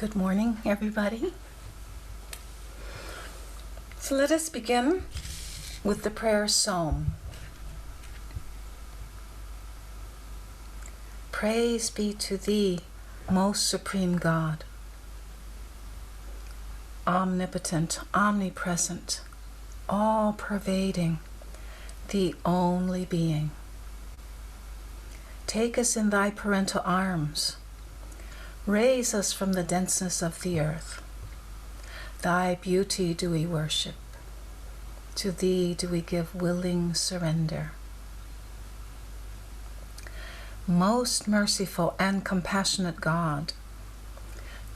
Good morning, everybody. So let us begin with the prayer psalm. Praise be to thee, most supreme God, omnipotent, omnipresent, all-pervading, the only being. Take us in thy parental arms. Raise us from the denseness of the earth. Thy beauty do we worship. To thee do we give willing surrender. Most merciful and compassionate God,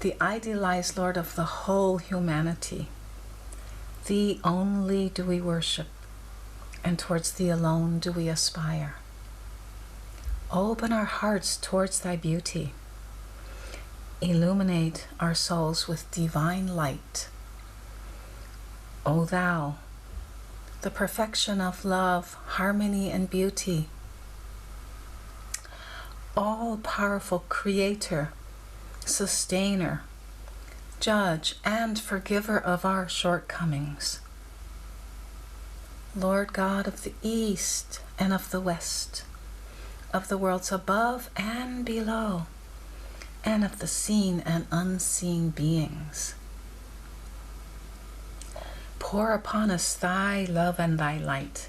the idealized Lord of the whole humanity, thee only do we worship, and towards thee alone do we aspire. Open our hearts towards thy beauty. Illuminate our souls with divine light. O thou, the perfection of love, harmony, and beauty, all-powerful creator, sustainer, judge, and forgiver of our shortcomings. Lord God of the East and of the West, of the worlds above and below, and of the seen and unseen beings. Pour upon us thy love and thy light.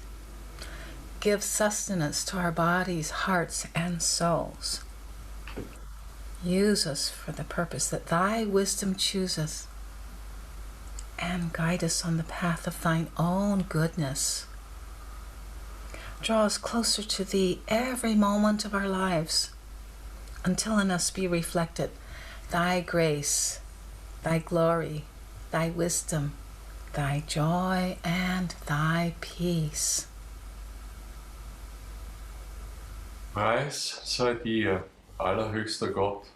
Give sustenance to our bodies, hearts, and souls. Use us for the purpose that thy wisdom chooseth, and guide us on the path of thine own goodness. Draw us closer to thee every moment of our lives, until in us be reflected thy grace, thy glory, thy wisdom, thy joy, and thy peace. Preis sei dir, allerhöchster Gott,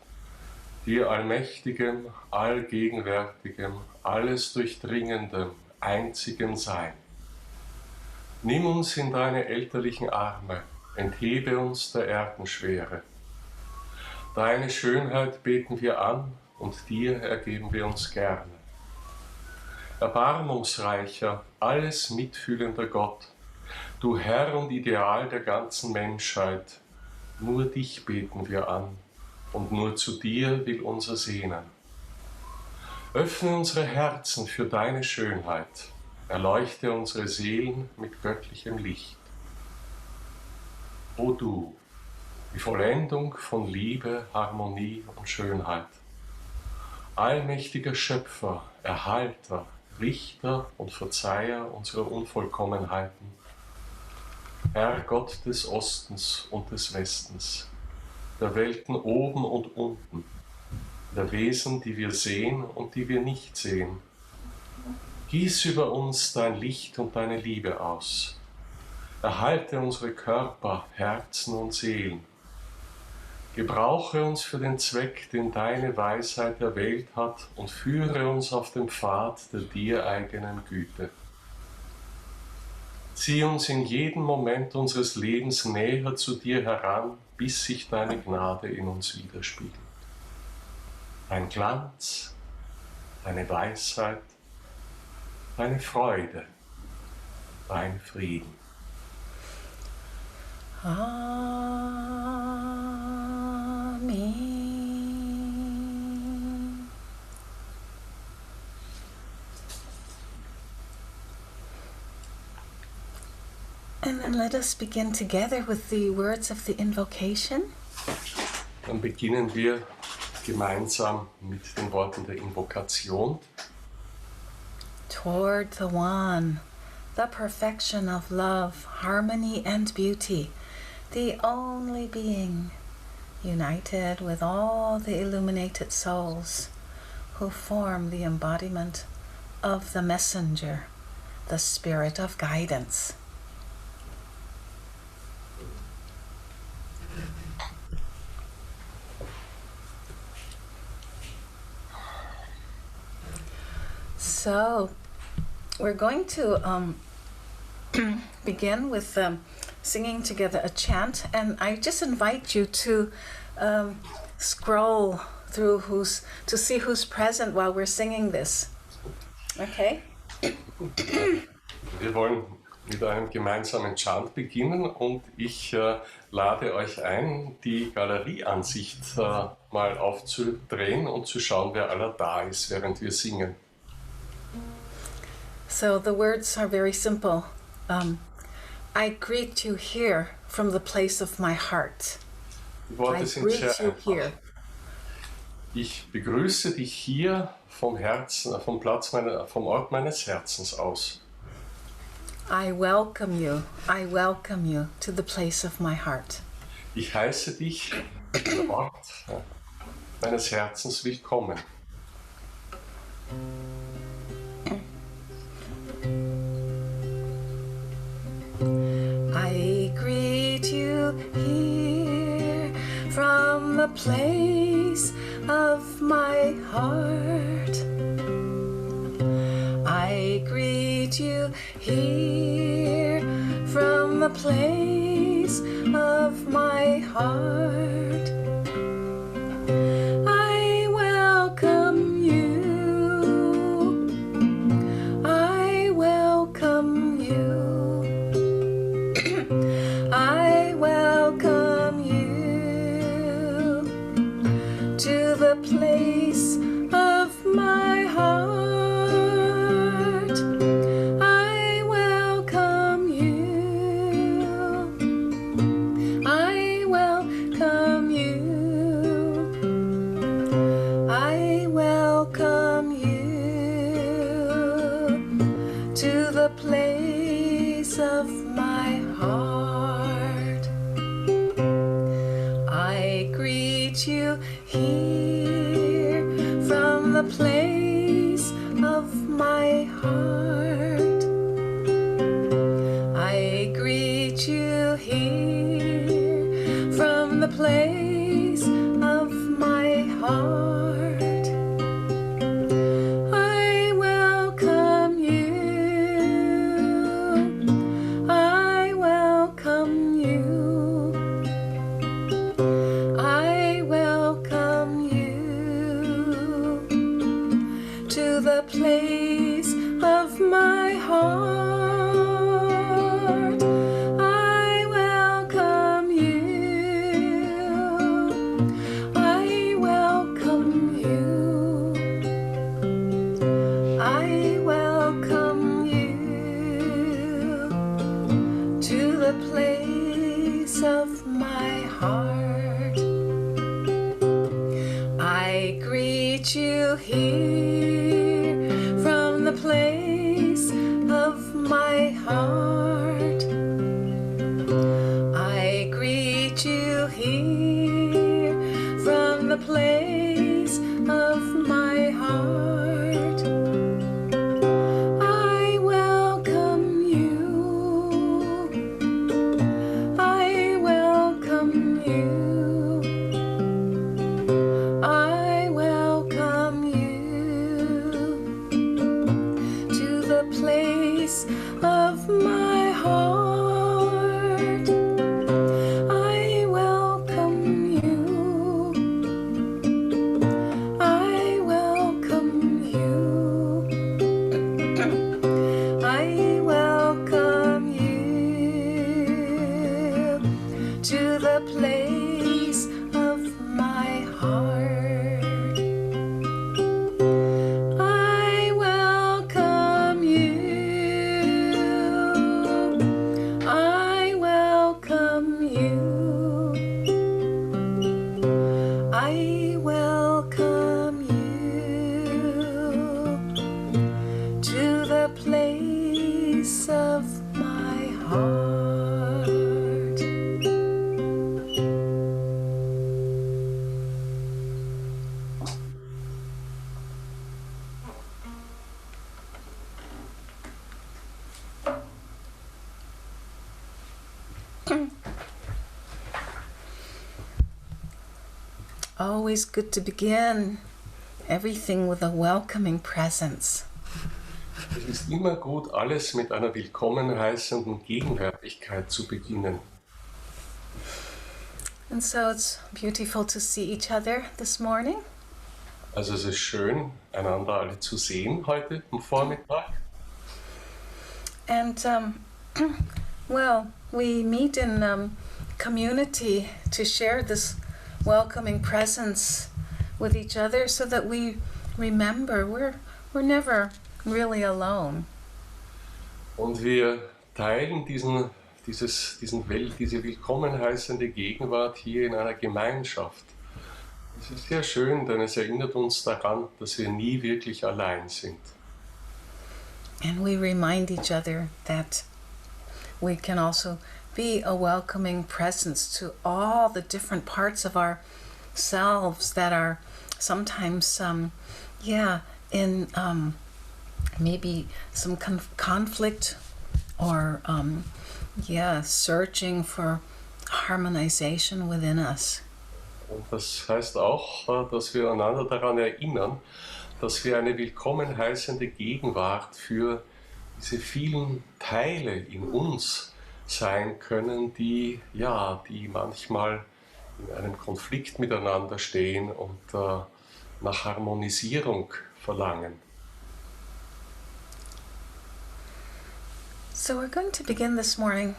dir allmächtigem, allgegenwärtigem, alles durchdringendem, einzigem Sein. Nimm uns in deine elterlichen Arme, enthebe uns der Erdenschwere. Deine Schönheit beten wir an und dir ergeben wir uns gerne. Erbarmungsreicher, alles mitfühlender Gott, du Herr und Ideal der ganzen Menschheit, nur dich beten wir an und nur zu dir will unser Sehnen. Öffne unsere Herzen für deine Schönheit, erleuchte unsere Seelen mit göttlichem Licht. O du, die Vollendung von Liebe, Harmonie und Schönheit. Allmächtiger Schöpfer, Erhalter, Richter und Verzeiher unserer Unvollkommenheiten. Herr Gott des Ostens und des Westens, der Welten oben und unten, der Wesen, die wir sehen und die wir nicht sehen. Gieß über uns dein Licht und deine Liebe aus. Erhalte unsere Körper, Herzen und Seelen. Gebrauche uns für den Zweck, den deine Weisheit erwählt hat, und führe uns auf den Pfad der dir eigenen Güte. Zieh uns in jedem Moment unseres Lebens näher zu dir heran, bis sich deine Gnade in uns widerspiegelt. Dein Glanz, deine Weisheit, deine Freude, dein Frieden. Amen. And then let us begin together with the words of the invocation. Dann beginnen wir gemeinsam mit den Worten der Invokation. Toward the One, the perfection of love, harmony, and beauty, the only being, united with all the illuminated souls who form the embodiment of the messenger, the spirit of guidance. So, we're going to begin with singing together a chant, and I just invite you to scroll to see who's present while we're singing this. Okay? Wir wollen mit einem gemeinsamen Chant beginnen und ich lade euch ein, die Galerieansicht mal aufzudrehen und zu schauen, wer aller da ist, während wir singen. So the words are very simple. I greet you here from the place of my heart. Die Worte I sind greet sehr you einfach. here. Ich begrüße dich hier vom Herzen, vom Ort meines Herzens aus. I welcome you to the place of my heart. Ich heiße dich am Ort meines Herzens willkommen. I greet you here from the place of my heart. I greet you here from the place of my heart. I welcome you. I welcome you. I welcome you to the place of my heart. I welcome you. I welcome you. I welcome you to the place of my heart. I greet you here from the place of my heart. I greet you here from the place of my heart. I welcome you. I welcome you. I welcome you to the place of my heart. I welcome you. I welcome you. I welcome you to the place of my heart. I greet you here from the place of my heart. I greet you here from the place of my heart. I welcome you. I welcome you. I welcome you to the place of my heart. I welcome you. I welcome you. I welcome you to the place of my heart. I welcome you. I welcome you. I welcome you to the place of my heart. Always good to begin everything with a welcoming presence. Es ist immer gut, alles mit einer willkommen heißenden Gegenwärtigkeit zu beginnen. And so it's beautiful to see each other this morning. Also es ist schön, einander alle zu sehen heute am Vormittag. And, well, we meet in community to share this welcoming presence with each other so that we remember we're never really alone. Und wir teilen diese willkommen heißende Gegenwart hier in einer Gemeinschaft. Es ist sehr schön, denn es erinnert uns daran, dass wir nie wirklich allein sind. And we remind each other that we can also be a welcoming presence to all the different parts of ourselves that are sometimes, in maybe some conflict or, searching for harmonization within us. Und das heißt auch, dass wir einander daran erinnern, dass wir eine willkommen heißende Gegenwart für diese vielen Teile in uns sein können, die manchmal in einem Konflikt miteinander stehen und nach Harmonisierung verlangen. So we're going to begin this morning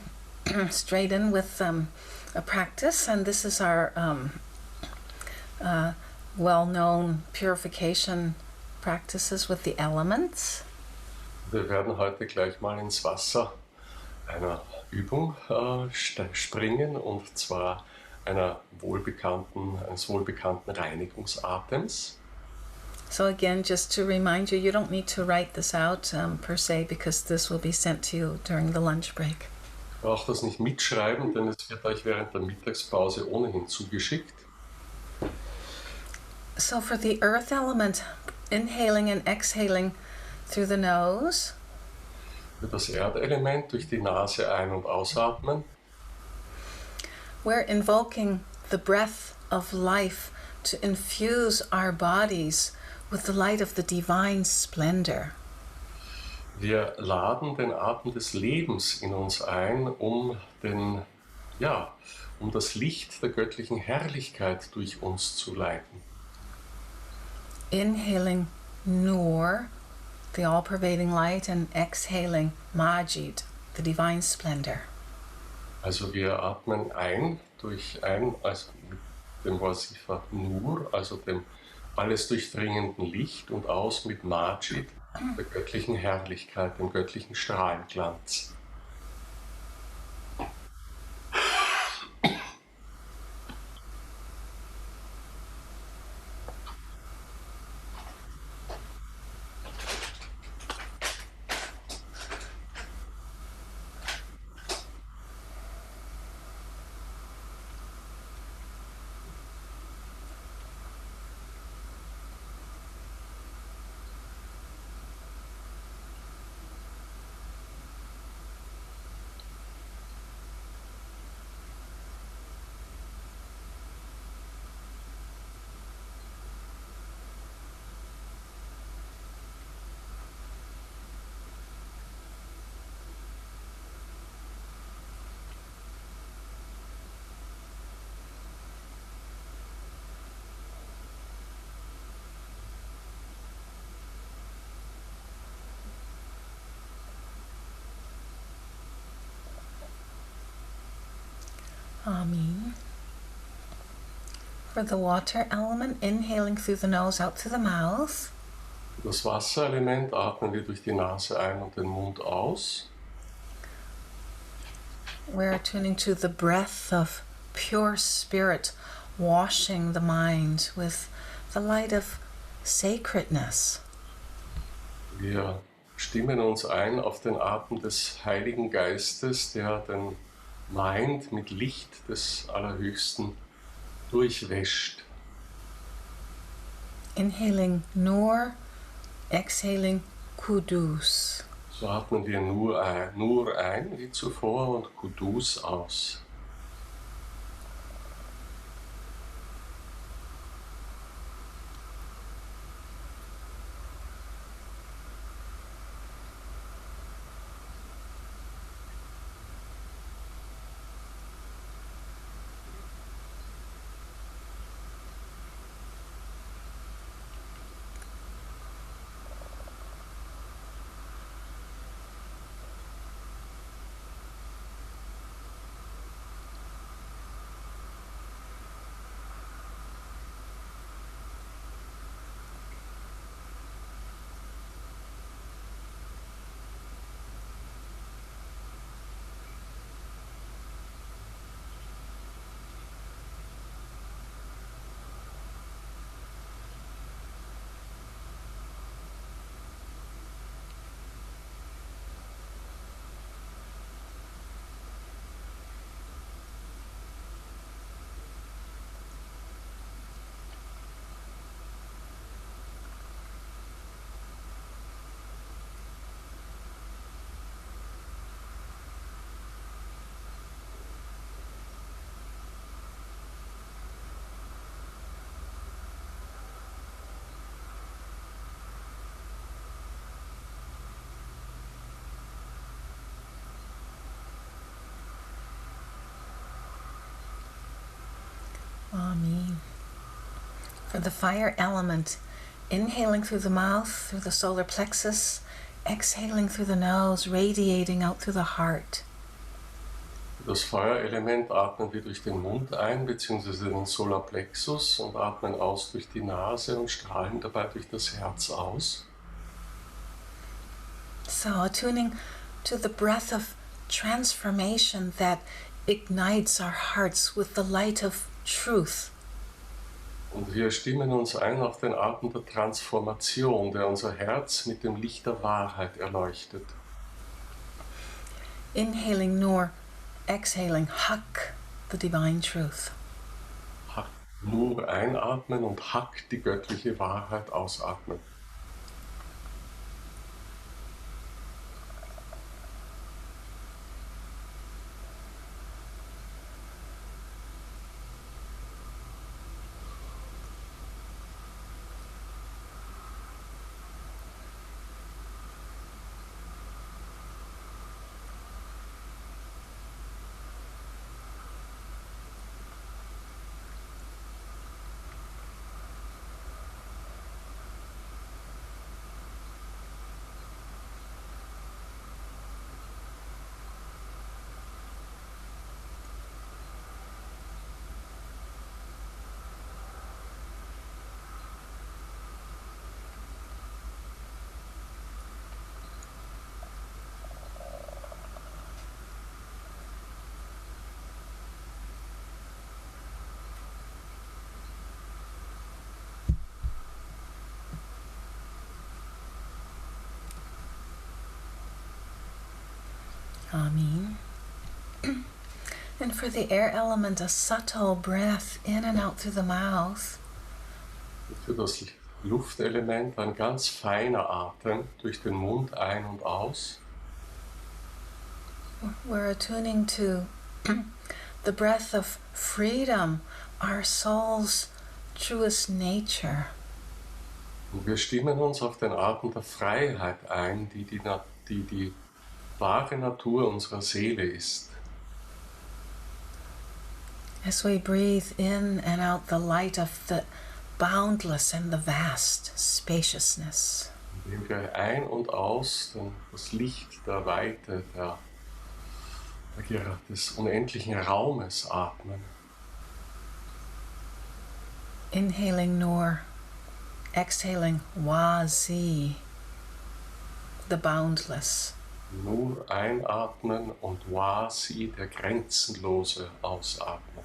straight in with a practice, and this is our well-known purification practices with the elements. Wir werden heute gleich mal ins Wasser einer Übung springen, und zwar eines wohlbekannten Reinigungsatems. So again, just to remind you, you don't need to write this out per se, because this will be sent to you during the lunch break. Braucht das nicht mitschreiben, denn es wird euch während der Mittagspause ohnehin zugeschickt. So for the earth element, inhaling and exhaling through the nose. Für das Erdelement durch die Nase ein- und ausatmen. We're invoking the breath of life to infuse our bodies with the light of the divine splendor. Wir laden den Atem des Lebens in uns ein, um das Licht der göttlichen Herrlichkeit durch uns zu leiten. Inhaling Nur, the all-pervading light, and exhaling Majid, the divine splendor. Also wir atmen ein also mit dem Vasifa Nur, also dem alles durchdringenden Licht, und aus mit Majid, der göttlichen Herrlichkeit, dem göttlichen Strahlenglanz. Amen. For the water element, inhaling through the nose, out through the mouth. Das Wasserelement atmen wir durch die Nase ein und den Mund aus. We're tuning to the breath of pure spirit, washing the mind with the light of sacredness. Wir stimmen uns ein auf den Atem des Heiligen Geistes, der den Mind mit Licht des Allerhöchsten durchwäscht. Inhaling Nur, exhaling Kudus. So atmen wir nur ein wie zuvor und Kudus aus. Amen. For the fire element, inhaling through the mouth, through the solar plexus, exhaling through the nose, radiating out through the heart. Für das Feuerelement atmen wir durch den Mund ein, beziehungsweise den Solarplexus, und atmen aus durch die Nase und strahlen dabei durch das Herz aus. So attuning to the breath of transformation that ignites our hearts with the light of truth. Und wir stimmen uns ein auf den Atem der Transformation, der unser Herz mit dem Licht der Wahrheit erleuchtet. Inhaling Nur, exhaling Hak, the divine truth. Nur einatmen und Hak, die göttliche Wahrheit, ausatmen. Amen. And for the air element, a subtle breath in and out through the mouth. Für das Luftelement ein ganz feiner Atem durch den Mund ein und aus. We're attuning to the breath of freedom, our soul's truest nature. Und wir stimmen uns auf den Atem der Freiheit ein, die wahre Natur unserer Seele ist. As we breathe in and out the light of the boundless and the vast spaciousness. Indem wir ein und aus das Licht der Weite, des unendlichen Raumes atmen. Inhaling Nur, exhaling Wazi, the boundless. Nur einatmen und Wasi, der Grenzenlose, ausatmen.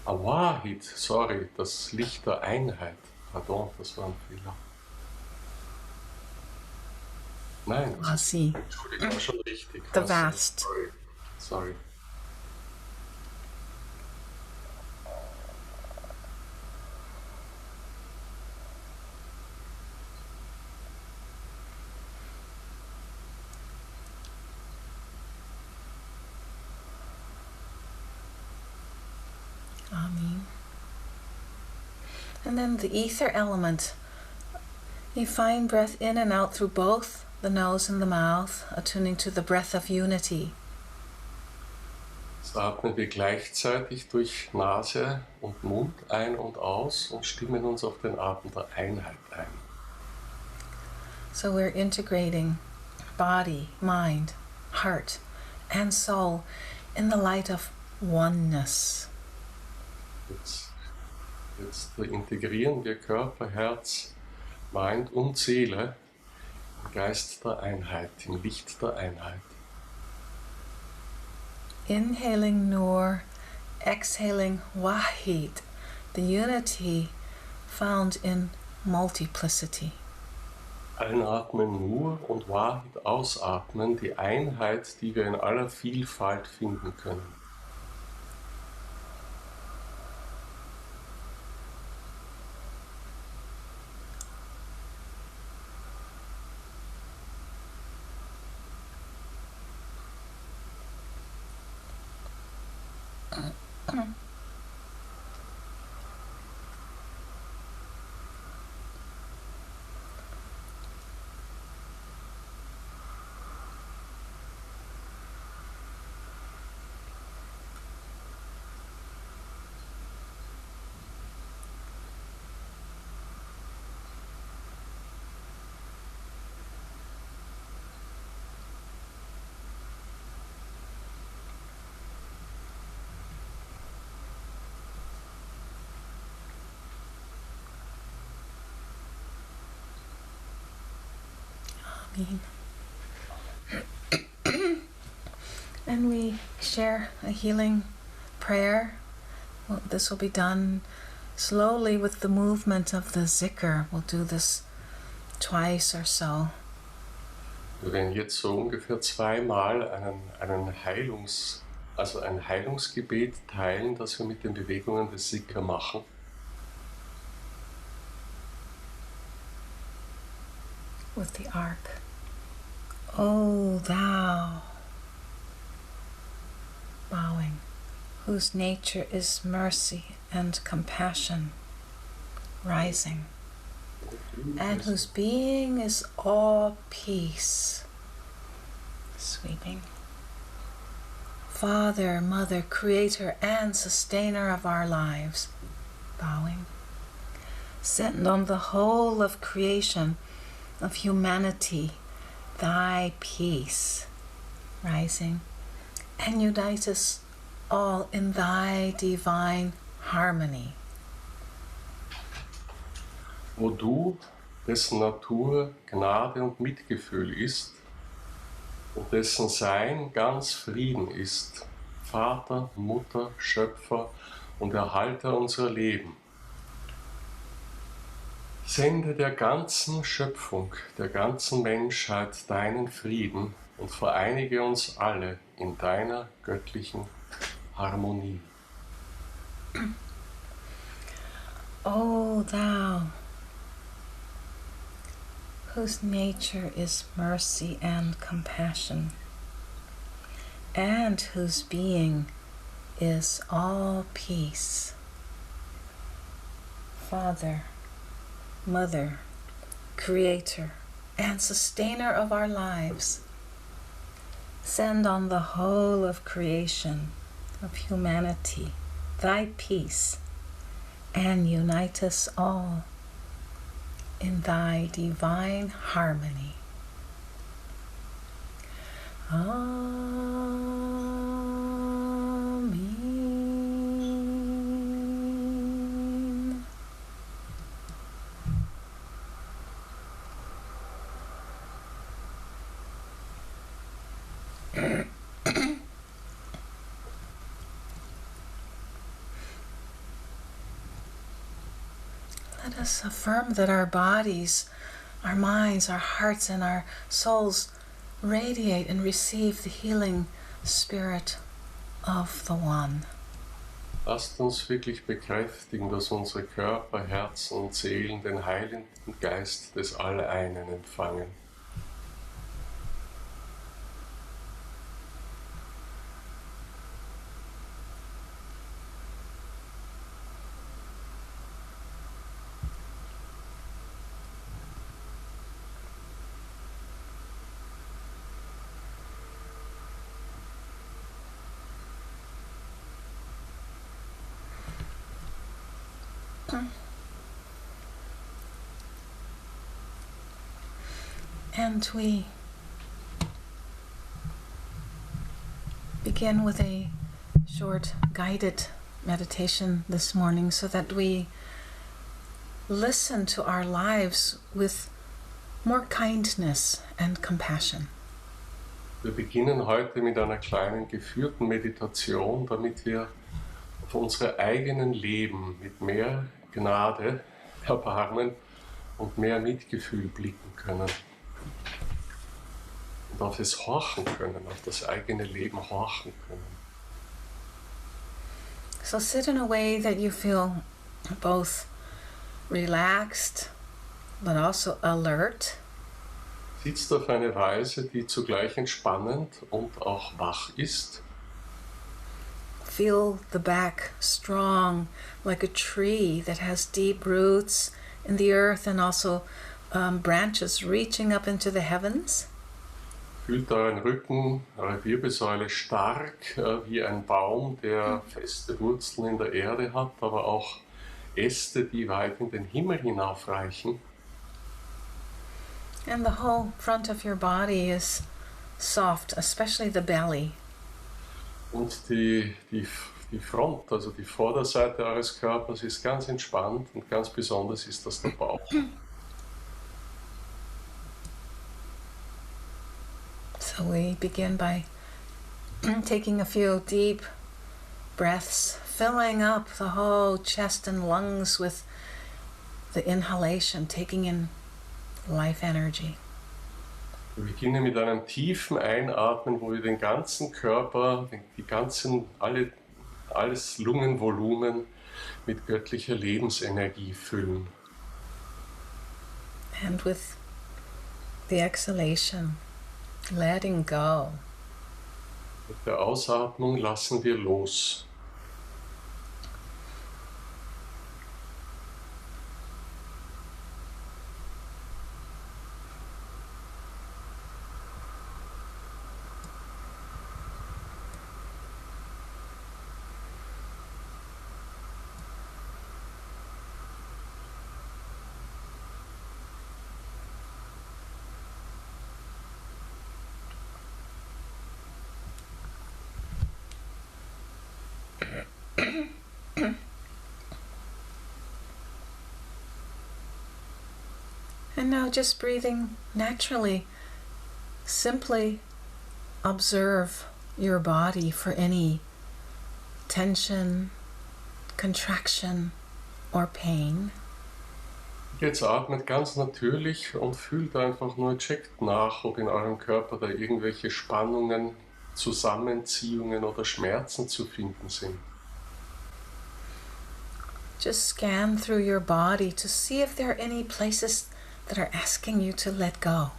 Awahid, sorry, das Licht der Einheit. Pardon, das war ein Fehler. Nein, Wazi, Entschuldigung, war schon richtig. the Was? vast. Sorry. Amen. And then the ether element. You find breath in and out through both the nose and the mouth, attuning to the breath of unity. Jetzt atmen wir gleichzeitig durch Nase und Mund ein und aus und stimmen uns auf den Atem der Einheit ein. So we're integrating body, mind, heart, and soul in the light of oneness. Jetzt integrieren wir Körper, Herz, Mind und Seele im Geist der Einheit, im Licht der Einheit. Inhaling Nur, exhaling Wahid, the unity found in multiplicity. Einatmen nur und Wahid ausatmen, die Einheit, die wir in aller Vielfalt finden können. Amen. And we share a healing prayer. Well, this will be done slowly with the movement of the zikr. We'll do this twice or so. Wir werden jetzt so ungefähr zweimal ein Heilungsgebet teilen, das wir mit den Bewegungen des Sikha machen. With the ark. O thou, bowing, whose nature is mercy and compassion, rising, and whose being is all peace, sweeping. Father, Mother, Creator, and Sustainer of our lives, bowing. Send on the whole of creation, of humanity, thy peace, rising, and unite us all in thy divine harmony. Wo du, dessen Natur Gnade und Mitgefühl ist und dessen Sein ganz Frieden ist, Vater, Mutter, Schöpfer und Erhalter unserer Leben. Sende der ganzen Schöpfung, der ganzen Menschheit deinen Frieden und vereinige uns alle in deiner göttlichen Harmonie. O thou, whose nature is mercy and compassion, and whose being is all peace. Father, Mother, Creator, and Sustainer of our lives, send on the whole of creation, of humanity, thy peace, and unite us all in thy divine harmony. Amen. Let us affirm that our bodies, our minds, our hearts, and our souls radiate and receive the healing spirit of the One. Lasst uns wirklich bekräftigen, dass unsere Körper, Herzen und Seelen den heilenden Geist des Alleinen empfangen. And we begin with a short guided meditation this morning so that we listen to our lives with more kindness and compassion. Wir beginnen heute mit einer kleinen geführten Meditation, damit wir auf unsere eigenen Leben mit mehr Gnade, Erbarmen und mehr Mitgefühl blicken können. Und auf es horchen können, auf das eigene Leben horchen können. So sit in a way that you feel both relaxed but also alert. Sitzt auf eine Weise, die zugleich entspannend und auch wach ist. Feel the back strong, like a tree that has deep roots in the earth and also branches reaching up into the heavens. Fühlt euren Rücken, eure Wirbelsäule stark wie ein Baum, der feste Wurzeln in der Erde hat, aber auch Äste, die weit in den Himmel hinaufreichen. And the whole front of your body is soft, especially the belly. Und die Front, also die Vorderseite eures Körpers ist ganz entspannt und ganz besonders ist das der Bauch. So we begin by taking a few deep breaths, filling up the whole chest and lungs with the inhalation, taking in life energy. Wir beginnen mit einem tiefen Einatmen, wo wir den ganzen Körper, alles Lungenvolumen mit göttlicher Lebensenergie füllen. And with the exhalation, letting go. Mit der Ausatmung lassen wir los. And now just breathing naturally, simply observe your body for any tension, contraction or pain. Jetzt atmet ganz natürlich und fühlt einfach nur, checkt nach, ob in eurem Körper da irgendwelche Spannungen, Zusammenziehungen oder Schmerzen zu finden sind. Just scan through your body to see if there are any places that are asking you to let go.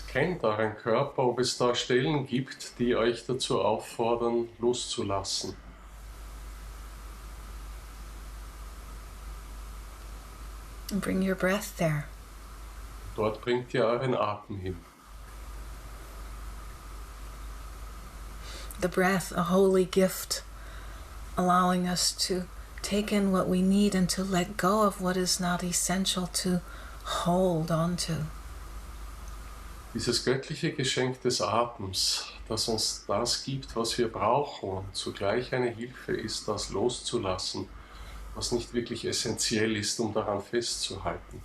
Kennt euren Körper, ob es da Stellen gibt, die euch dazu auffordern, loszulassen. And bring your breath there. Dort bringt ihr euren Atem hin. The breath, a holy gift, allowing us to take in what we need and to let go of what is not essential to hold on to. Dieses göttliche Geschenk des Atems, das uns das gibt, was wir brauchen und zugleich eine Hilfe ist, das loszulassen, was nicht wirklich essentiell ist, um daran festzuhalten.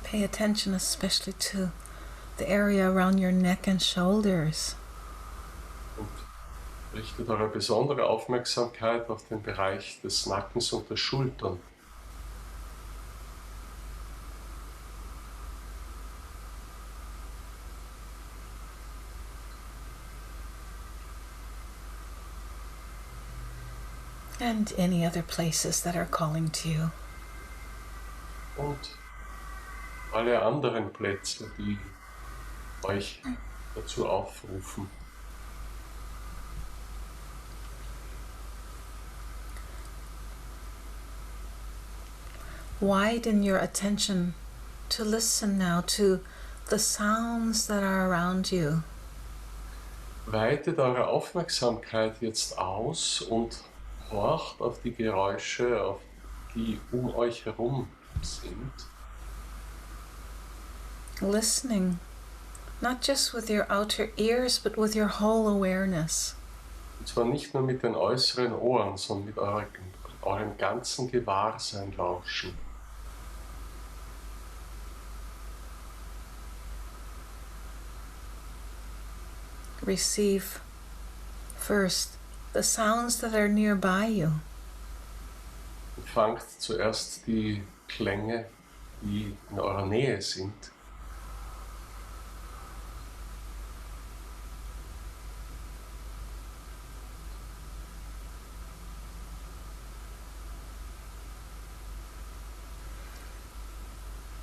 Pay attention especially to the area around your neck and shoulders. Und richtet eure besondere Aufmerksamkeit auf den Bereich des Nackens und der Schultern. And any other places that are calling to you. Und alle anderen Plätze, die euch dazu aufrufen. Widen your attention to listen now to the sounds that are around you. Weitet eure Aufmerksamkeit jetzt aus und horcht auf die Geräusche, die um euch herum sind. Listening, not just with your outer ears, but with your whole awareness. Und zwar nicht nur mit den äußeren Ohren, sondern mit eurem ganzen Gewahrsein lauschen. Receive first the sounds that are nearby you. Empfangt zuerst die Klänge, die in eurer Nähe sind.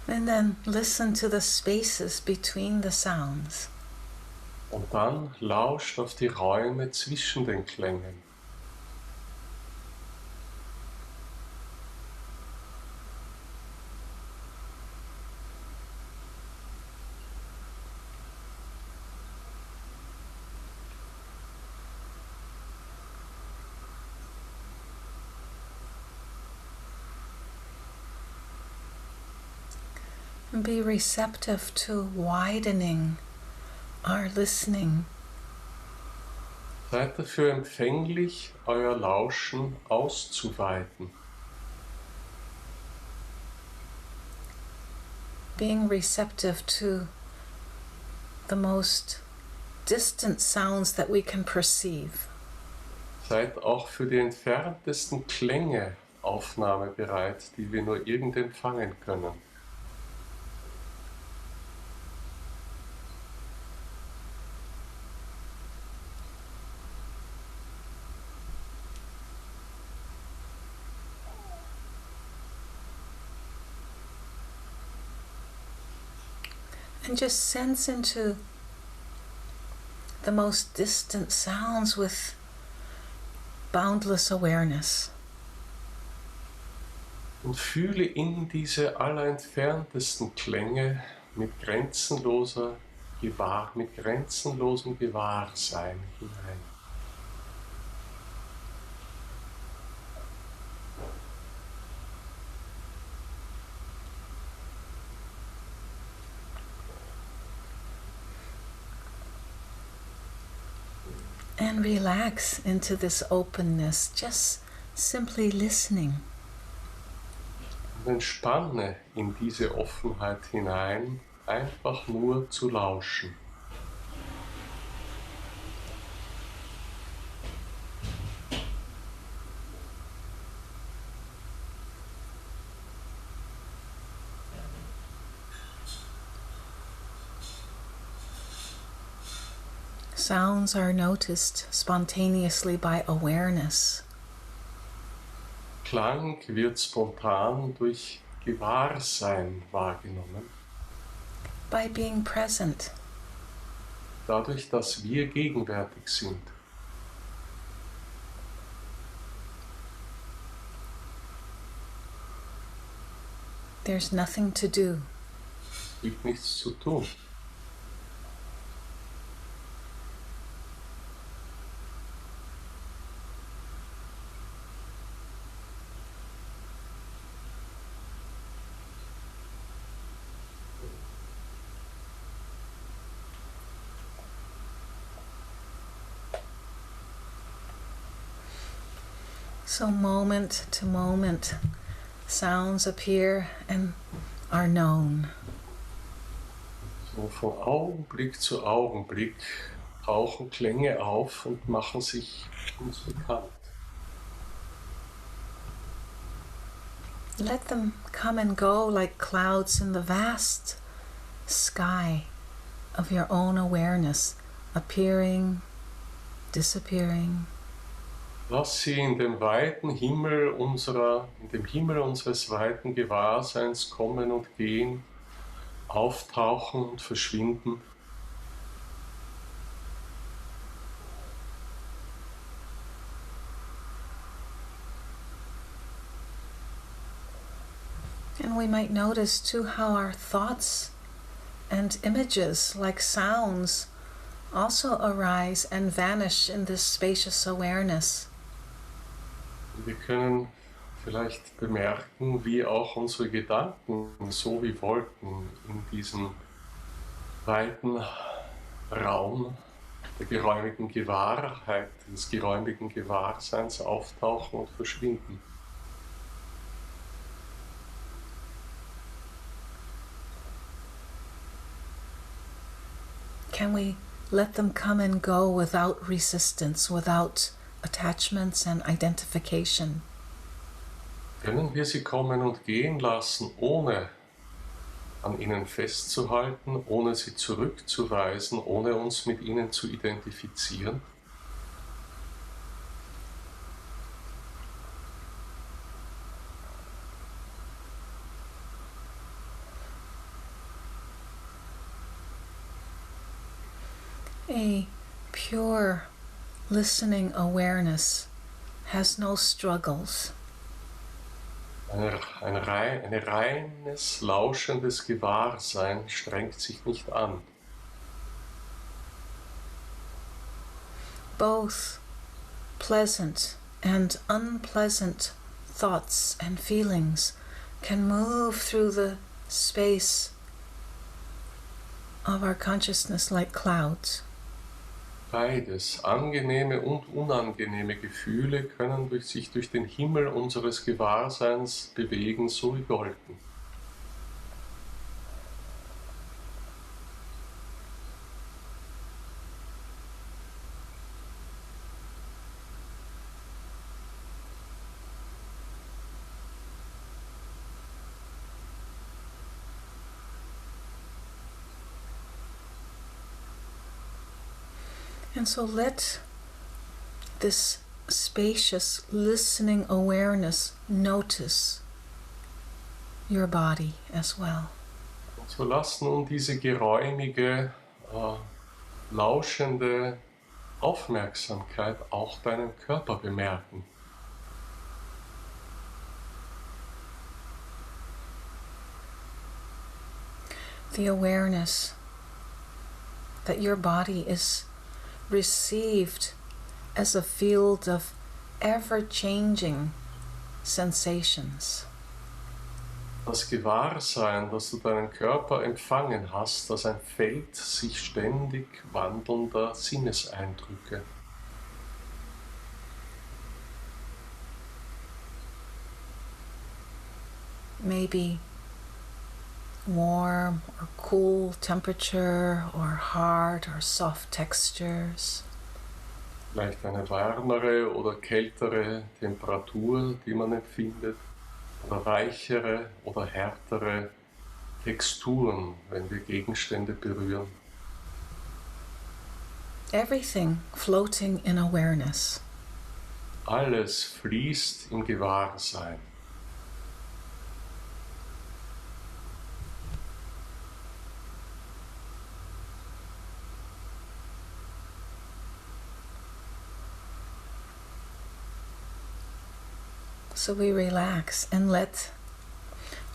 And then listen to the spaces between the sounds. Und dann lauscht auf die Räume zwischen den Klängen. And be receptive to widening our listening. Seid dafür empfänglich, euer Lauschen auszuweiten. Being receptive to the most distant sounds that we can perceive. Seid auch für die entferntesten Klänge aufnahmebereit, die wir nur irgend empfangen können. And just sense into the most distant sounds with boundless awareness. Und fühle in diese allerentferntesten Klänge mit grenzenlosem Gewahrsein hinein. And relax into this openness, just simply listening. Und entspanne in diese Offenheit hinein, einfach nur zu lauschen. Sounds are noticed spontaneously by awareness. Klang wird spontan durch Gewahrsein wahrgenommen, By being present. dadurch, dass wir gegenwärtig sind. There's nothing to do. Es gibt nichts zu tun. So moment to moment, sounds appear and are known. So von Augenblick zu Augenblick tauchen Klänge auf und machen sich uns bekannt. Let them come and go like clouds in the vast sky of your own awareness, appearing, disappearing. Lass sie in dem Himmel unseres weiten Gewahrseins kommen und gehen, auftauchen und verschwinden. And we might notice too how our thoughts and images, like sounds, also arise and vanish in this spacious awareness. Wir können vielleicht bemerken, wie auch unsere Gedanken, so wie Wolken, in diesem weiten Raum der geräumigen Gewahrheit, des geräumigen Gewahrseins auftauchen und verschwinden. Can we let them come and go without resistance, without attachments and identification? Können wir sie kommen und gehen lassen, ohne an ihnen festzuhalten, ohne sie zurückzuweisen, ohne uns mit ihnen zu identifizieren? A pure listening awareness has no struggles. Ein reines, lauschendes Gewahrsein strengt sich nicht an. Both pleasant and unpleasant thoughts and feelings can move through the space of our consciousness like clouds. Beides, angenehme und unangenehme Gefühle, können sich durch den Himmel unseres Gewahrseins bewegen, so wie Wolken. And so let this spacious listening awareness notice your body as well. Und so lass nun diese geräumige, lauschende Aufmerksamkeit auch deinen Körper bemerken. The awareness that your body is received as a field of ever-changing sensations. Das Gewahrsein, dass du deinen Körper empfangen hast, als ein Feld sich ständig wandelnder Sinneseindrücke. Maybe warm or cool temperature or hard or soft textures. Vielleicht eine wärmere oder kältere Temperatur, die man empfindet, oder weichere oder härtere Texturen, wenn wir Gegenstände berühren. Everything floating in awareness. Alles fließt im Gewahrsein. So we relax and let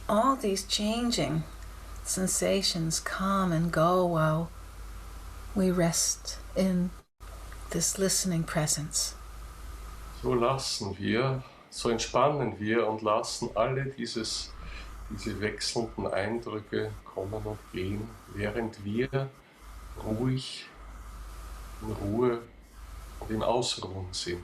all these changing sensations come and go while we rest in this listening presence. So so entspannen wir und lassen alle diese wechselnden Eindrücke kommen und gehen, während wir ruhig, in Ruhe und im Ausruhen sind.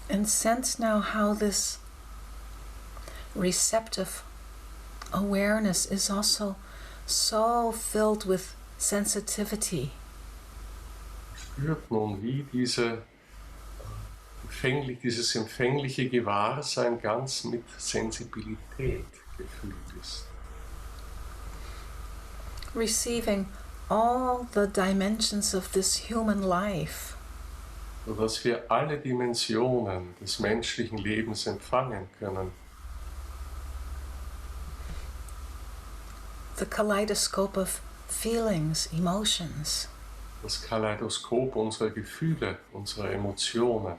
And sense now how this receptive awareness is also so filled with sensitivity. Spürt nun, wie dieses empfängliche Gewahrsein ganz mit Sensibilität gefüllt ist. Receiving all the dimensions of this human life. Sodass wir alle Dimensionen des menschlichen Lebens empfangen können. The kaleidoscope of feelings, emotions. Das Kaleidoskop unserer Gefühle, unserer Emotionen.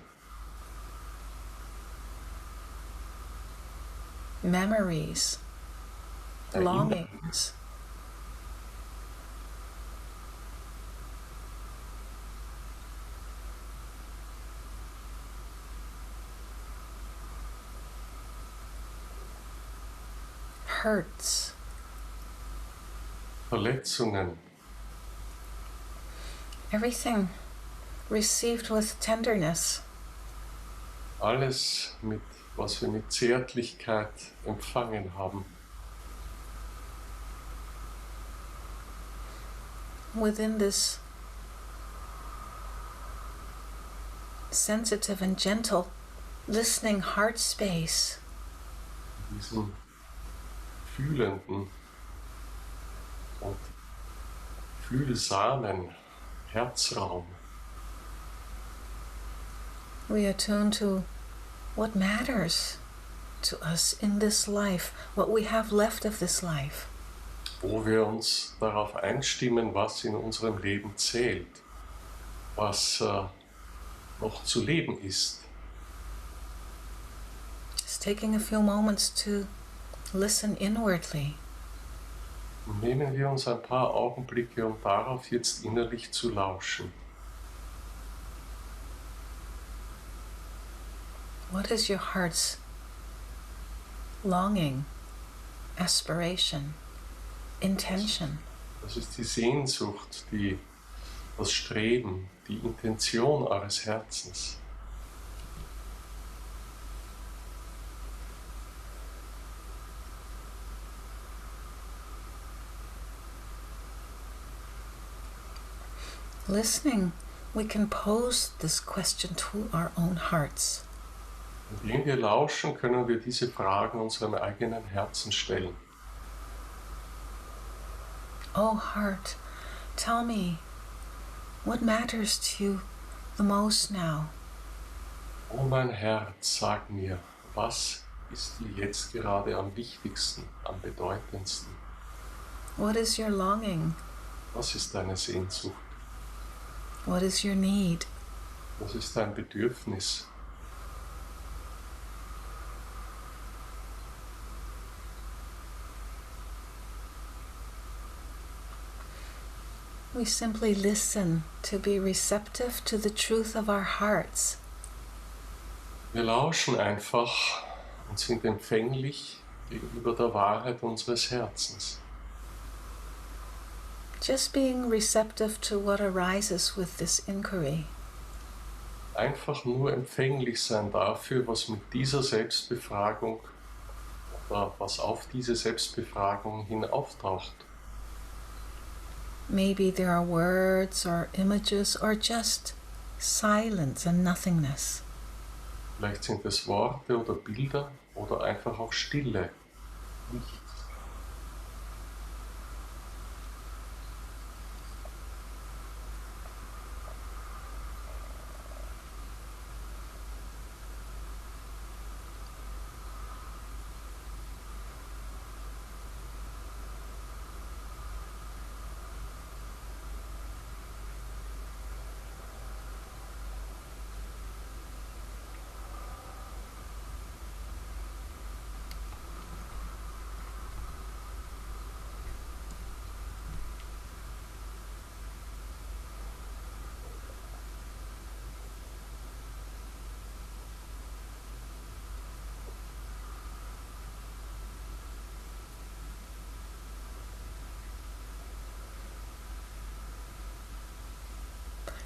Memories, longings. Hurts. Verletzungen. Everything received with tenderness. Alles, was wir mit Zärtlichkeit empfangen haben. Within this sensitive and gentle listening heart space. Diesen fühlenden, und fühlsamen Herzraum. We attune to what matters to us in this life, what we have left of this life. Wo wir uns darauf einstimmen, was in unserem Leben zählt, was noch zu leben ist. Just taking a few moments to listen inwardly. Nehmen wir uns ein paar Augenblicke, um darauf jetzt innerlich zu lauschen. What is your heart's longing, aspiration, intention? Das ist die Sehnsucht, das Streben, die Intention eures Herzens. Listening, we can pose this question to our own hearts. Indem wir lauschen, können wir diese Fragen unserem eigenen Herzen stellen. Oh heart, tell me, what matters to you the most now? Oh mein Herz, sag mir, was ist dir jetzt gerade am wichtigsten, am bedeutendsten? What is your longing? Was ist deine Sehnsucht? What is your need? Was ist dein Bedürfnis? We simply listen to be receptive to the truth of our hearts. Wir lauschen einfach und sind empfänglich gegenüber der Wahrheit unseres Herzens. Just being receptive to what arises with this inquiry. Einfach nur empfänglich sein dafür, was mit dieser Selbstbefragung oder was auf diese Selbstbefragung hin auftaucht. Maybe there are words or images or just silence and nothingness. Vielleicht sind es Worte oder Bilder oder einfach auch Stille. Nichts.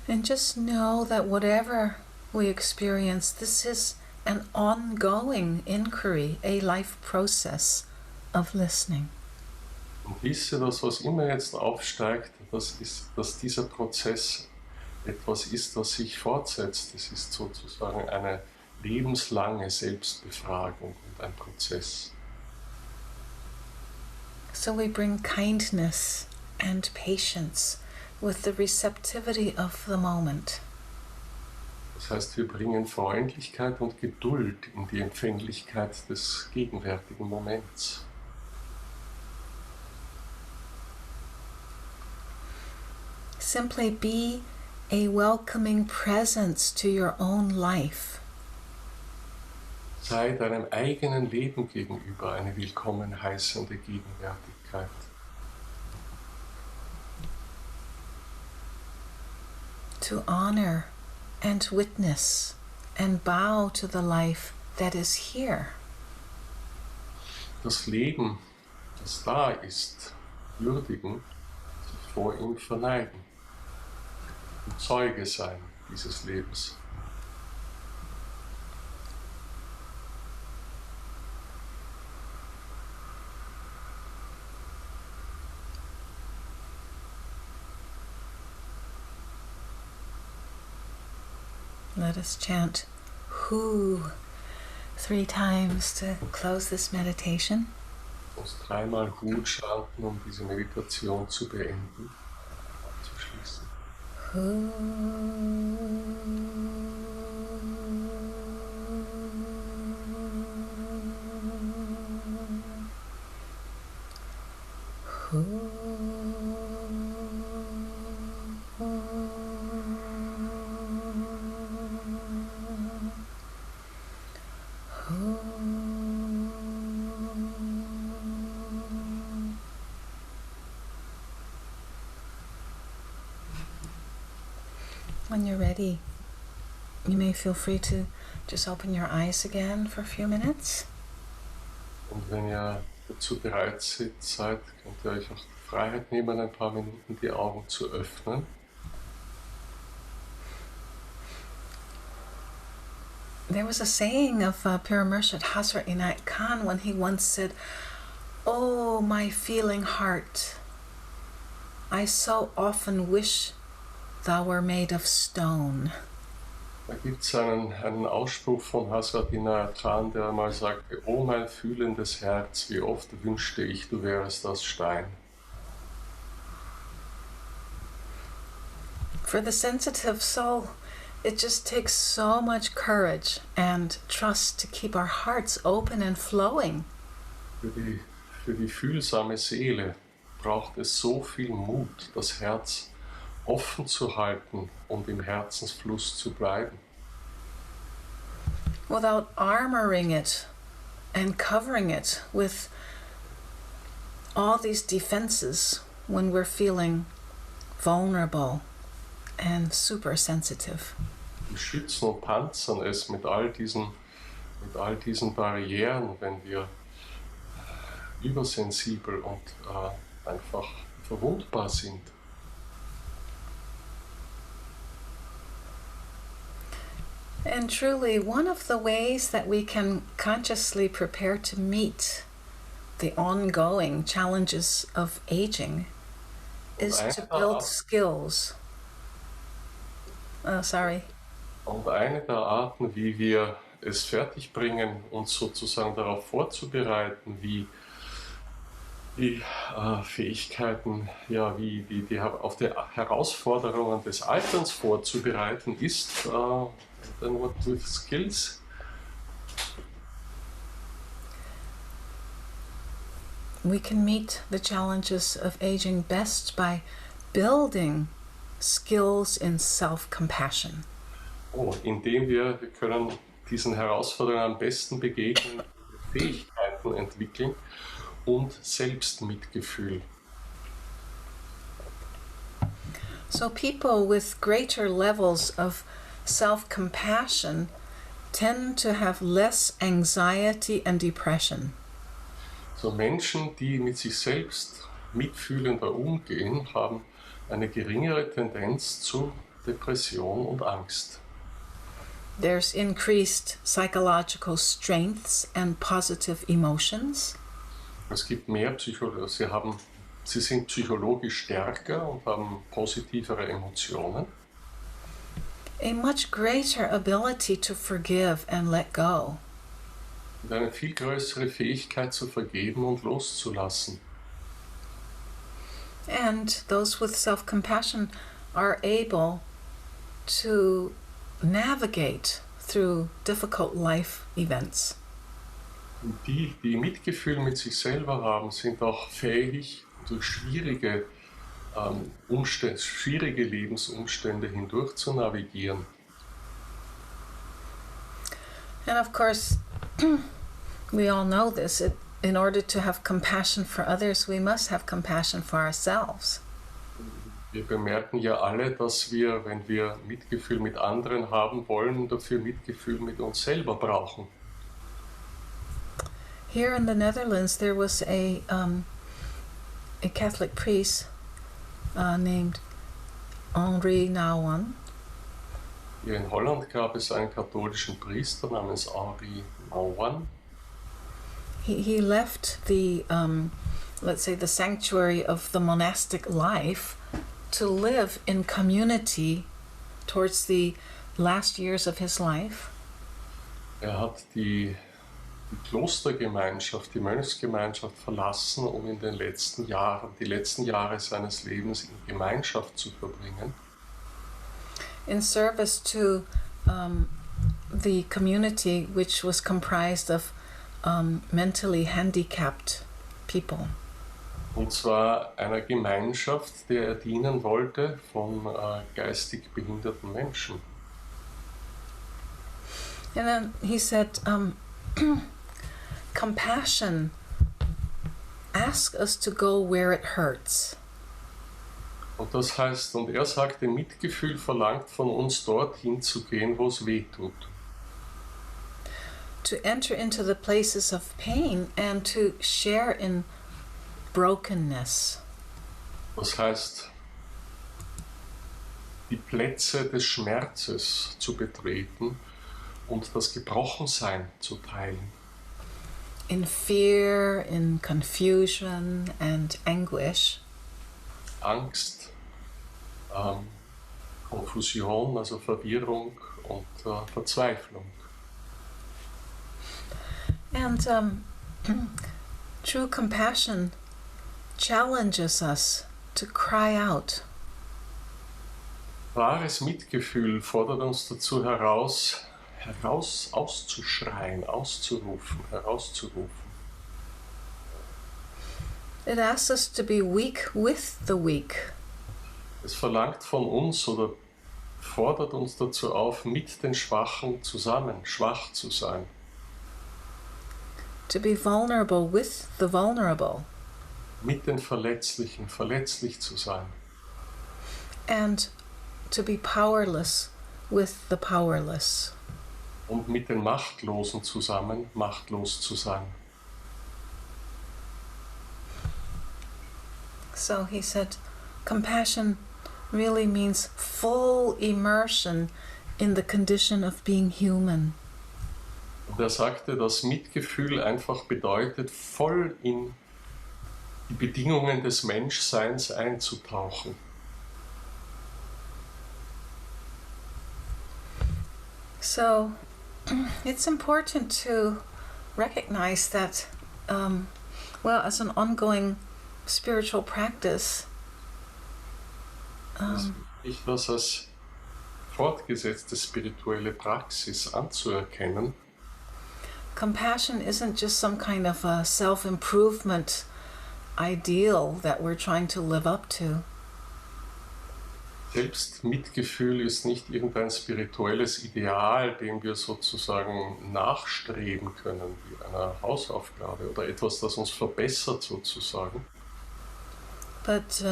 And just know that whatever we experience, this is an ongoing inquiry, a life process of listening. Und wisse, dass was immer jetzt aufsteigt, dass dieser Prozess etwas ist, das sich fortsetzt. Es ist sozusagen eine lebenslange Selbstbefragung und ein Prozess. So we bring kindness and patience with the receptivity of the moment. Das heißt, wir bringen Freundlichkeit und Geduld in die Empfänglichkeit des gegenwärtigen Moments. Simply be a welcoming presence to your own life. Sei deinem eigenen Leben gegenüber eine willkommen heißende Gegenwärtigkeit. To honor and witness and bow to the life that is here. Das Leben, das da ist, würdigen, sich vor ihm verneigen und Zeuge sein dieses Lebens. Let us chant Who 3 times to close this meditation. uns dreimal gut chanten, um diese Meditation zu beenden, abzuschließen. When you're ready, you may feel free to just open your eyes again for a few minutes. Und wenn ihr dazu bereit seid, könnt ihr euch auch die Freiheit nehmen, ein paar Minuten die Augen zu öffnen. There was a saying of Piramershad Hazrat Inayat Khan when he once said, "Oh, my feeling heart, I so often wish thou were made of stone." Da gibt es einen Ausspruch von Hazrat Inayat Khan, der einmal sagte, oh mein fühlendes Herz, wie oft wünschte ich, du wärest aus Stein. For the sensitive soul, it just takes so much courage and trust to keep our hearts open and flowing. Für die fühlsame Seele braucht es so viel Mut, das Herz offen zu halten und im Herzensfluss zu bleiben. Without armoring it and covering it with all these defenses when we're feeling vulnerable and super sensitive. Wir schützen und panzern es mit all diesen Barrieren, wenn wir übersensibel und einfach verwundbar sind. And truly, one of the ways that we can consciously prepare to meet the ongoing challenges of aging is to build skills. Oh, sorry. Und eine der Arten, wie wir es fertigbringen, uns sozusagen darauf vorzubereiten, wie die Fähigkeiten, ja, wie die auf die Herausforderungen des Alterns vorzubereiten, ist then what with skills? We can meet the challenges of aging best by building skills in self-compassion. Oh, indem wir können diesen Herausforderungen am besten begegnen, Fähigkeiten entwickeln und Selbstmitgefühl. So people with greater levels of self-compassion tend to have less anxiety and depression. So Menschen, die mit sich selbst mitfühlender umgehen, haben eine geringere Tendenz zu Depression und Angst. There's increased psychological strengths and positive emotions. Es gibt mehr sie sind psychologisch stärker und haben positivere Emotionen. A much greater ability to forgive and let go. Und eine viel größere Fähigkeit zu vergeben und loszulassen. And those with self-compassion are able to navigate through difficult life events. Und die Mitgefühl mit sich selber haben, sind auch fähig, durch schwierige Lebensumstände hindurch zu navigieren. And of course, we all know this. In order to have compassion for others, we must have compassion for ourselves. Wir bemerken ja alle, dass wir, wenn wir Mitgefühl mit anderen haben wollen, dafür Mitgefühl mit uns selber brauchen. Here in the Netherlands, there was a Catholic priest named Henri Nouwen. Hier in Holland gab es einen katholischen Priester namens Henri Nouwen. He left the, let's say, the sanctuary of the monastic life to live in community towards the last years of his life. Er hat die die Klostergemeinschaft, die Mönchsgemeinschaft verlassen, um in den letzten Jahren, die letzten Jahre seines Lebens in Gemeinschaft zu verbringen. In service to the community, which was comprised of mentally handicapped people. Und zwar einer Gemeinschaft, der er dienen wollte von geistig behinderten Menschen. And then he said, compassion asks us to go where it hurts. Und das heißt, und er sagte, Mitgefühl verlangt von uns, dorthin zu gehen, wo es weh tut. To enter into the places of pain and to share in brokenness. Das heißt, die Plätze des Schmerzes zu betreten und das Gebrochensein zu teilen. In fear, in confusion and anguish. Angst, Konfusion, also Verwirrung und Verzweiflung. And true compassion challenges us to cry out. Wahres Mitgefühl fordert uns dazu heraus, auszuschreien, herauszurufen. It asks us to be weak with the weak. Es verlangt von uns oder fordert uns dazu auf, mit den Schwachen zusammen schwach zu sein. To be vulnerable with the vulnerable. Mit den Verletzlichen verletzlich zu sein. And to be powerless with the powerless. Und mit den Machtlosen zusammen machtlos zu sein. So he said, compassion really means full immersion in the condition of being human. Und er sagte, dass Mitgefühl einfach bedeutet, voll in die Bedingungen des Menschseins einzutauchen. So it's important to recognize that, as an ongoing spiritual practice, Ich das als fortgesetzte spirituelle Praxis anzuerkennen. compassion isn't just some kind of a self-improvement ideal that we're trying to live up to. Selbst Mitgefühl ist nicht irgendein spirituelles Ideal, dem wir sozusagen nachstreben können, wie einer Hausaufgabe oder etwas, das uns verbessert sozusagen. But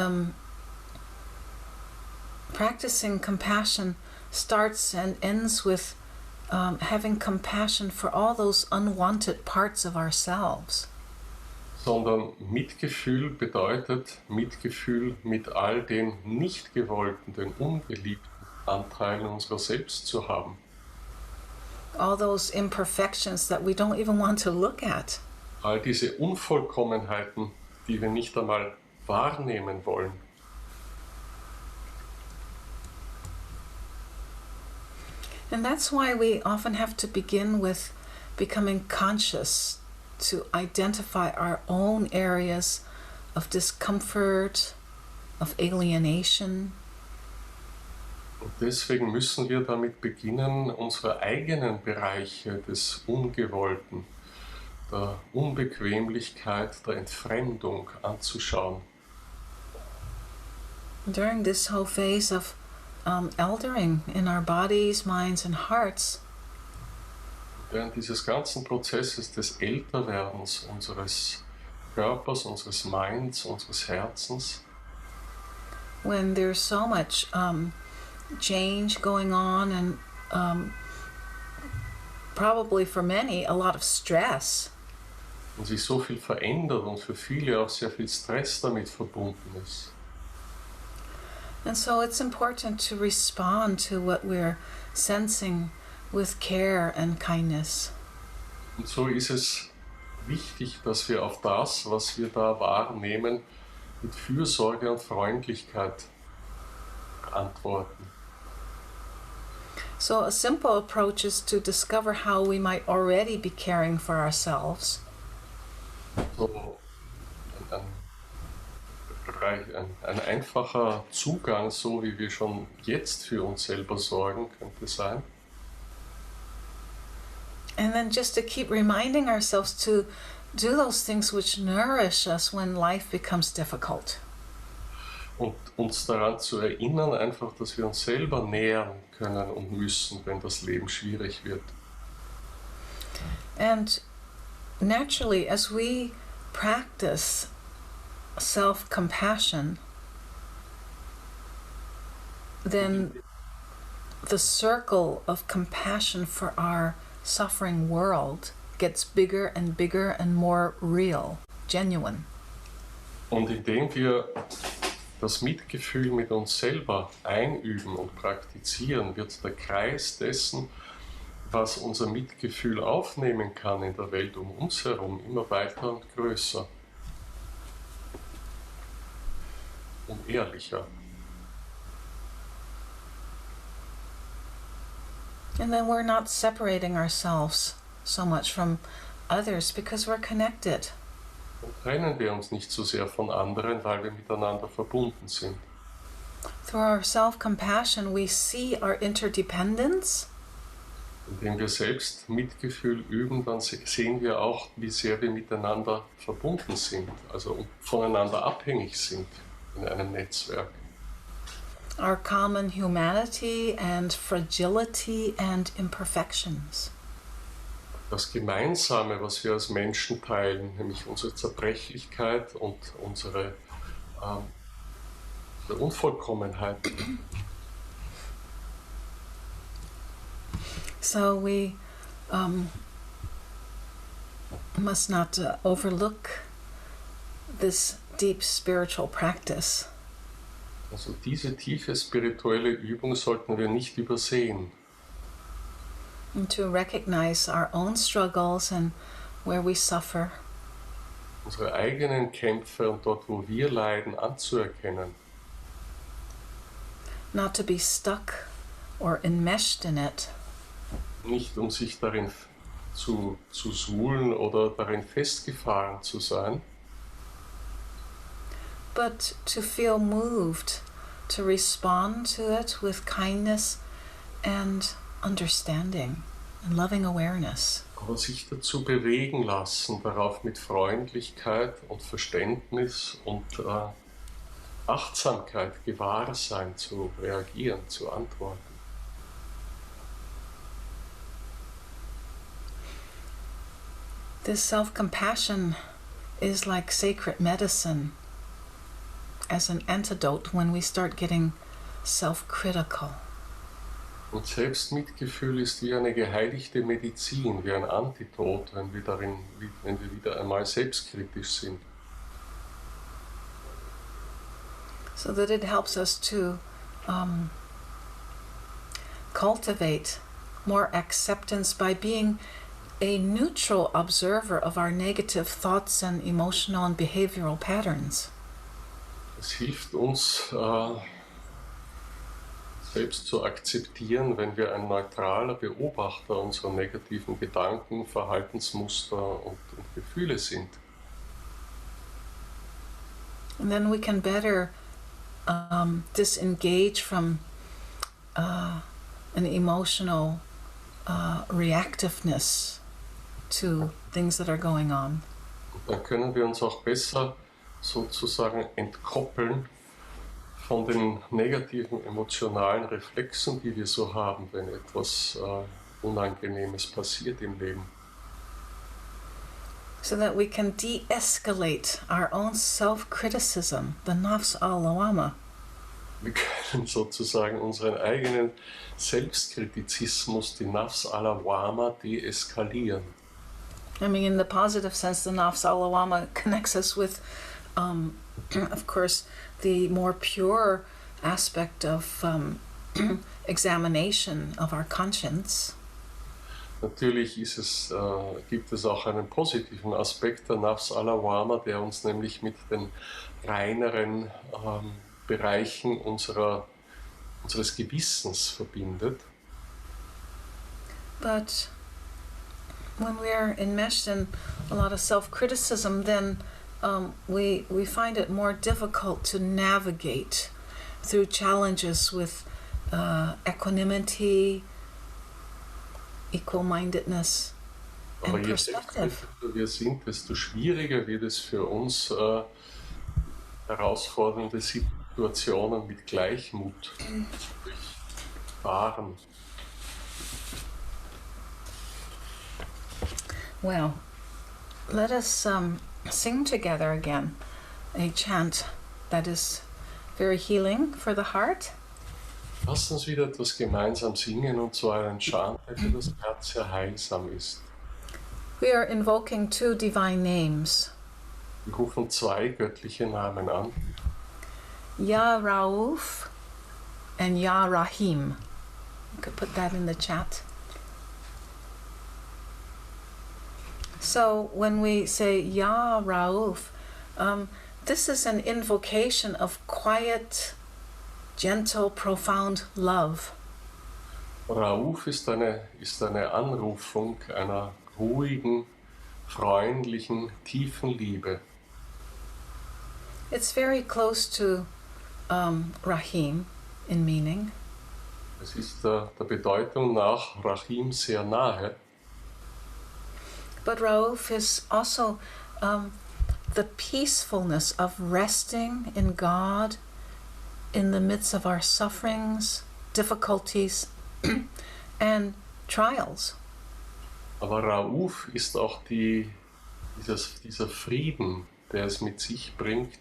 practicing compassion starts and ends with having compassion for all those unwanted parts of ourselves. Sondern Mitgefühl bedeutet Mitgefühl mit all den nicht gewollten, den ungeliebten Anteilen unserer selbst zu haben. All those imperfections that we don't even want to look at. All diese Unvollkommenheiten, die wir nicht einmal wahrnehmen wollen. And that's why we often have to begin with becoming conscious to identify our own areas of discomfort, of alienation. Und deswegen müssen wir damit beginnen, unsere eigenen Bereiche des Ungewollten, der Unbequemlichkeit, der Entfremdung anzuschauen. During this whole phase of eldering in our bodies, minds and hearts, Während dieses ganzen Prozesses des Älterwerdens unseres Körpers, unseres Minds, unseres Herzens, when there's so much change going on and probably for many a lot of stress, und sich so viel verändert und für viele auch sehr viel Stress damit verbunden ist. and so it's important to respond to what we're sensing with care and kindness. Und so ist es wichtig, dass wir auf das, was wir da wahrnehmen, mit Fürsorge und Freundlichkeit antworten. So a simple approach is to discover how we might already be caring for ourselves. So ein einfacher Zugang, so wie wir schon jetzt für uns selber sorgen, könnte sein. And then just to keep reminding ourselves to do those things which nourish us when life becomes difficult. Und uns daran zu erinnern, einfach, dass wir uns selber nähern können und müssen, wenn das Leben schwierig wird. And naturally, as we practice self-compassion, then the circle of compassion for our suffering world gets bigger and bigger and more real, genuine. Und indem wir das Mitgefühl mit uns selber einüben und praktizieren, wird der Kreis dessen, was unser Mitgefühl aufnehmen kann in der Welt um uns herum, immer weiter und größer und ehrlicher. And then we're not separating ourselves so much from others because we're connected. Dann trennen wir uns nicht so sehr von anderen, weil wir miteinander verbunden sind. Through our self-compassion, we see our interdependence. Indem wir selbst Mitgefühl üben, dann sehen wir auch, wie sehr wir miteinander verbunden sind, also voneinander abhängig sind in einem Netzwerk. Our common humanity and fragility and imperfections. Das Gemeinsame, was wir als Menschen teilen, nämlich unsere Zerbrechlichkeit und unsere Unvollkommenheit. So we must not overlook this deep spiritual practice. Also diese tiefe spirituelle Übung sollten wir nicht übersehen. And to recognize our own struggles and where we suffer. Unsere eigenen Kämpfe und dort, wo wir leiden, anzuerkennen. Not to be stuck or enmeshed in it. Nicht um sich darin zu suhlen oder darin festgefahren zu sein, but to feel moved to respond to it with kindness and understanding and loving awareness. aber sich dazu bewegen lassen, darauf mit Freundlichkeit und Verständnis und Achtsamkeit, Gewahrsein zu reagieren, zu antworten. This self-compassion is like sacred medicine as an antidote when we start getting self-critical. Und Selbstmitgefühl ist wie eine geheiligte Medizin, wie ein Antidot, wenn wir wieder einmal selbstkritisch sind. So that it helps us to cultivate more acceptance by being a neutral observer of our negative thoughts and emotional and behavioral patterns. Es hilft uns, selbst zu akzeptieren, wenn wir ein neutraler Beobachter unserer negativen Gedanken, Verhaltensmuster und Gefühle sind. And then we can better disengage from an emotional reactiveness to things that are going on. Und dann können wir uns auch besser sozusagen entkoppeln von den negativen emotionalen Reflexen, die wir so haben, wenn etwas Unangenehmes passiert im Leben. So that we can de-escalate our own self-criticism, the nafs al-lawama. Wir können sozusagen unseren eigenen Selbstkritizismus, die Nafs al-Lawama, deeskalieren. I mean, in the positive sense, the nafs al-lawama connects us with, of course, the more pure aspect of examination of our conscience. Natürlich gibt es auch einen positiven Aspekt der Nafs al-Lawama, der uns nämlich mit den reineren Bereichen unseres Gewissens verbindet. But when we're enmeshed in a lot of self-criticism, then we find it more difficult to navigate through challenges with equanimity, equal-mindedness, Aber and je perspective. selbstbewusster wir sind, desto schwieriger wird es für uns, herausfordernde Situationen mit Gleichmut durchfahren. Well, let us sing together again a chant that is very healing for the heart. Lass uns wieder etwas gemeinsam singen, und zwar einen Chant, der für das Herz sehr heilsam ist. We are invoking two divine names, Wir rufen 2 göttliche Namen an. Ya Rauf and Ya Rahim. You could put that in the chat. So when we say Ya Rauf, this is an invocation of quiet, gentle, profound love. Rauf ist eine Anrufung einer ruhigen, freundlichen, tiefen Liebe. It's very close to Rahim in meaning. Es ist der Bedeutung nach Rahim sehr nahe. But Rauf is also the peacefulness of resting in God in the midst of our sufferings, difficulties, and trials. Aber Rauf ist auch dieser Frieden, der es mit sich bringt,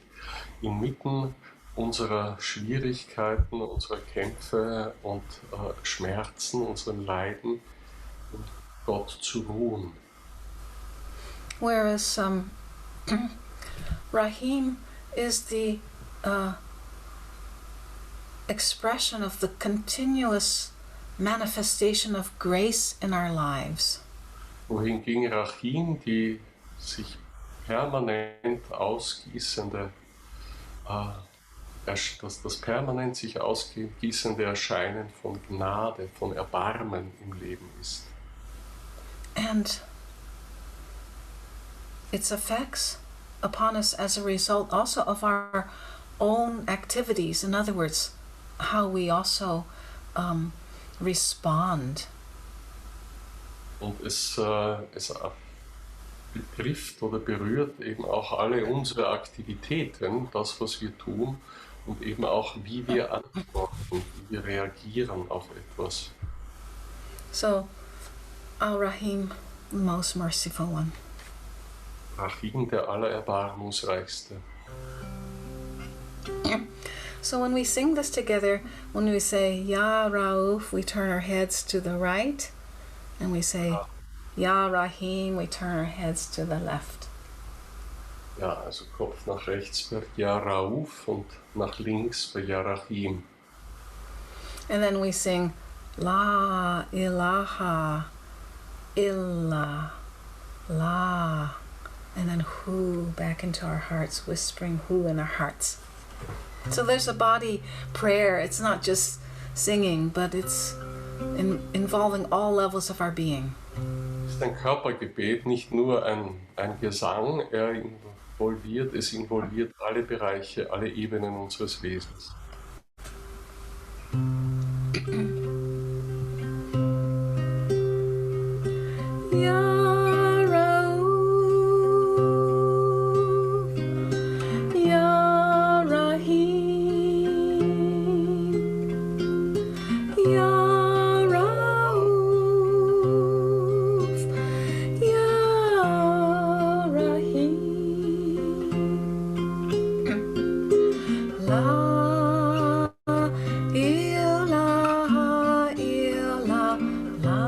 inmitten unserer Schwierigkeiten, unserer Kämpfe und Schmerzen, unseren Leiden, in Gott zu ruhen. Whereas Rahim is the expression of the continuous manifestation of grace in our lives. Wohingegen Rahim die sich permanent ausgießende, das permanent sich ausgießende Erscheinen von Gnade, von Erbarmen im Leben ist. And its effects upon us as a result also of our own activities. In other words, how we also respond. Und es betrifft oder berührt eben auch alle unsere Aktivitäten, das, was wir tun, und eben auch, wie wir antworten, wie wir reagieren auf etwas. So, Al-Rahim, the most merciful one. Rahim, der Allererbarmungsreichste. So when we sing this together, when we say Ya Rauf, we turn our heads to the right, and we say Ya Rahim, we turn our heads to the left. Ja, also Kopf nach rechts bei Ja Rauf und nach links bei Ja Rahim. And then we sing La ilaha illa la, and then Hu back into our hearts, whispering Hu in our hearts. So there's a body prayer. It's not just singing, but it's involving all levels of our being. Es ist ein Körpergebet, nicht nur ein Gesang, es involviert alle Bereiche, alle Ebenen unseres Wesens. Ya Rauf, Ya Rahim, Ya Rauf, Ya Rahim. La ilaha illa la.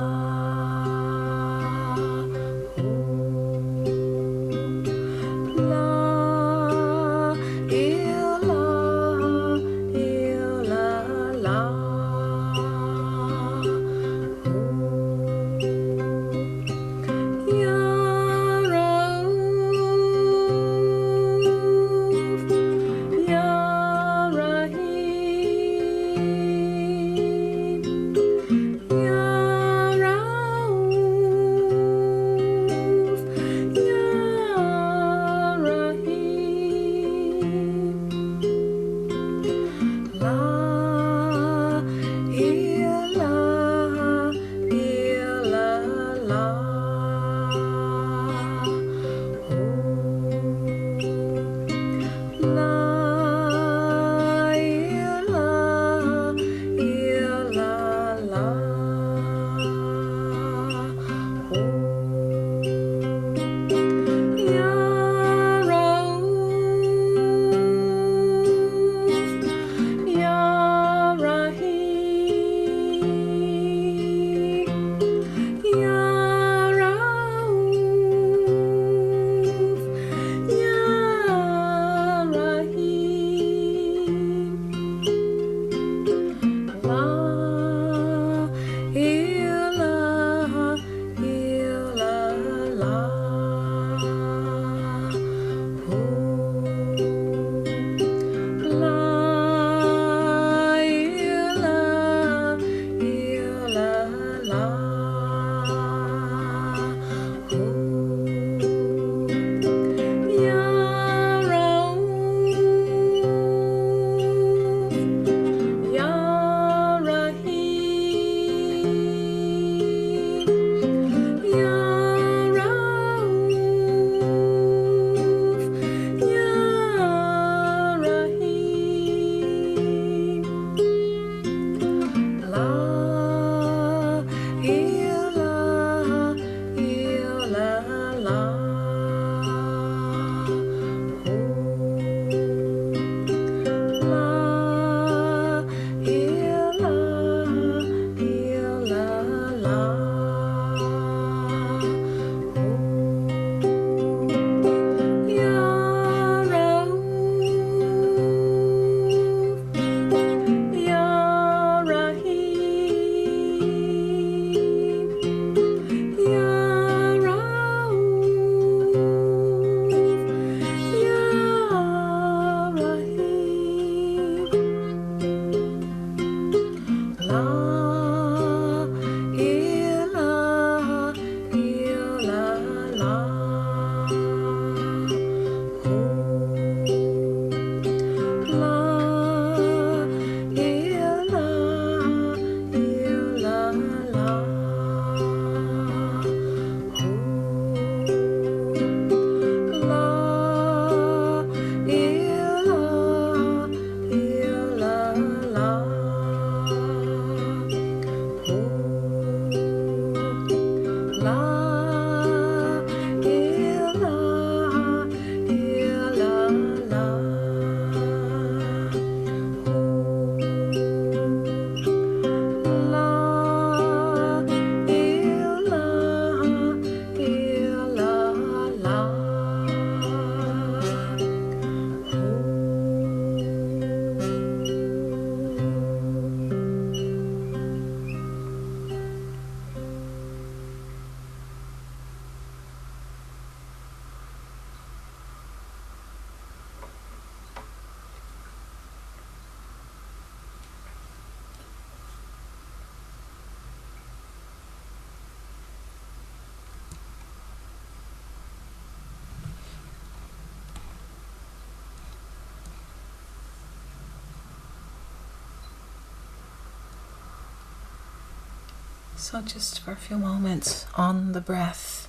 So just for a few moments on the breath.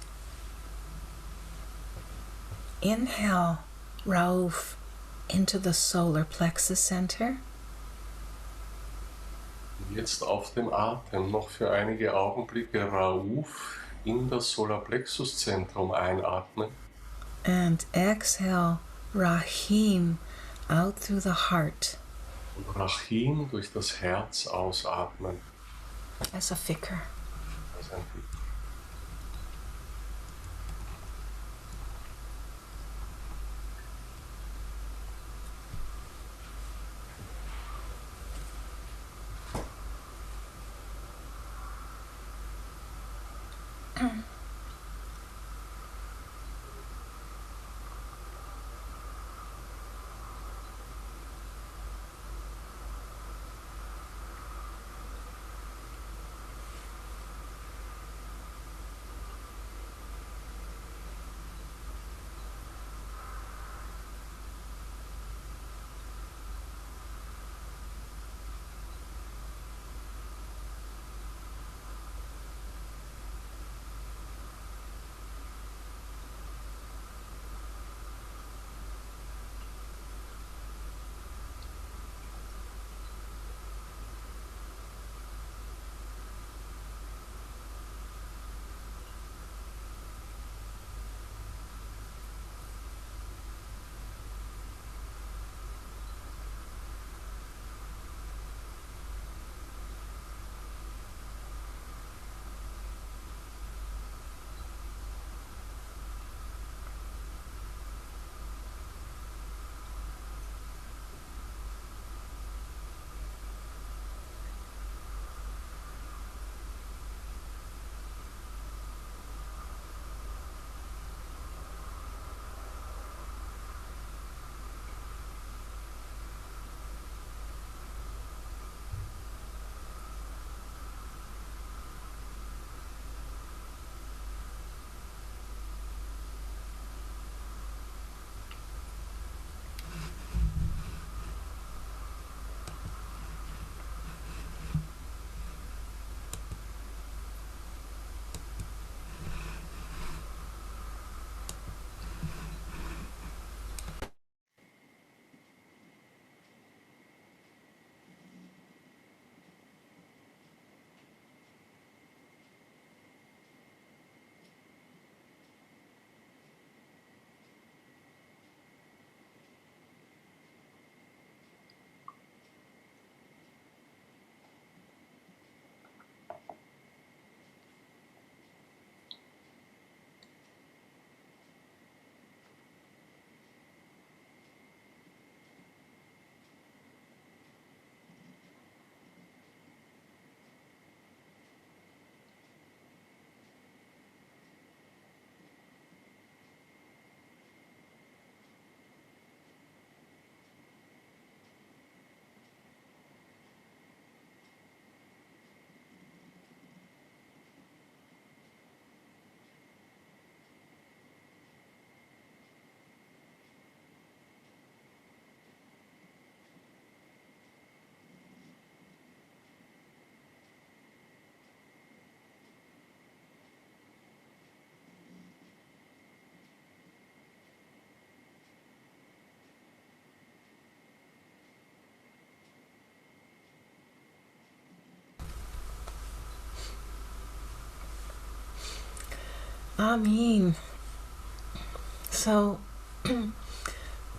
Inhale, Rauf, into the solar plexus center. Jetzt auf dem Atem noch für einige Augenblicke Rauf in das Solarplexuszentrum einatmen. And exhale, Rahim, out through the heart. Und Rachim durch das Herz ausatmen. As a fikr. Als ein Fikr. Amin. So,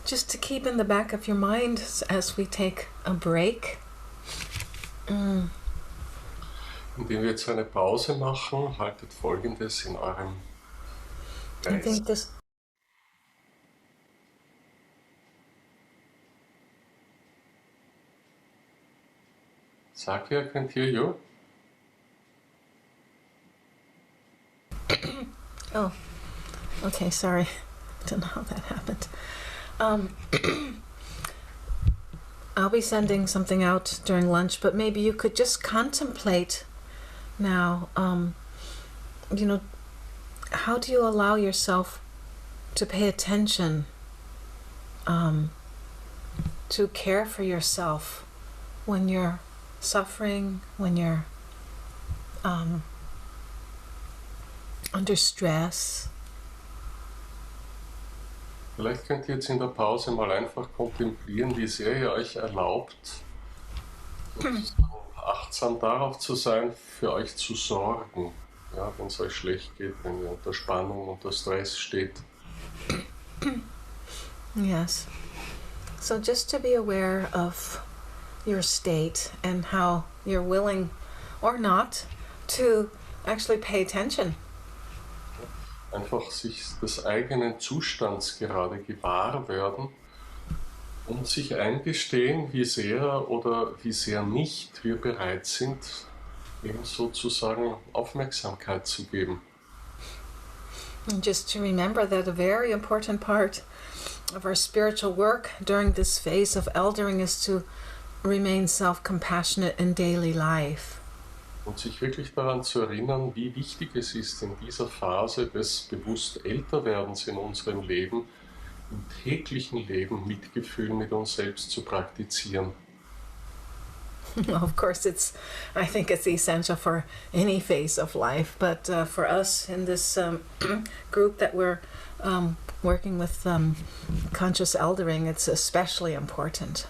just to keep in the back of your mind as we take a break. Indem wir jetzt eine Pause machen, haltet Folgendes in eurem I think Geist. this. Saki, I can't hear you. Oh, okay, sorry. Don't know how that happened. I'll be sending something out during lunch, but maybe you could just contemplate now, how do you allow yourself to pay attention, to care for yourself when you're suffering, when you're under stress. Vielleicht könnt ihr jetzt in der Pause mal einfach kontemplieren, wie sehr ihr euch erlaubt, achtsam darauf zu sein, für euch zu sorgen, ja, wenn es euch schlecht geht, wenn ihr unter Spannung, unter Stress steht. Yes. So just to be aware of your state and how you're willing or not to actually pay attention. Einfach sich des eigenen Zustands gerade gewahr werden und sich eingestehen, wie sehr oder wie sehr nicht wir bereit sind, ihm sozusagen Aufmerksamkeit zu geben. And just to remember that a very important part of our spiritual work during this phase of eldering is to remain self-compassionate in daily life. Und sich wirklich daran zu erinnern, wie wichtig es ist, in dieser Phase des bewusst Älterwerdens in unserem Leben, im täglichen Leben Mitgefühl mit uns selbst zu praktizieren. Of course, I think it's essential for any phase of life, but for us in this group that we're working with conscious eldering, it's especially important.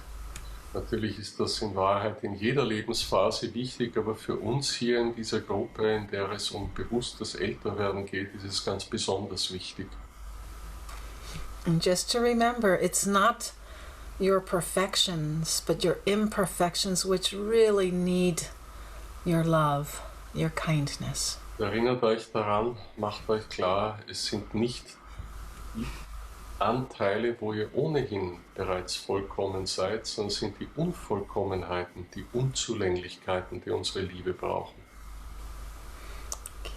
Natürlich ist das in Wahrheit in jeder Lebensphase wichtig, aber für uns hier in dieser Gruppe, in der es um bewusstes Älterwerden geht, ist es ganz besonders wichtig. And just to remember, it's not your perfections, but your imperfections which really need your love, your kindness. Erinnert euch daran, macht euch klar, es sind nicht die Anteile, wo ihr ohnehin bereits vollkommen seid, sondern sind die Unvollkommenheiten, die Unzulänglichkeiten, die unsere Liebe brauchen. Okay.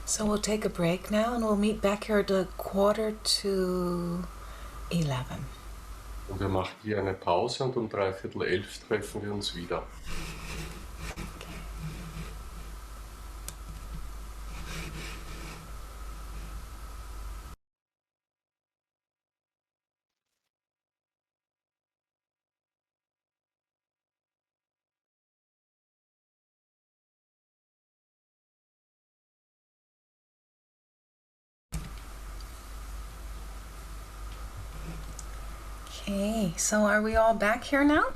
So we'll take a break now and we'll meet back here at 10:45. Und wir machen hier eine Pause und um 10:45 treffen wir uns wieder. Okay, so are we all back here now?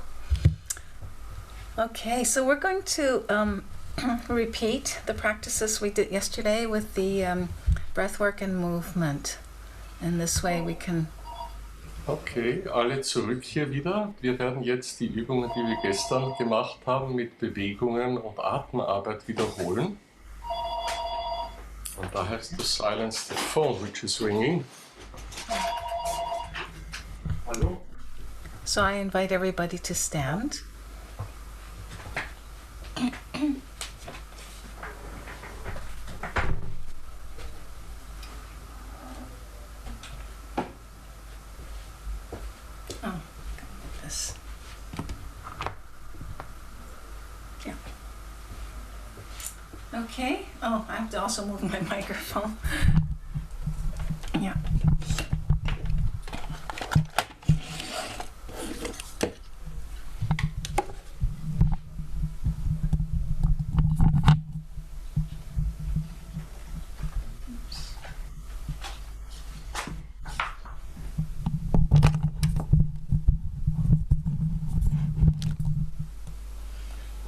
Okay, so we're going to repeat the practices we did yesterday with the breath work and movement. And this way we can... Okay, alle zurück hier wieder. Wir werden jetzt die Übungen, die wir gestern gemacht haben, mit Bewegungen und Atemarbeit wiederholen. Und da heißt es Silence the phone, which is ringing. Hallo? So I invite everybody to stand. Oh, this. Yeah. Okay. Oh, I have to also move my microphone. Yeah.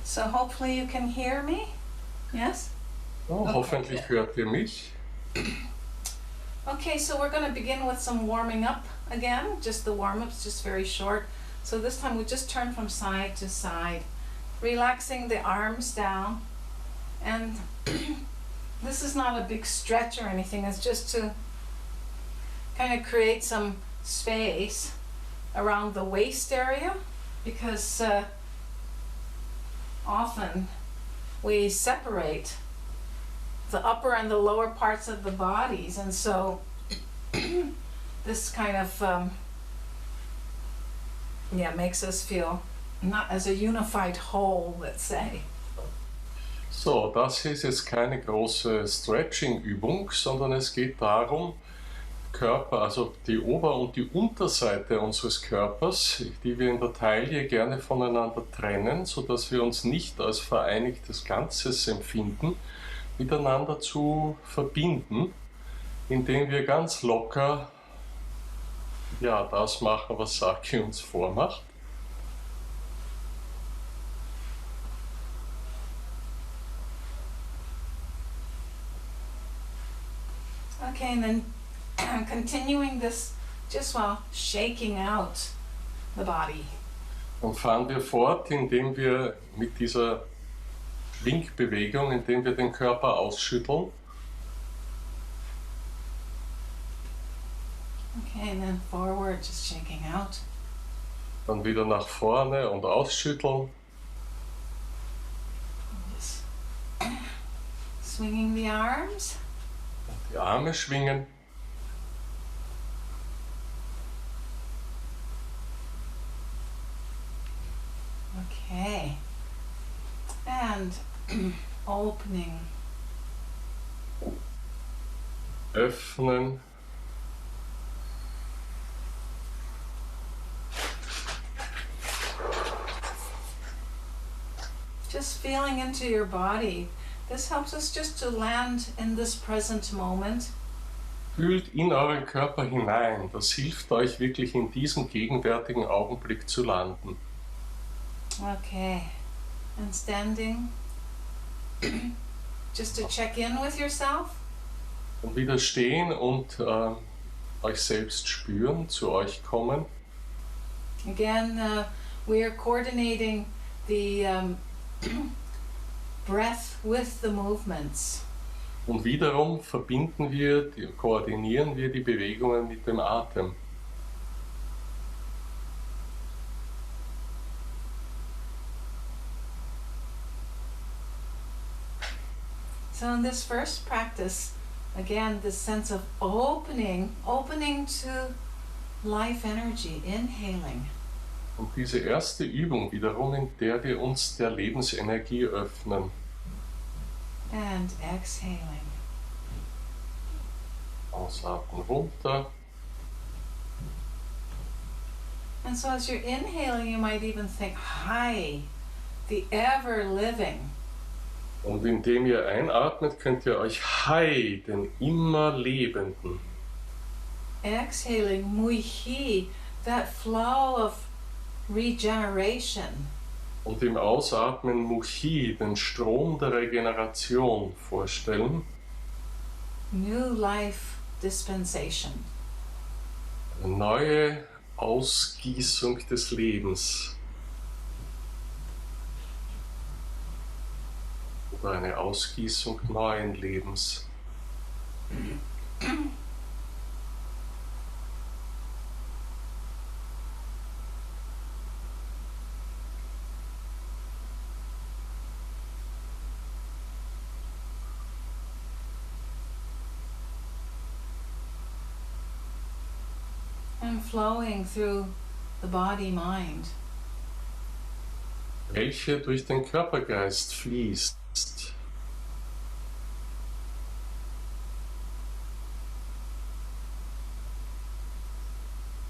So hopefully you can hear me. Yes? Oh, hoffentlich hört ihr mich. Okay, so we're going to begin with some warming up again. Just the warm-up's just very short. So this time we just turn from side to side, relaxing the arms down. And this is not a big stretch or anything. It's just to kind of create some space around the waist area, because often we separate the upper and the lower parts of the bodies, and so this kind of makes us feel not as a unified whole, let's say. So, das hier ist jetzt keine große Stretching-Übung, sondern es geht darum, Körper, also die Ober- und die Unterseite unseres Körpers, die wir in der Taille gerne voneinander trennen, sodass wir uns nicht als vereinigtes Ganzes empfinden, miteinander zu verbinden, indem wir ganz locker das machen, was Saki uns vormacht. Okay, and then continuing this just while shaking out the body. Dann fahren wir fort, indem wir mit dieser Schwingbewegung, indem wir den Körper ausschütteln. Okay, and then forward, just shaking out. Dann wieder nach vorne und ausschütteln. Just swinging the arms. Die Arme schwingen. Okay. And opening. Öffnen. Just feeling into your body. This helps us just to land in this present moment. Fühlt in euren Körper hinein. Das hilft euch wirklich in diesem gegenwärtigen Augenblick zu landen. Okay. And standing. Just to check in with yourself. Und wieder stehen und euch selbst spüren, zu euch kommen. Again, we are coordinating the breath with the movements. Und wiederum koordinieren wir die Bewegungen mit dem Atem. So in this first practice, again, this sense of opening to life energy, inhaling. Und diese erste Übung wiederum, in der wir uns der Lebensenergie öffnen. And exhaling. Ausatmen runter. And so as you're inhaling, you might even think, hi, the ever living. Und indem ihr einatmet, könnt ihr euch Hai, den immer Lebenden. Exhaling, Muihi, that flow of regeneration. Und im Ausatmen Muchi, den Strom der Regeneration, vorstellen. New life dispensation. Eine neue Ausgießung des Lebens. Oder eine Ausgießung neuen Lebens. And flowing through the body-mind. Welche durch den Körpergeist fließt.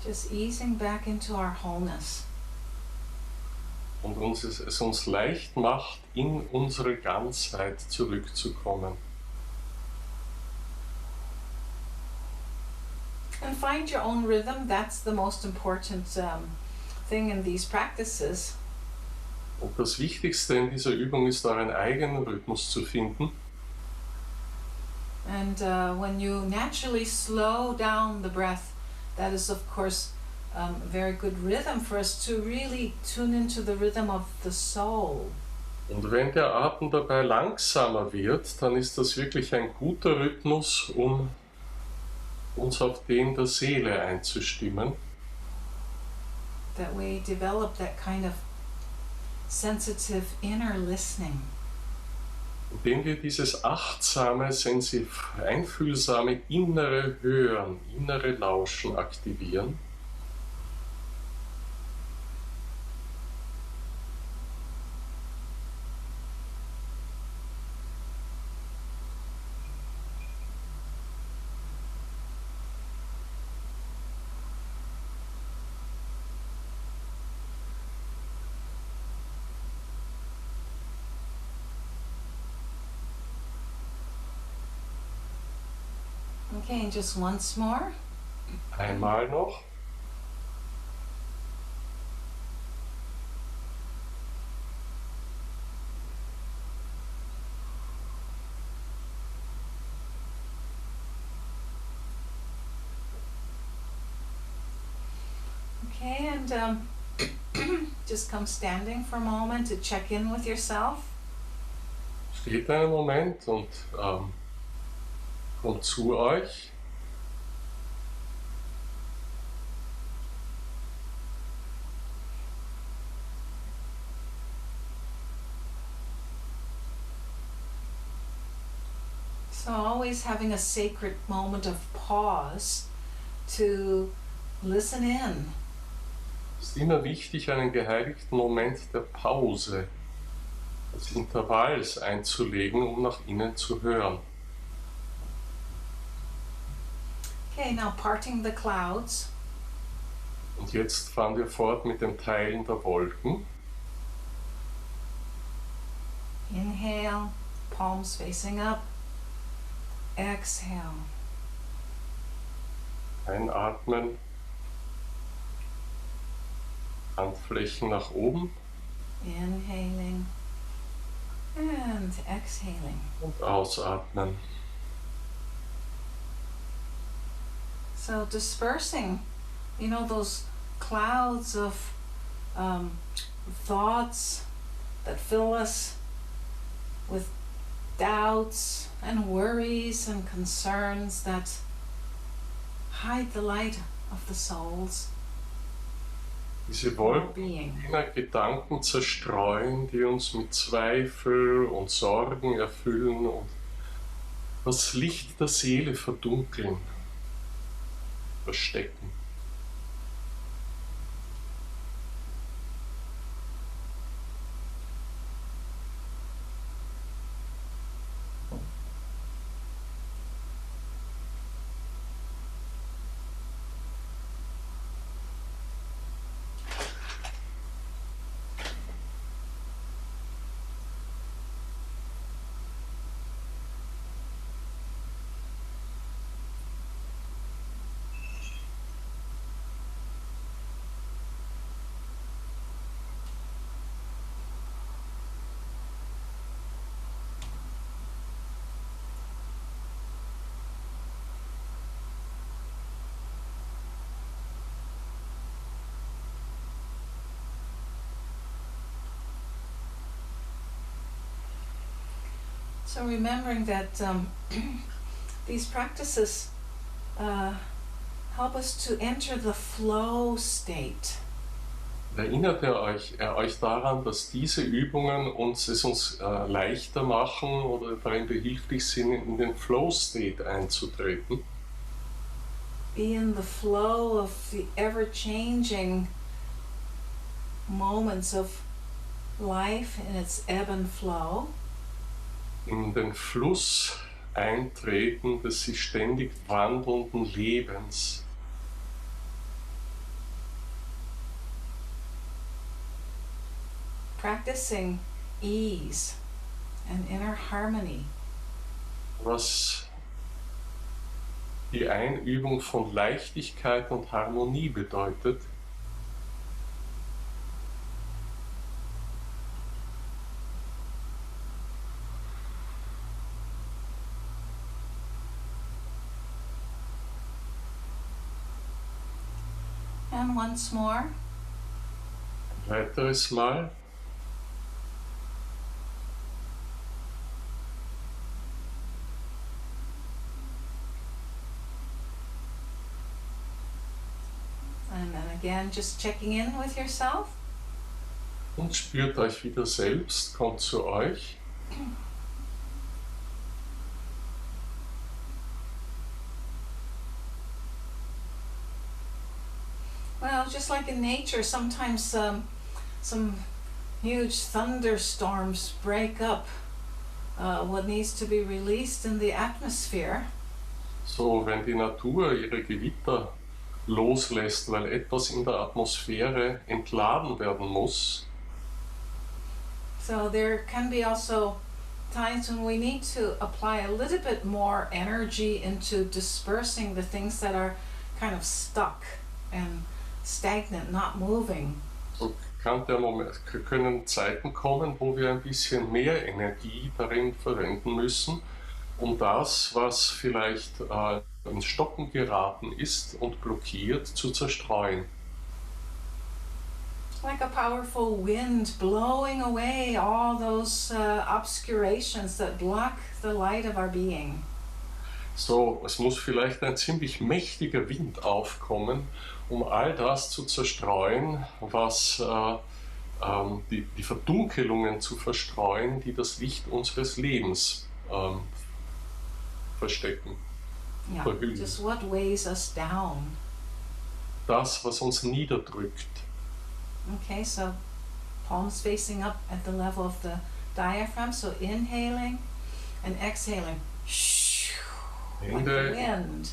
Just easing back into our wholeness. Und es uns leicht macht, in unsere Ganzheit zurückzukommen. And find your own rhythm. That's the most important thing in these practices. Und das Wichtigste in dieser Übung ist, euren eigenen Rhythmus zu finden. And when you naturally slow down the breath, that is of course a very good rhythm for us to really tune into the rhythm of the soul. Und wenn der Atem dabei langsamer wird, dann ist das wirklich ein guter Rhythmus, um uns auf den der Seele einzustimmen. That we develop that kind of sensitive inner listening. Indem wir dieses achtsame, einfühlsame innere Hören, innere Lauschen aktivieren. Okay, and just once more. Einmal noch. Okay, and just come standing for a moment to check in with yourself. Steht einen Moment und kommt zu euch. So always having a sacred moment of pause to listen in. Es ist immer wichtig, einen geheiligten Moment der Pause, des Intervalls einzulegen, um nach innen zu hören. Okay, now parting the clouds. Und jetzt fahren wir fort mit dem Teilen der Wolken. Inhale, palms facing up. Exhale. Einatmen, Handflächen nach oben Inhaling and exhaling. und ausatmen. So dispersing, those clouds of thoughts that fill us with doubts and worries and concerns that hide the light of the soul's Diese Wolken well-being. immer Gedanken zerstreuen, die uns mit Zweifel und Sorgen erfüllen und das Licht der Seele verdunkeln, verstecken. So remembering that these practices help us to enter the flow state. Erinnert ihr euch daran, dass diese Übungen es uns leichter machen oder darin behilflich sind, in den Flow-State einzutreten? Be in the flow of the ever-changing moments of life in its ebb and flow. In den Fluss eintreten des sich ständig wandelnden Lebens. Practicing ease and inner harmony. Was die Einübung von Leichtigkeit und Harmonie bedeutet. And once more. Ein weiteres Mal. And then again, just checking in with yourself. Und spürt euch wieder selbst, kommt zu euch. Well, just like in nature, sometimes some huge thunderstorms break up what needs to be released in the atmosphere. So, wenn die Natur ihre Gewitter loslässt, weil etwas in der Atmosphäre entladen werden muss, So there can be also times when we need to apply a little bit more energy into dispersing the things that are kind of stuck and stagnant, not moving. So können Zeiten kommen, wo wir ein bisschen mehr Energie darin verwenden müssen, um das, was vielleicht ins Stocken geraten ist und blockiert, zu zerstreuen. Like a powerful wind blowing away all those obscurations that block the light of our being. So, es muss vielleicht ein ziemlich mächtiger Wind aufkommen, um all das zu zerstreuen, was die Verdunkelungen zu verstreuen, die das Licht unseres Lebens verstecken. Yeah, Verhüllen. just what weighs us down. Das, was uns niederdrückt. Okay, so palms facing up at the level of the diaphragm. So inhaling and exhaling. Like the wind.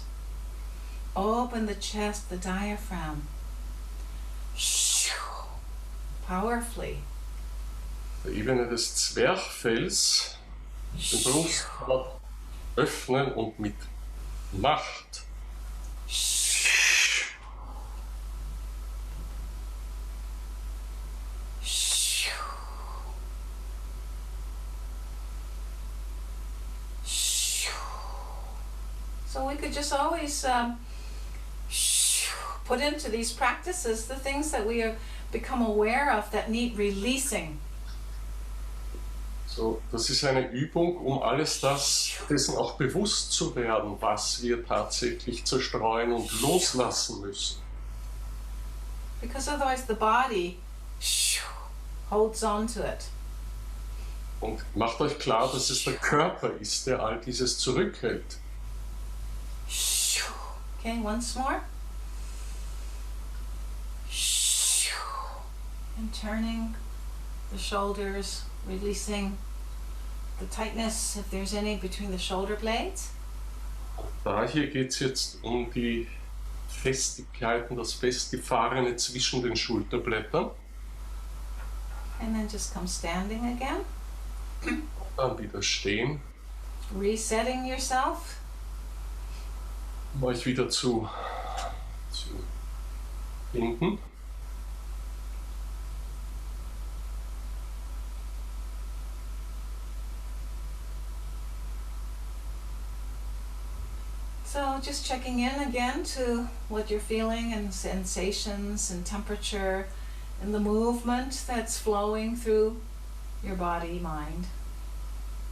Open the chest, the diaphragm. Powerfully. Der Ebene des Zwerchfells, den Brustkorb öffnen und mit Macht. So we could just always put into these practices the things that we have become aware of that need releasing. So, das ist eine Übung, um alles dessen auch bewusst zu werden, was wir tatsächlich zerstreuen und loslassen müssen. Because otherwise the body holds on to it. Und macht euch klar, dass es der Körper ist, der all dieses zurückhält. Okay, once more. And turning the shoulders, releasing the tightness, if there's any, between the shoulder blades. Da hier geht es jetzt um die Festigkeiten, das Festgefahrene zwischen den Schulterblättern. And then just come standing again. Dann wieder stehen, Resetting yourself. um euch wieder zu finden. So just checking in again to what you're feeling and sensations and temperature and the movement that's flowing through your body, mind.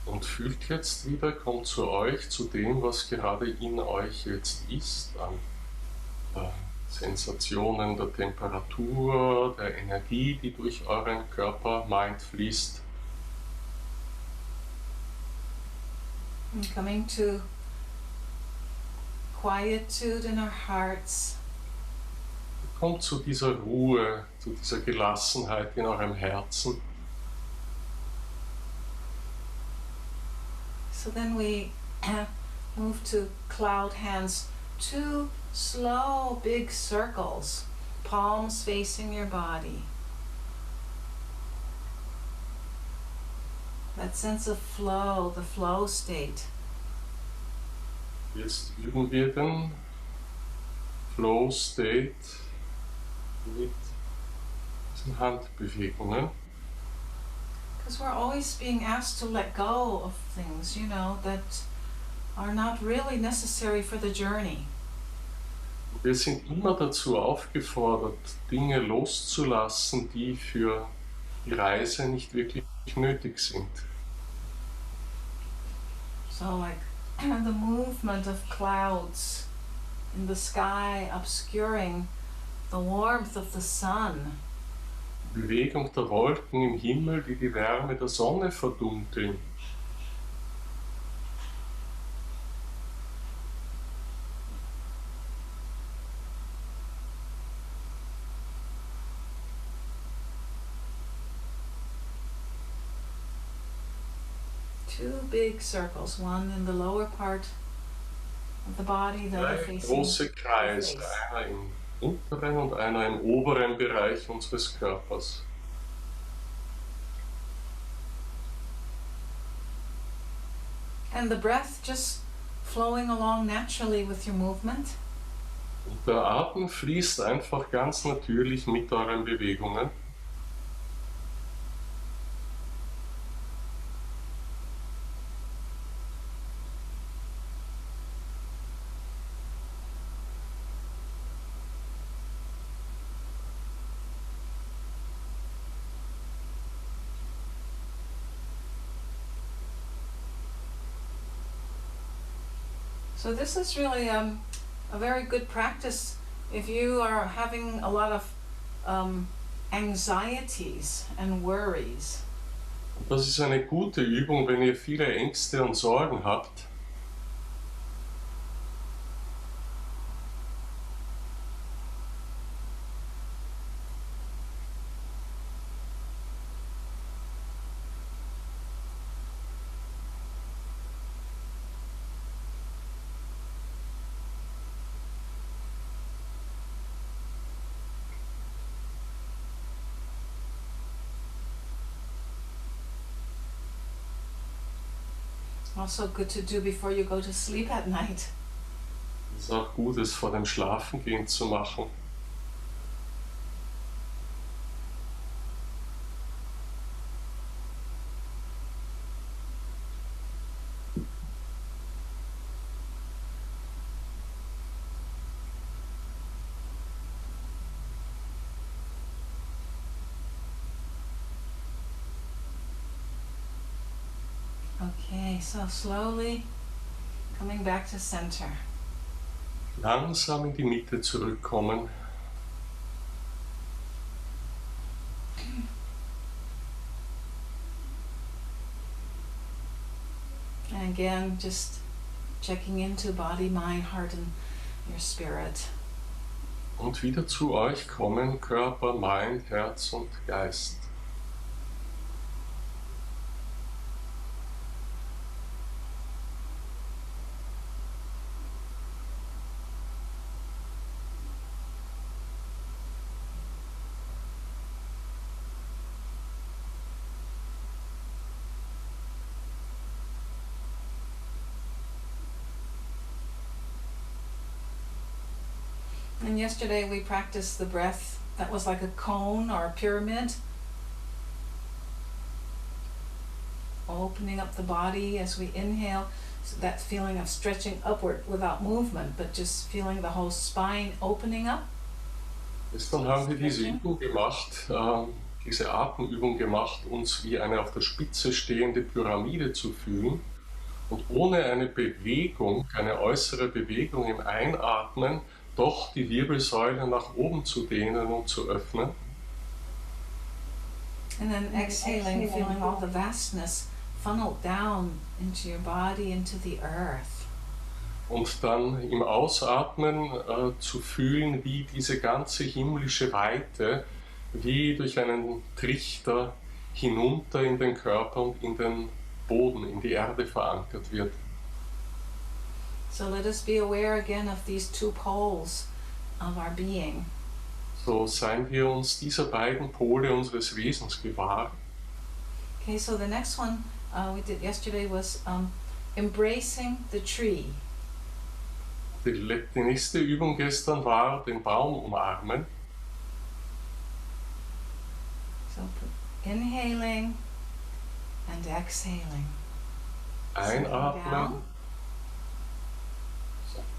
Und fühlt jetzt wieder, kommt zu euch, zu dem, was gerade in euch jetzt ist, an Sensationen der Temperatur, der Energie, die durch euren Körper, Mind fließt. And coming to quietude in our hearts. Kommt zu dieser Ruhe, zu dieser Gelassenheit in eurem Herzen. So then we move to cloud hands, 2 slow big circles, palms facing your body. That sense of flow, the flow state. Jetzt üben wir den Flow State mit diesen Handbewegungen. Because we're always being asked to let go of things, you know, that are not really necessary for the journey. Wir sind immer dazu aufgefordert, Dinge loszulassen, die für die Reise nicht wirklich nötig sind. So like the movement of clouds in the sky obscuring the warmth of the sun. Bewegung der Wolken im Himmel, die die Wärme der Sonne verdunkeln. Two big circles, one in the lower part of the body, the other Drei facing große the Kreise, face. einer im unteren und einer im oberen Bereich unseres Körpers. And the breath just flowing along naturally with your movement. Und der Atem fließt einfach ganz natürlich mit euren Bewegungen. So this is really a very good practice if you are having a lot of anxieties and worries. Und das ist eine gute Übung, wenn ihr viele Ängste und Sorgen habt. Also good to do before you go to sleep at night. Es ist auch gut, es vor dem Schlafengehen zu machen. Okay, so slowly coming back to center. Langsam in die Mitte zurückkommen. And again, just checking into body, mind, heart, and your spirit. Und wieder zu euch kommen, Körper, Mind, Herz und Geist. And yesterday we practiced the breath that was like a cone or a pyramid. Opening up the body as we inhale, so that feeling of stretching upward without movement, but just feeling the whole spine opening up. Gestern haben wir diese Übung gemacht, diese Atemübung gemacht, uns wie eine auf der Spitze stehende Pyramide zu fühlen und ohne eine Bewegung, eine äußere Bewegung im Einatmen, doch die Wirbelsäule nach oben zu dehnen und zu öffnen. And then exhaling, feeling all the vastness funneled down into your body, into the earth. Und dann im Ausatmen zu fühlen, wie diese ganze himmlische Weite wie durch einen Trichter hinunter in den Körper und in den Boden, in die Erde verankert wird. So let us be aware again of these two poles of our being. So seien wir uns dieser beiden Pole unseres Wesens gewahr. Okay, so the next one we did yesterday was embracing the tree. Die nächste Übung gestern war den Baum umarmen. So inhaling and exhaling. Einatmen.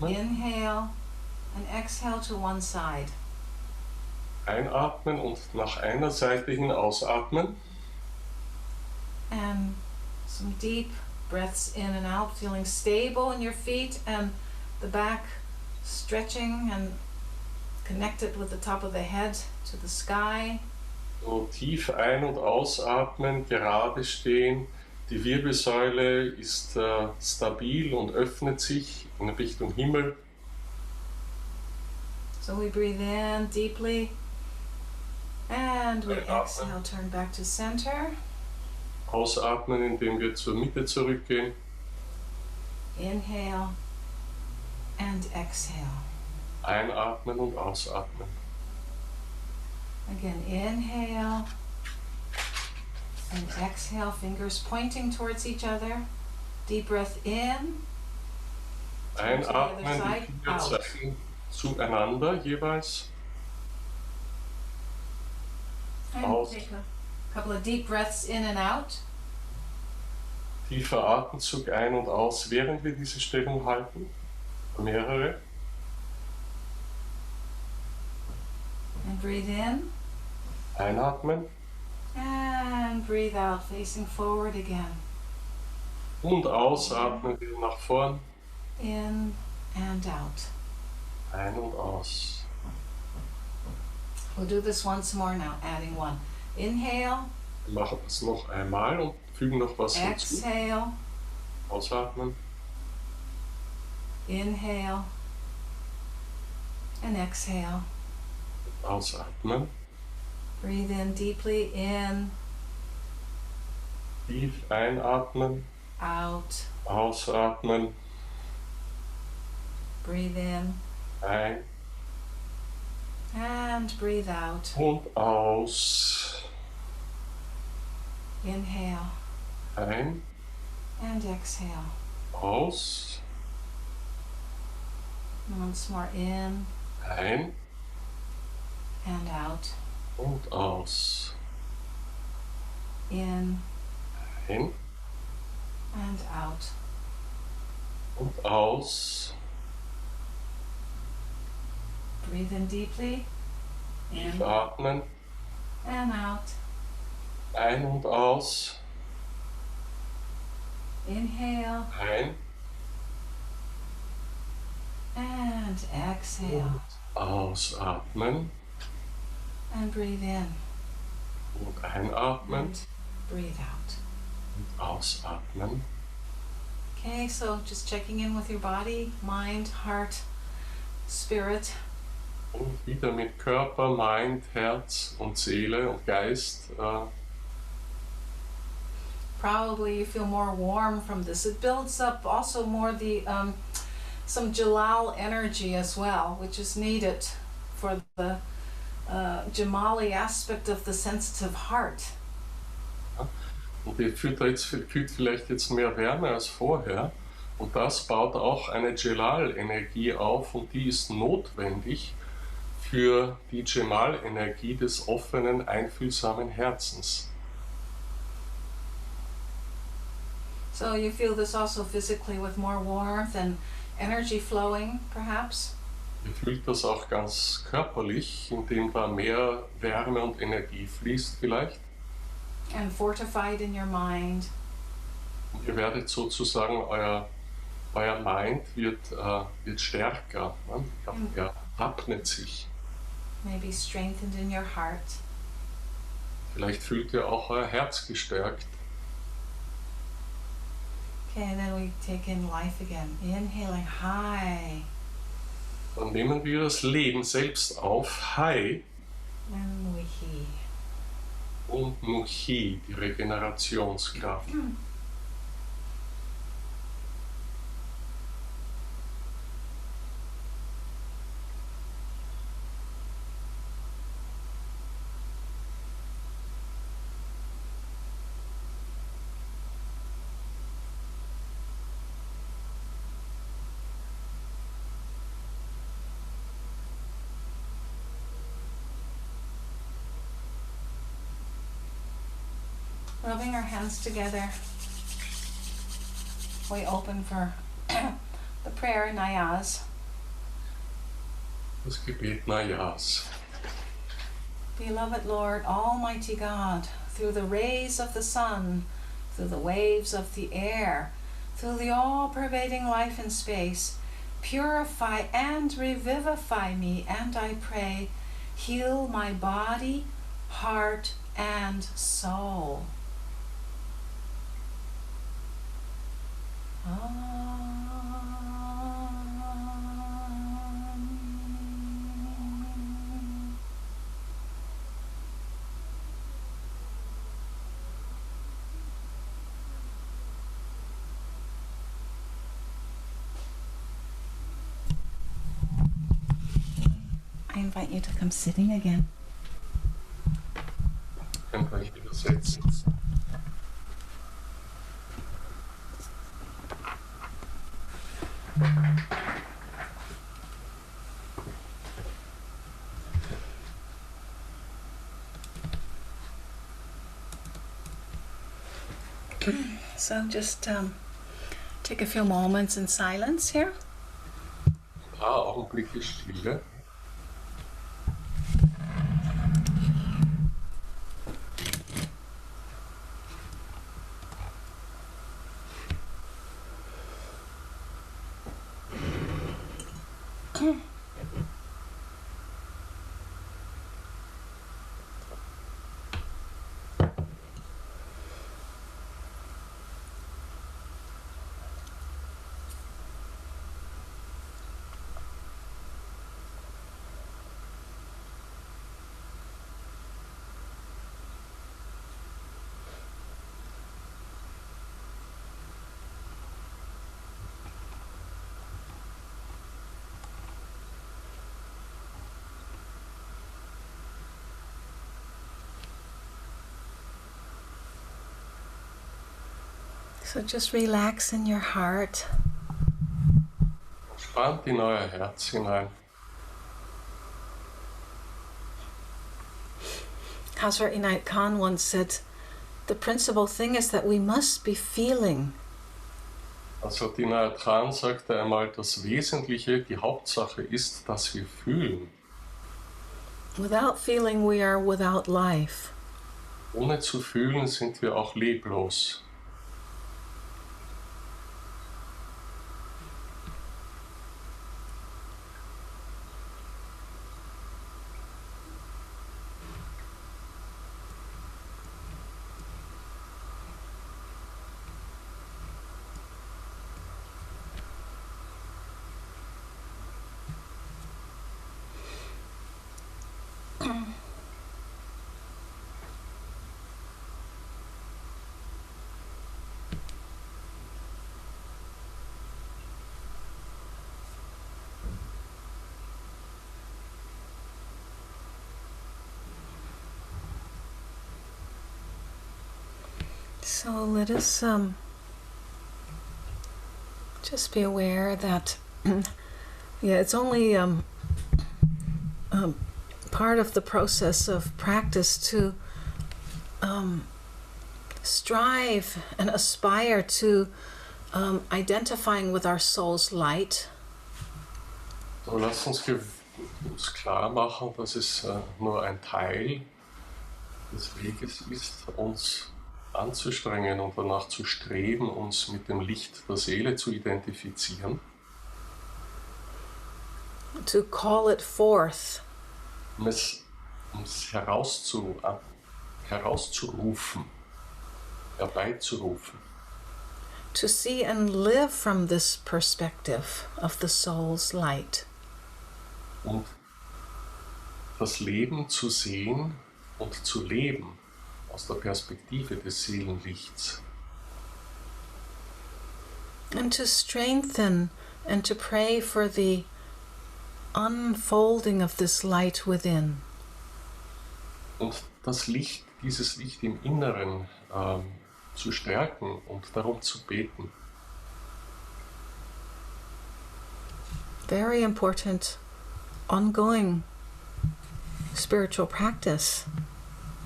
Inhale and exhale to one side. Einatmen und nach einer Seite hin ausatmen. And some deep breaths in and out, feeling stable in your feet and the back stretching and connected with the top of the head to the sky. So tief ein- und ausatmen, gerade stehen. Die Wirbelsäule ist stabil und öffnet sich in Richtung Himmel. So we breathe in deeply and we exhale, turn back to center. Ausatmen, indem wir zur Mitte zurückgehen. Inhale and exhale. Einatmen und ausatmen. Again, inhale and exhale, fingers pointing towards each other. Deep breath in. Einatmen, side, die Finger out. zeigen zueinander jeweils. And Aus. take a couple of deep breaths in and out. Tiefer Atemzug ein und aus, während wir diese Stellung halten. Mehrere. And breathe in. Einatmen And breathe out, facing forward again. und ausatmen wieder nach vorn. In and out. Ein und aus. We'll do this once more now, adding one. Inhale. Wir machen das noch einmal und fügen noch was hinzu. Exhale. Ausatmen. Inhale. And exhale. Ausatmen. Breathe in deeply, in, Tief einatmen. out. Ausatmen. Breathe in Ein and breathe out. und aus. Inhale Ein, and exhale. aus. Once more, in Ein and out. und aus. In Ein and out. und aus. Breathe in deeply, Tief in atmen. and out. Ein und aus. Inhale Ein and exhale. ausatmen. And breathe in Und einatmen. and breathe out. Und ausatmen. Okay, so just checking in with your body, mind, heart, spirit. Und wieder mit Körper, Mind, Herz und Seele und Geist. Probably you feel more warm from this. It builds up also more the some Jalal energy as well, which is needed for the Jamali aspect of the sensitive heart. Und ihr fühlt vielleicht jetzt mehr Wärme als vorher. Und das baut auch eine Jalal-Energie auf und die ist notwendig für die Jamal-Energie des offenen, einfühlsamen Herzens. So you feel this also physically with more warmth and energy flowing, perhaps? Ihr fühlt das auch ganz körperlich, indem da mehr Wärme und Energie fließt vielleicht. And fortified in your mind. Und ihr werdet sozusagen, euer Mind wird stärker. Ne? Er wappnet sich. Maybe strengthened in your heart. Vielleicht fühlt ihr auch euer Herz gestärkt. Okay, and then we take in life again. Inhaling high. Dann nehmen wir das Leben selbst auf, Hai And Muhi. und Muhi, die Regenerationskraft. Rubbing our hands together, we open for the prayer Nayaz. Das Gebet Najas. Beloved Lord, Almighty God, through the rays of the sun, through the waves of the air, through the all-pervading life in space, purify and revivify me, and I pray, heal my body, heart, and soul. I invite you to come sitting again. Könnt ihr euch wieder setzen. So just take a few moments in silence here. Ein paar Augenblicke Stille. So just relax in your heart. Spannt in euer Herz hinein. Hazrat Inayat Khan once said, the principal thing is that we must be feeling. Also Inayat Khan sagte einmal, das Wesentliche, die Hauptsache ist, dass wir fühlen. Without feeling, we are without life. Ohne zu fühlen sind wir auch leblos. So let us just be aware that it's only part of the process of practice to strive and aspire to identifying with our soul's light. So lasst uns klar machen, dass es nur ein Teil des Weges ist, uns anzustrengen und danach zu streben, uns mit dem Licht der Seele zu identifizieren. To call it forth. Um es herauszurufen, herbeizurufen. To see and live from this perspective of the soul's light. Und das Leben zu sehen und zu leben aus der Perspektive des Seelenlichts. And to strengthen and to pray for the unfolding of this light within. Und dieses Licht im Inneren zu stärken und darum zu beten. Very important ongoing spiritual practice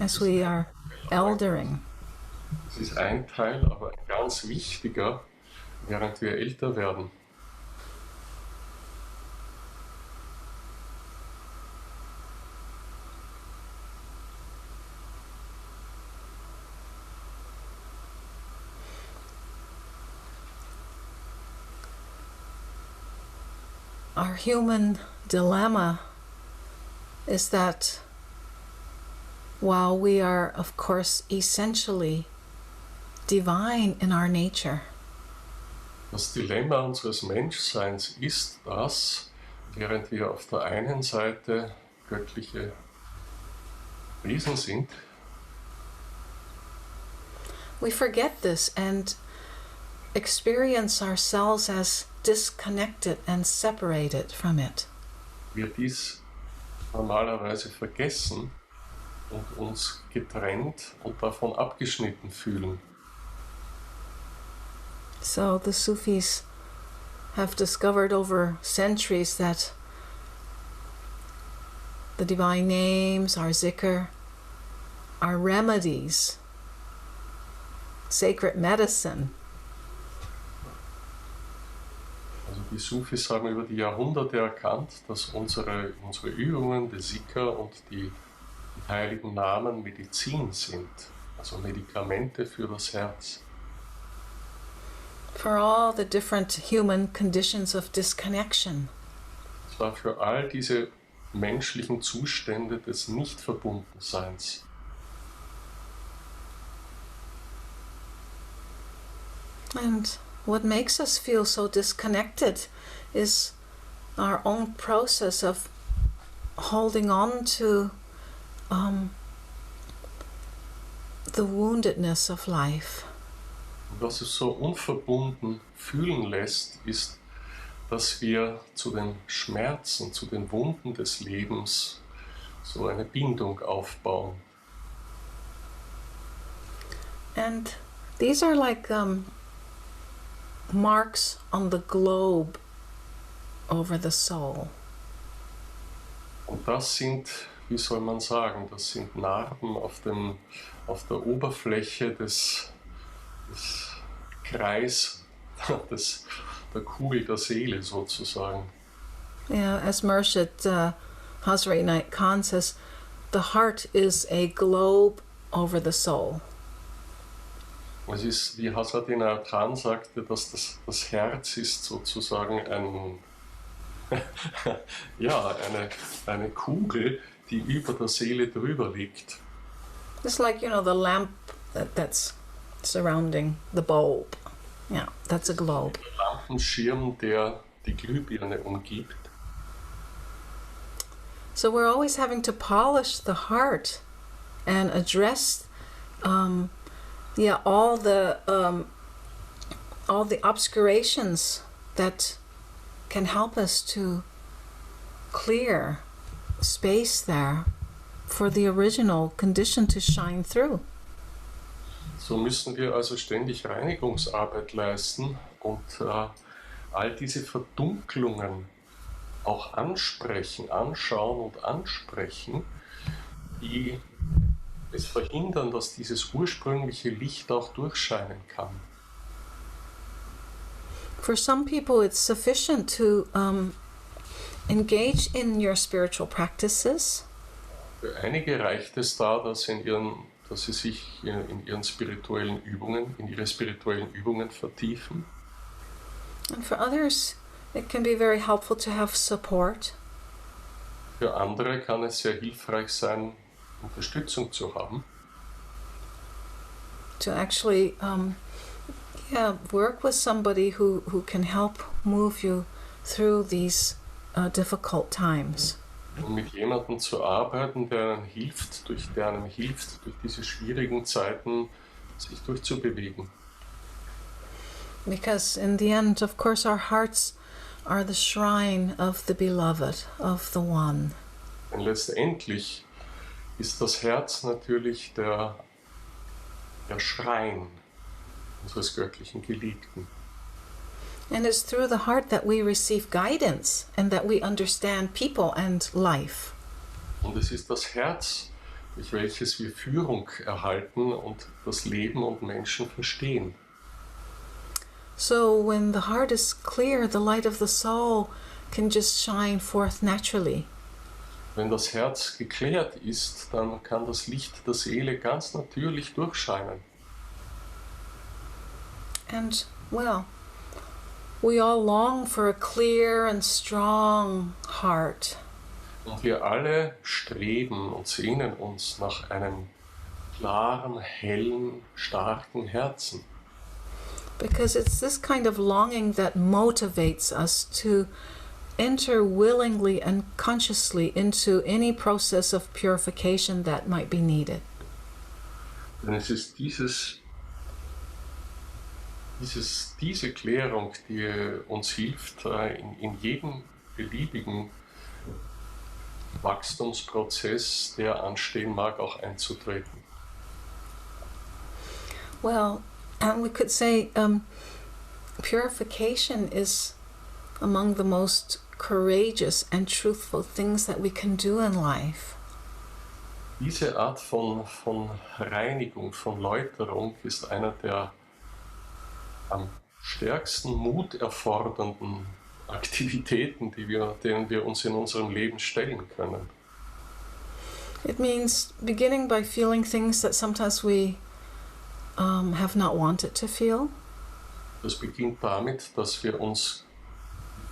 as we are eldering. Es ist ein Teil, aber ein ganz wichtiger, während wir älter werden. Our human dilemma is that while we are, of course, essentially divine in our nature, Das Dilemma unseres Menschseins ist, dass, während wir auf der einen Seite göttliche Wesen sind, we forget this and experience ourselves as disconnected and separated from it. wir dies normalerweise vergessen und uns getrennt und davon abgeschnitten fühlen. So the Sufis have discovered over centuries that the divine names, our zikr, are remedies, sacred medicine. Also die Sufis haben über die Jahrhunderte erkannt, dass unsere Übungen, die Sikr und die heiligen Namen Medizin sind, also Medikamente für das Herz. For all the different human conditions of disconnection. Es war für all diese menschlichen Zustände des Nichtverbundenseins. And what makes us feel so disconnected is our own process of holding on to the woundedness of life. Und was es so unverbunden fühlen lässt, ist, dass wir zu den Schmerzen, zu den Wunden des Lebens so eine Bindung aufbauen. And these are like marks on the globe over the soul. Und das sind, wie soll man sagen, das sind Narben auf der Oberfläche des Kreis, der Kugel der Seele sozusagen. Yeah, as Murshid Hazrat Inayat Khan says, the heart is a globe over the soul. Es ist, wie Hazrat Inayat Khan sagte, dass das Herz ist sozusagen eine Kugel, die über der Seele drüber liegt. It's like, the lamp that's surrounding the bulb. Yeah, that's a globe. Der Lampenschirm, der die Glühbirne umgibt. So we're always having to polish the heart and address all the obscurations that can help us to clear space there for the original condition to shine through. So müssen wir also ständig Reinigungsarbeit leisten und all diese Verdunklungen auch anschauen und ansprechen, die es verhindern, dass dieses ursprüngliche Licht auch durchscheinen kann. For some people, it's sufficient to engage in your spiritual practices. Für einige reicht es da, dass sie sich in ihre spirituellen Übungen vertiefen. And for others, it can be very helpful to have support. Für andere kann es sehr hilfreich sein, Unterstützung zu haben. To actually work with somebody who can help move you through these difficult times. Und mit jemandem zu arbeiten, der einem hilft, durch diese schwierigen Zeiten sich durchzubewegen. Because in the end, of course, our hearts are the shrine of the beloved, of the one. Denn letztendlich ist das Herz natürlich der Schrein unseres göttlichen Geliebten. And it's through the heart that we receive guidance and that we understand people and life. Und es ist das Herz, durch welches wir Führung erhalten und das Leben und Menschen verstehen. So when the heart is clear, the light of the soul can just shine forth naturally. Wenn das Herz geklärt ist, dann kann das Licht der Seele ganz natürlich durchscheinen. And, well, we all long for a clear and strong heart. Und wir alle streben und sehnen uns nach einem klaren, hellen, starken Herzen. Because it's this kind of longing that motivates us to enter willingly and consciously into any process of purification that might be needed. Denn es ist diese Klärung, die uns hilft, in jedem beliebigen Wachstumsprozess, der anstehen mag, auch einzutreten. Well, we could say purification is among the most courageous and truthful things that we can do in life. Diese Art von Reinigung, von Läuterung ist einer der am stärksten muterfordernden Aktivitäten, denen wir uns in unserem Leben stellen können. It means beginning by feeling things that sometimes we have not wanted to feel. Das beginnt damit, dass wir uns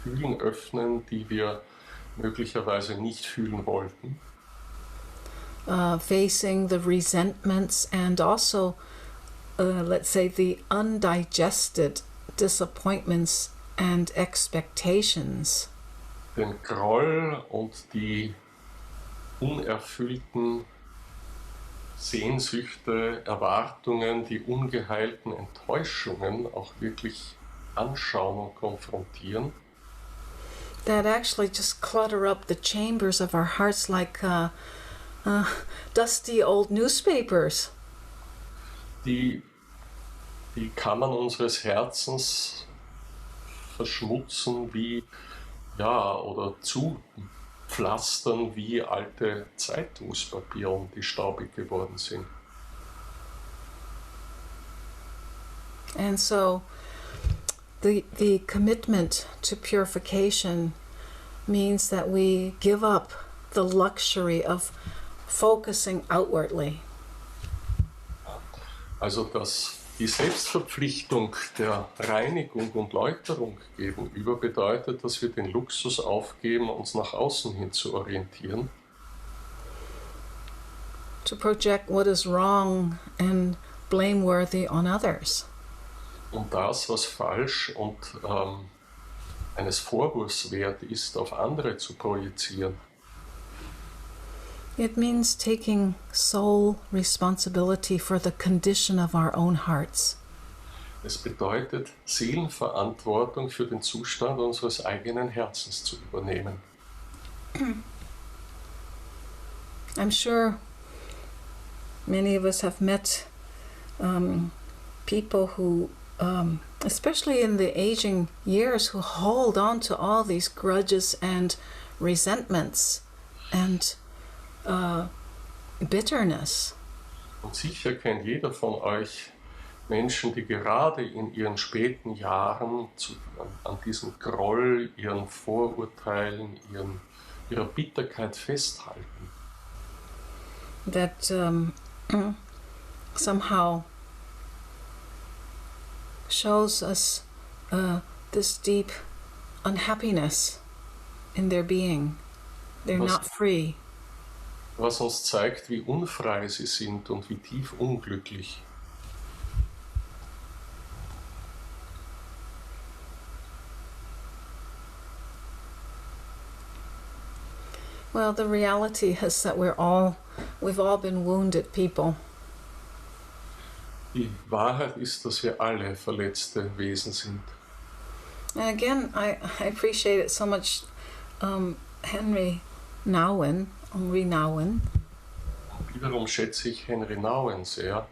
Gefühlen öffnen, die wir möglicherweise nicht fühlen wollten. Facing the resentments and also, let's say, the undigested disappointments and expectations. Den Groll und die unerfüllten Sehnsüchte, Erwartungen, die ungeheilten Enttäuschungen auch wirklich anschauen und konfrontieren. That actually just clutter up the chambers of our hearts like dusty old newspapers. Die Kammern unseres Herzens verschmutzen oder zupflastern wie alte Zeitungspapiere, die staubig geworden sind. And so the commitment to purification means that we give up the luxury of focusing outwardly. Also dass die Selbstverpflichtung der Reinigung und Läuterung gegenüber bedeutet, dass wir den Luxus aufgeben, uns nach außen hin zu orientieren. To project what is wrong and blameworthy on others. Und das, was falsch und eines Vorwurfs wert ist, auf andere zu projizieren. It means taking sole responsibility for the condition of our own hearts. Es bedeutet, Seelenverantwortung für den Zustand unseres eigenen Herzens zu übernehmen. I'm sure many of us have met people who, especially in the aging years, who hold on to all these grudges and resentments and bitterness. Und sicher kennt jeder von euch Menschen, die gerade in ihren späten Jahren an diesem Groll, ihren Vorurteilen, ihrer Bitterkeit festhalten. That somehow shows us this deep unhappiness in their being. They're not free. Was uns zeigt, wie unfrei sie sind und wie tief unglücklich. Well, the reality is that we've all been wounded people. Die Wahrheit ist, dass wir alle verletzte Wesen sind. And again, I appreciate it so much. Henry Nouwen. Wiederum schätze ich Henry Nouwen sehr,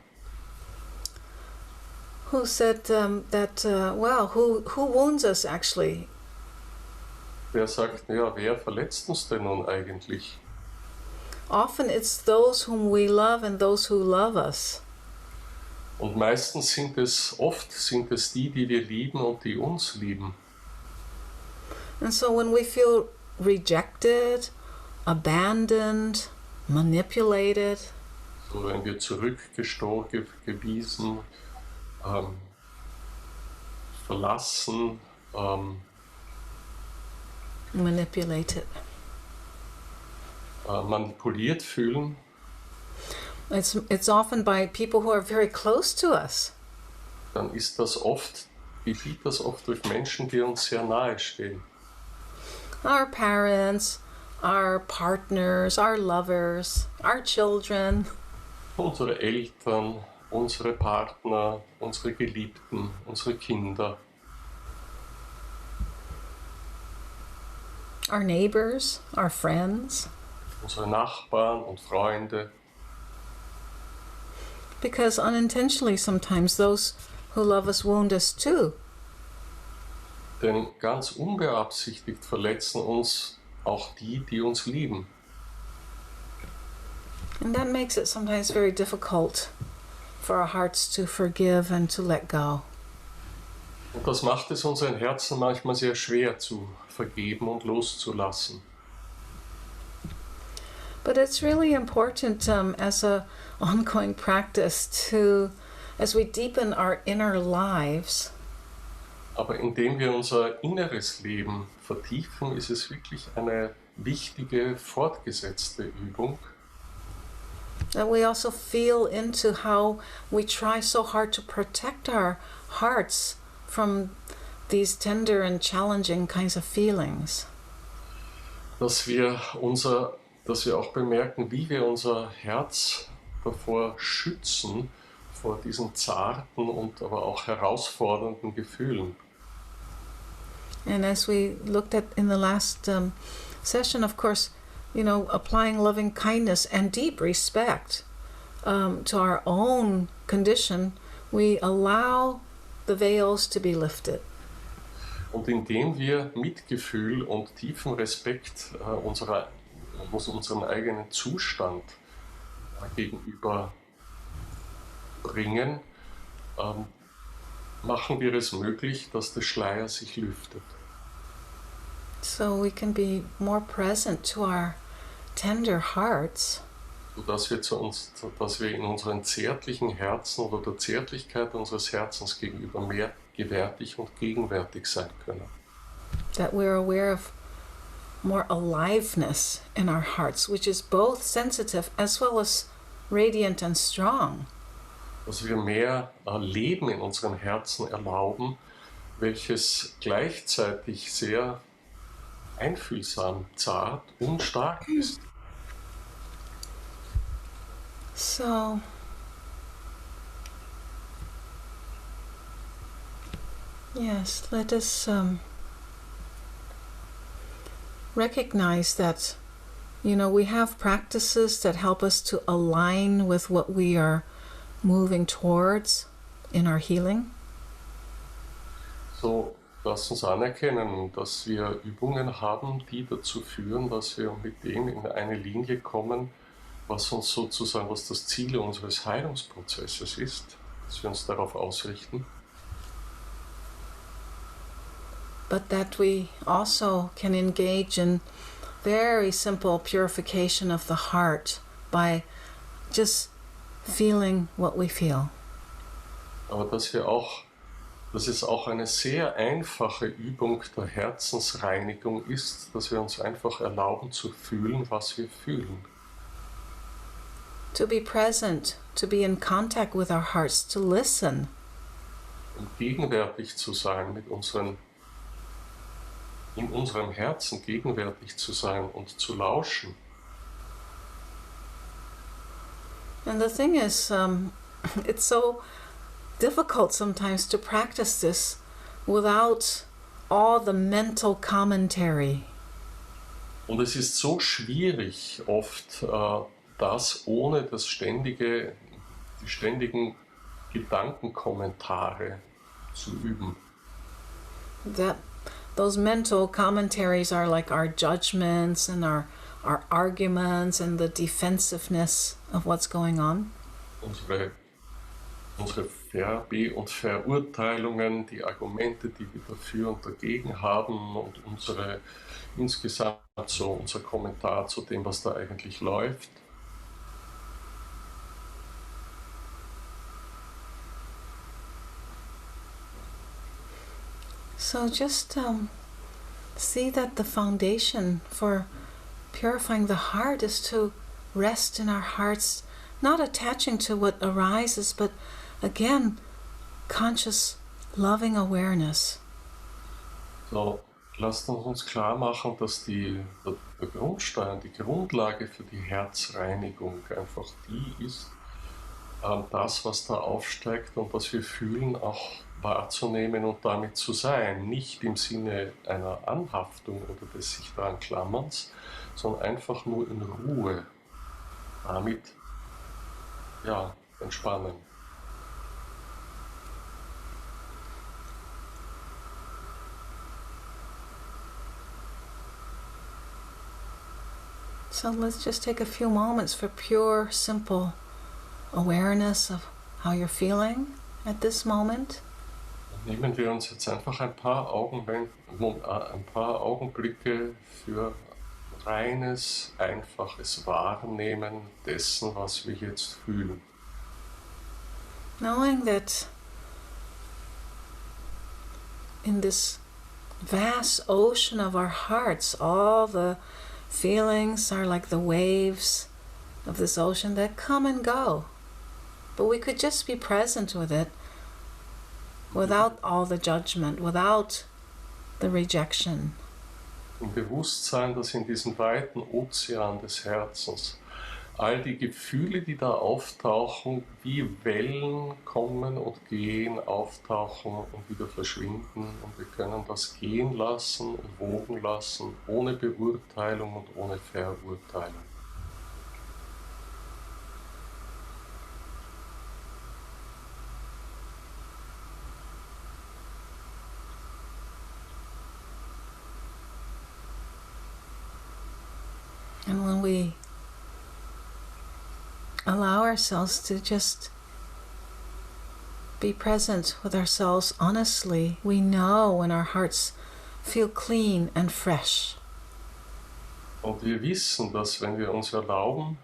who said that, who wounds us actually? der sagt, ja, wer verletzt uns denn nun eigentlich? Often it's those whom we love and those who love us. Und meistens sind es die wir lieben und die uns lieben. And so when we feel rejected, abandoned, manipulated, So, wenn wir zurückgewiesen, verlassen, manipulated. Manipuliert fühlen, It's often by people who are very close to us. dann geschieht das oft durch Menschen, die uns sehr nahe stehen. Our parents, our partners, our lovers, our children. Unsere Eltern, unsere Partner, unsere Geliebten, unsere Kinder, Our neighbors, our friends. unsere Nachbarn und Freunde. Because unintentionally sometimes those who love us wound us too. Denn ganz unbeabsichtigt verletzen uns auch die, die uns lieben. And that makes it sometimes very difficult for our hearts to forgive and to let go. Und das macht es unseren Herzen manchmal sehr schwer zu vergeben und loszulassen. But it's really important as a ongoing practice to, as we deepen our inner lives, Aber indem wir unser inneres Leben vertiefen, ist es wirklich eine wichtige, fortgesetzte Übung, that we also feel into how we try so hard to protect our hearts from these tender and challenging kinds of feelings. dass wir auch bemerken, wie wir unser Herz davor schützen, vor diesen zarten und aber auch herausfordernden Gefühlen. And as we looked at in the last session, of course, applying loving kindness and deep respect to our own condition, we allow the veils to be lifted. Und indem wir Mitgefühl und tiefen Respekt unserem eigenen Zustand gegenüber bringen, machen wir es möglich, dass der Schleier sich lüftet. So we can be more present to our tender hearts. Sodass wir in unseren zärtlichen Herzen oder der Zärtlichkeit unseres Herzens gegenüber mehr gewärtig und gegenwärtig sein können. That we're aware of more aliveness in our hearts, which is both sensitive as well as radiant and strong. Dass wir mehr Leben in unserem Herzen erlauben, welches gleichzeitig sehr einfühlsam, zart und stark ist. So, yes, let us recognize that, we have practices that help us to align with what we are moving towards in our healing. So, lasst uns anerkennen, dass wir Übungen haben, die dazu führen, dass wir mit dem in eine Linie kommen, was das Ziel unseres Heilungsprozesses ist, dass wir uns darauf ausrichten. But that we also can engage in very simple purification of the heart by just feeling what we feel. Aber dass es auch eine sehr einfache Übung der Herzensreinigung ist, dass wir uns einfach erlauben zu fühlen, was wir fühlen. To be present, to be in contact with our hearts, to listen. Um gegenwärtig zu sein in unserem Herzen gegenwärtig zu sein und zu lauschen. And the thing is, it's so difficult sometimes to practice this without all the mental commentary. Und es ist so schwierig, oft das ohne die ständigen Gedankenkommentare zu üben. Those mental commentaries are like our judgments and our arguments and the defensiveness of what's going on. Unsere und Verurteilungen, die Argumente, die wir dafür und dagegen haben und insgesamt unser Kommentar zu dem, was da eigentlich läuft. So just see that the foundation for purifying the heart is to rest in our hearts, not attaching to what arises, but again, conscious, loving awareness. So, lasst uns klar machen, dass der Grundstein, die Grundlage für die Herzreinigung einfach die ist, das, was da aufsteigt und was wir fühlen, auch wahrzunehmen und damit zu sein. Nicht im Sinne einer Anhaftung oder des sich daran Klammerns, sondern einfach nur in Ruhe damit entspannen. So let's just take a few moments for pure, simple awareness of how you're feeling at this moment. Nehmen wir uns jetzt einfach ein paar Augenblicke für reines, einfaches Wahrnehmen dessen, was wir jetzt fühlen. Knowing that in this vast ocean of our hearts, all the feelings are like the waves of this ocean that come and go. But we could just be present with it without all the judgment, without the rejection. Im Bewusstsein, dass in diesem weiten Ozean des Herzens all die Gefühle, die da auftauchen, wie Wellen kommen und gehen, auftauchen und wieder verschwinden. Und wir können das gehen lassen und wogen lassen, ohne Beurteilung und ohne Verurteilung. And when we allow ourselves to just be present with ourselves honestly, we know when our hearts feel clean and fresh. Und wir wissen, dass wenn wir uns erlauben,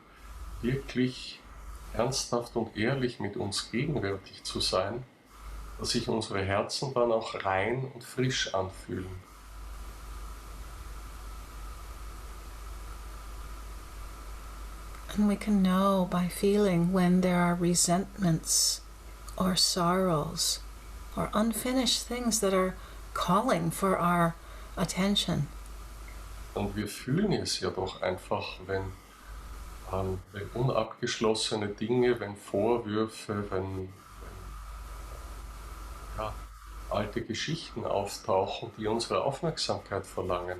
wirklich ernsthaft und ehrlich mit uns gegenwärtig zu sein, dass sich unsere Herzen dann auch rein und frisch anfühlen. And we can know by feeling when there are resentments or sorrows or unfinished things that are calling for our attention. Und wir fühlen es ja doch einfach, wenn unabgeschlossene Dinge, wenn Vorwürfe, wenn alte Geschichten auftauchen, die unsere Aufmerksamkeit verlangen.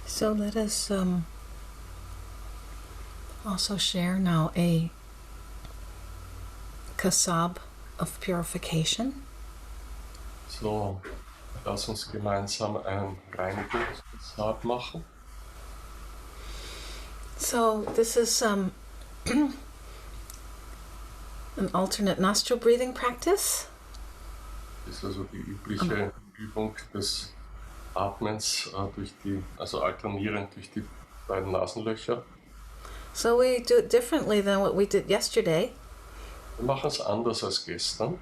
So let us also share now a kasab of purification. So, lass uns gemeinsam ein Reinigungskasab machen. So this is an alternate nostril breathing practice. Das ist also die übliche Übung des Atmens also alternierend durch die beiden Nasenlöcher. So we do it differently than what we did yesterday. Wir machen es anders als gestern.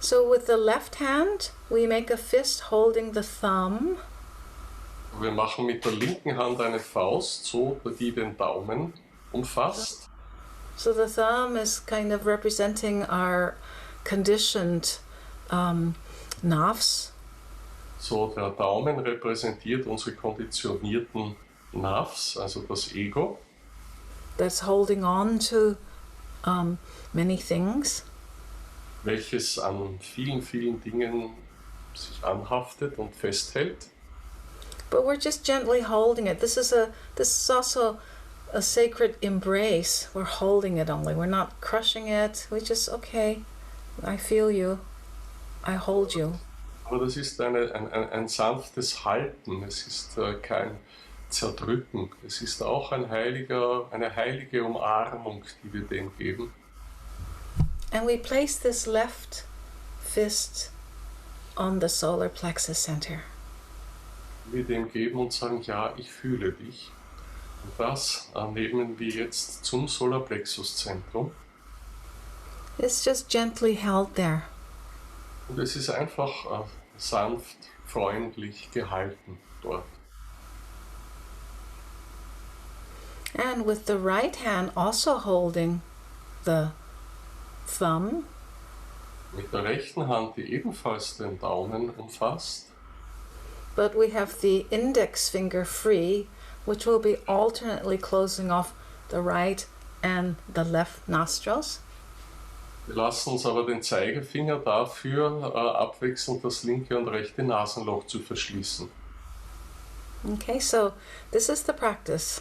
So with the left hand, we make a fist holding the thumb. Wir machen mit der linken Hand eine Faust, so die den Daumen umfasst. So the thumb is kind of representing our conditioned nafs. So der Daumen repräsentiert unsere konditionierten Nafs, also das Ego. That's holding on to many things. Welches an vielen, vielen Dingen sich anhaftet und festhält. But we're just gently holding it. This is also a sacred embrace. We're holding it only. We're not crushing it. We just, okay, I feel you. I hold you. Aber das ist ein sanftes Halten. Es ist kein Zerdrücken. Es ist auch eine heilige Umarmung, die wir dem geben. And we place this left fist on the solar plexus center. Wir dem geben und sagen, ja, ich fühle dich. Und das nehmen wir jetzt zum Solarplexuszentrum. It's just gently held there. Und es ist einfach sanft, freundlich gehalten dort. And with the right hand also holding the thumb. Mit der rechten Hand, die ebenfalls den Daumen umfasst. But we have the index finger free, which will be alternately closing off the right and the left nostrils. Wir lassen uns aber den Zeigefinger dafür, abwechselnd das linke und rechte Nasenloch zu verschließen. Okay, so this is the practice.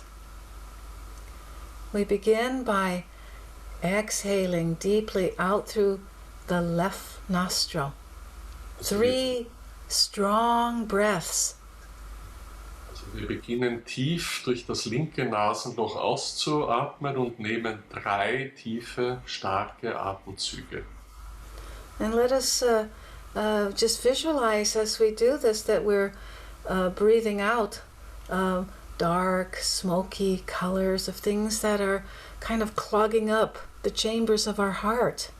We begin by exhaling deeply out through the left nostril. 3 strong breaths. Also wir beginnen tief durch das linke Nasenloch auszuatmen und nehmen 3 tiefe, starke Atemzüge. And let us just visualize as we do this that we're breathing out dark, smoky colors of things that are kind of clogging up the chambers of our heart.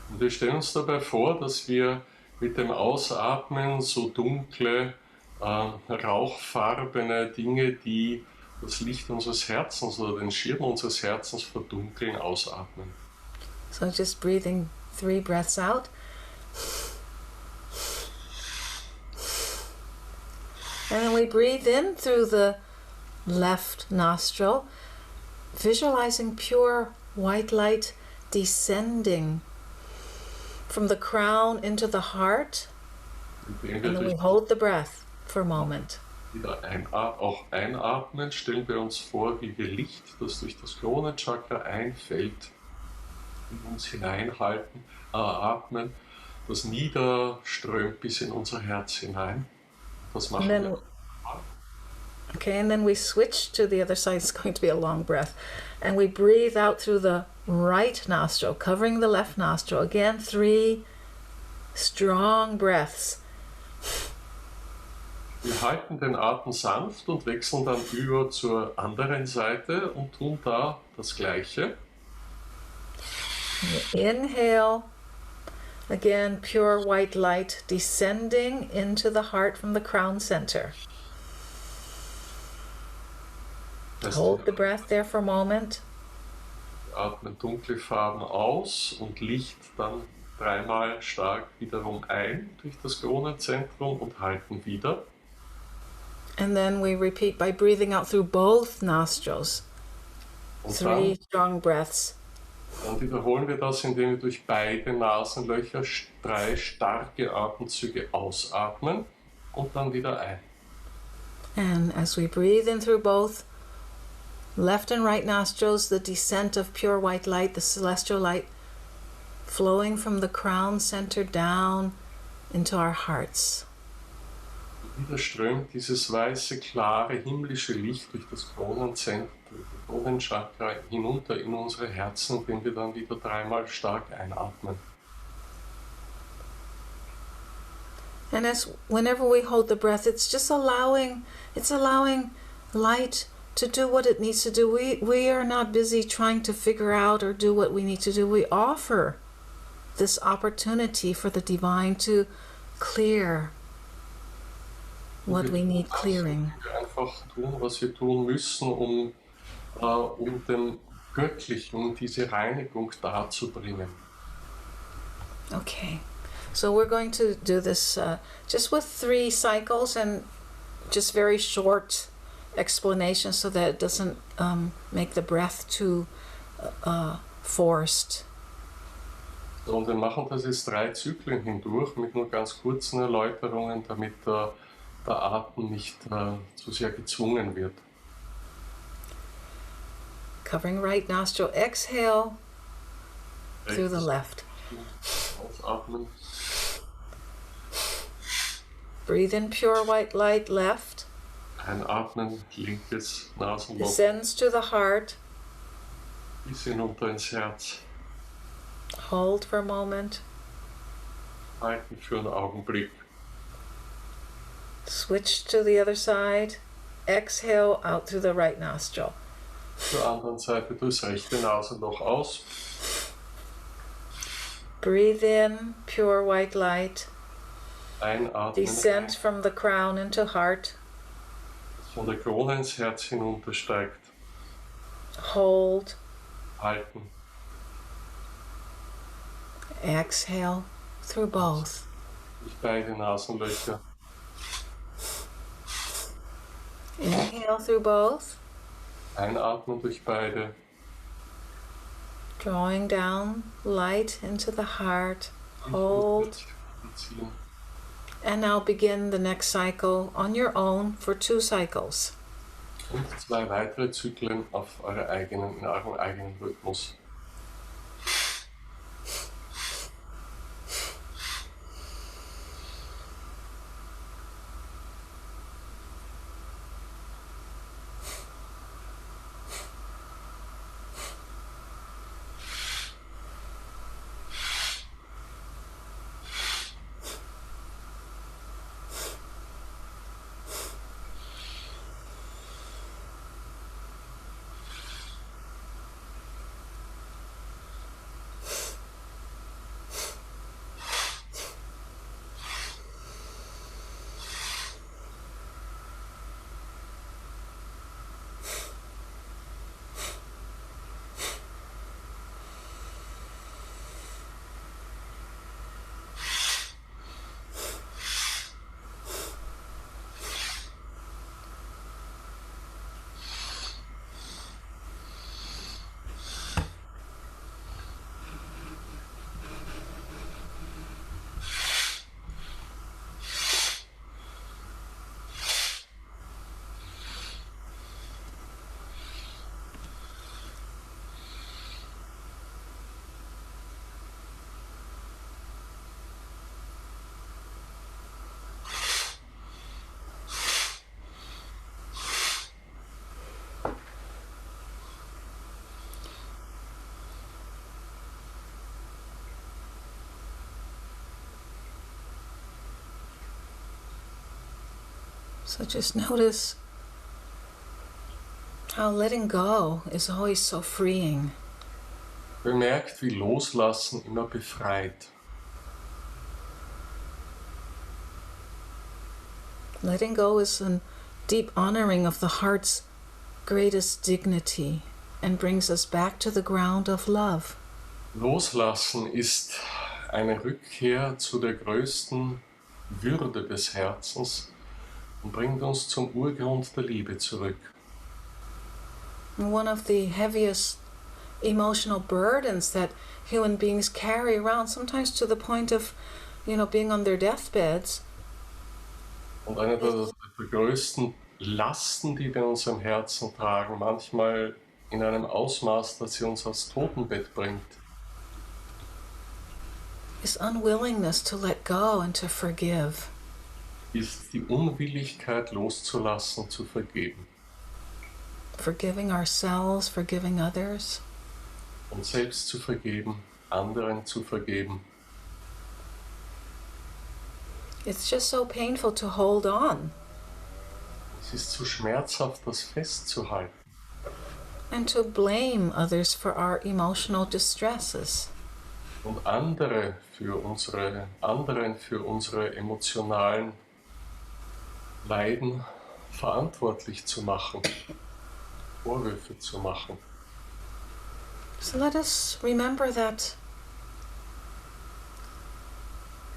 Und wir stellen uns dabei vor, dass wir mit dem Ausatmen so dunkle, rauchfarbene Dinge, die das Licht unseres Herzens oder den Schirm unseres Herzens verdunkeln, ausatmen. So just breathing 3 breaths out. And then we breathe in through the left nostril, visualizing pure white light descending from the crown into the heart. And then we hold the breath for a moment. Wieder auch einatmen, stellen wir uns vor, wie wir Licht, das durch das Kronenchakra einfällt, in uns hineinhalten, atmen, das niederströmt bis in unser Herz hinein. Das machen wir. Okay, and then we switch to the other side. It's going to be a long breath. And we breathe out through the right nostril, covering the left nostril. Again, 3 strong breaths. Wir halten den Atem sanft und wechseln dann über zur anderen Seite und tun da das Gleiche. Inhale. Again, pure white light descending into the heart from the crown center. Hold the breath there for a moment. Atmen dunkle Farben aus und Licht dann 3-mal stark wiederum ein durch das Kronenzentrum und halten wieder. And then we repeat by breathing out through both nostrils. 3 strong breaths. Dann wiederholen wir das, indem wir durch beide Nasenlöcher 3 starke Atemzüge ausatmen und dann wieder ein. And as we breathe in through both left and right nostrils, the descent of pure white light, the celestial light, flowing from the crown center down into our hearts. Wieder strömt dieses weiße, klare, himmlische Licht durch das Kronenchakra hinunter in unsere Herzen, indem wir dann wieder 3-mal stark einatmen. And as whenever we hold the breath, it's allowing light to do what it needs to do. We are not busy trying to figure out or do what we need to do. We offer this opportunity for the divine to clear what we need clearing. Wir einfach tun, was wir tun müssen, um dem Göttlichen diese Reinigung darzubringen. Okay, so we're going to do this just with 3 cycles and just very short explanations so that it doesn't make the breath too forced. Und wir machen das jetzt 3 Zyklen hindurch mit nur ganz kurzen Erläuterungen, damit der Atem nicht zu sehr gezwungen wird. Covering right nostril, exhale through the left. Ausatmen. Breathe in pure white light, left. Einatmen, linkes Nasenloch. Descends to the heart. Bis hinunter ins Herz. Hold for a moment. Halten für einen Augenblick. Switch to the other side. Exhale out through the right nostril. Zur anderen Seite durchs rechte Nasenloch aus. Breathe in pure white light. Einatmen. Descend from the crown into heart. Von der Krone ins Herz hinuntersteigt. Hold. Halten. Exhale through both. Durch beide Nasenlöcher. Inhale through both. Einatmen durch beide. Drawing down light into the heart. Hold. And now begin the next cycle on your own for 2 cycles. Und 2 weitere Zyklen in eurem eigenen Rhythmus. So just notice how letting go is always so freeing. Bemerkt, wie Loslassen immer befreit. Letting go is a deep honoring of the heart's greatest dignity and brings us back to the ground of love. Loslassen ist eine Rückkehr zu der größten Würde des Herzens und bringt uns zum Urgrund der Liebe zurück. And one of the heaviest emotional burdens that human beings carry around, sometimes to the point of, being on their deathbeds. Und eine der größten Lasten, die wir in unserem Herzen tragen, manchmal in einem Ausmaß, dass sie uns aufs Totenbett bringt, is unwillingness to let go and to forgive. ist die Unwilligkeit loszulassen, zu vergeben. Forgiving ourselves, forgiving others. Uns selbst zu vergeben, anderen zu vergeben. It's just so painful to hold on Es ist zu schmerzhaft, das festzuhalten and to blame others for our emotional distresses. und anderen für unsere emotionalen Leiden verantwortlich zu machen, Vorwürfe zu machen. So let us remember that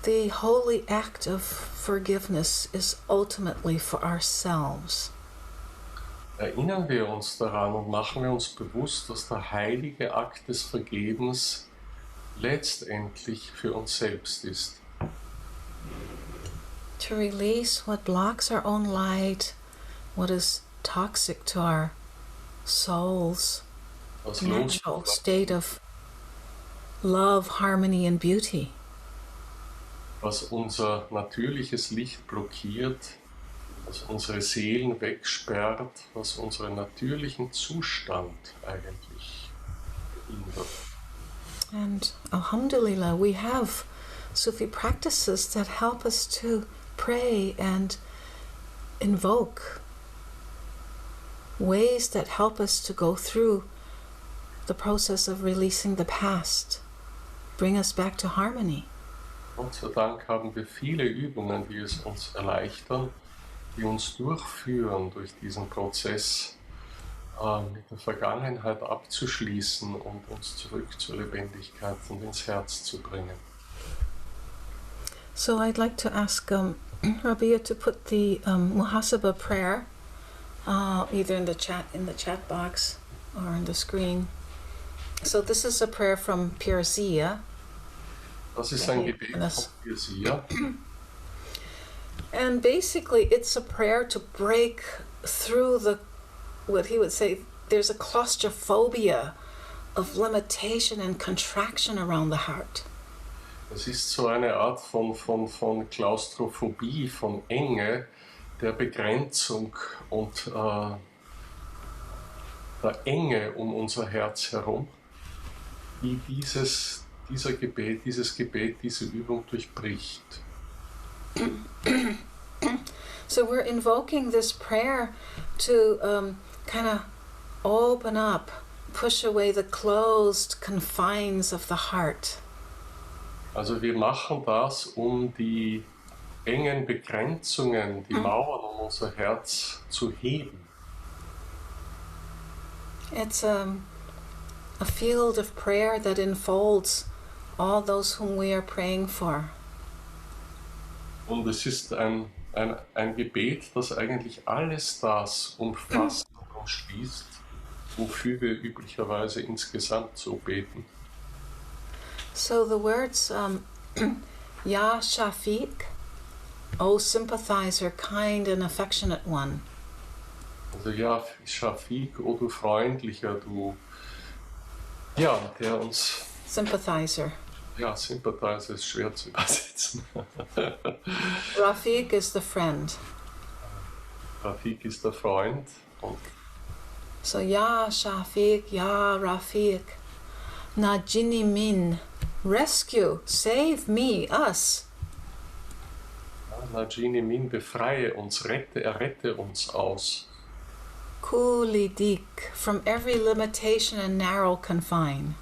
the holy act of forgiveness is ultimately for ourselves. Erinnern wir uns daran und machen wir uns bewusst, dass der heilige Akt des Vergebens letztendlich für uns selbst ist. To release what blocks our own light, what is toxic to our soul's natural state of love, harmony and beauty. Was unser natürliches Licht blockiert, was unsere Seelen wegsperrt, was unseren natürlichen Zustand eigentlich behindert. And alhamdulillah, we have Sufi practices that help us to pray and invoke ways that help us to go through the process of releasing the past, bring us back to harmony. Gott sei Dank haben wir viele Übungen, die es uns erleichtern, die uns durchführen durch diesen Prozess, mit der Vergangenheit abzuschließen und uns zurück zur Lebendigkeit und ins Herz zu bringen. So I'd like to ask Rabia to put the Muhasaba prayer either in the chat box or on the screen. So this is a prayer from Pirsia. Das ist ein Gebet von Pirsia. And basically it's a prayer to break through what he would say, there's a claustrophobia of limitation and contraction around the heart. Es ist so eine Art von Klaustrophobie, von Enge, der Begrenzung und der Enge um unser Herz herum, die dieses Gebet, diese Übung durchbricht. So we're invoking this prayer to kind of open up, push away the closed confines of the heart. Also wir machen das, um die engen Begrenzungen, die Mauern um unser Herz zu heben. It's a field of prayer that enfolds all those whom we are praying for. Und es ist ein Gebet, das eigentlich alles das umfasst und umschließt, wofür wir üblicherweise insgesamt so beten. So the words Ya Shafiq, O sympathizer, kind and affectionate one. Also ja, Shafiq, o du freundlicher, ja, der uns... Sympathizer. Ja, Sympathizer ist schwer zu übersetzen. Rafiq is the friend. Rafiq ist der Freund. Und so Ya Shafiq, Ya Rafiq, Najini min, rescue, save me, us. Najini min, befreie uns, errette uns aus. Kulidik, from every limitation and narrow confine.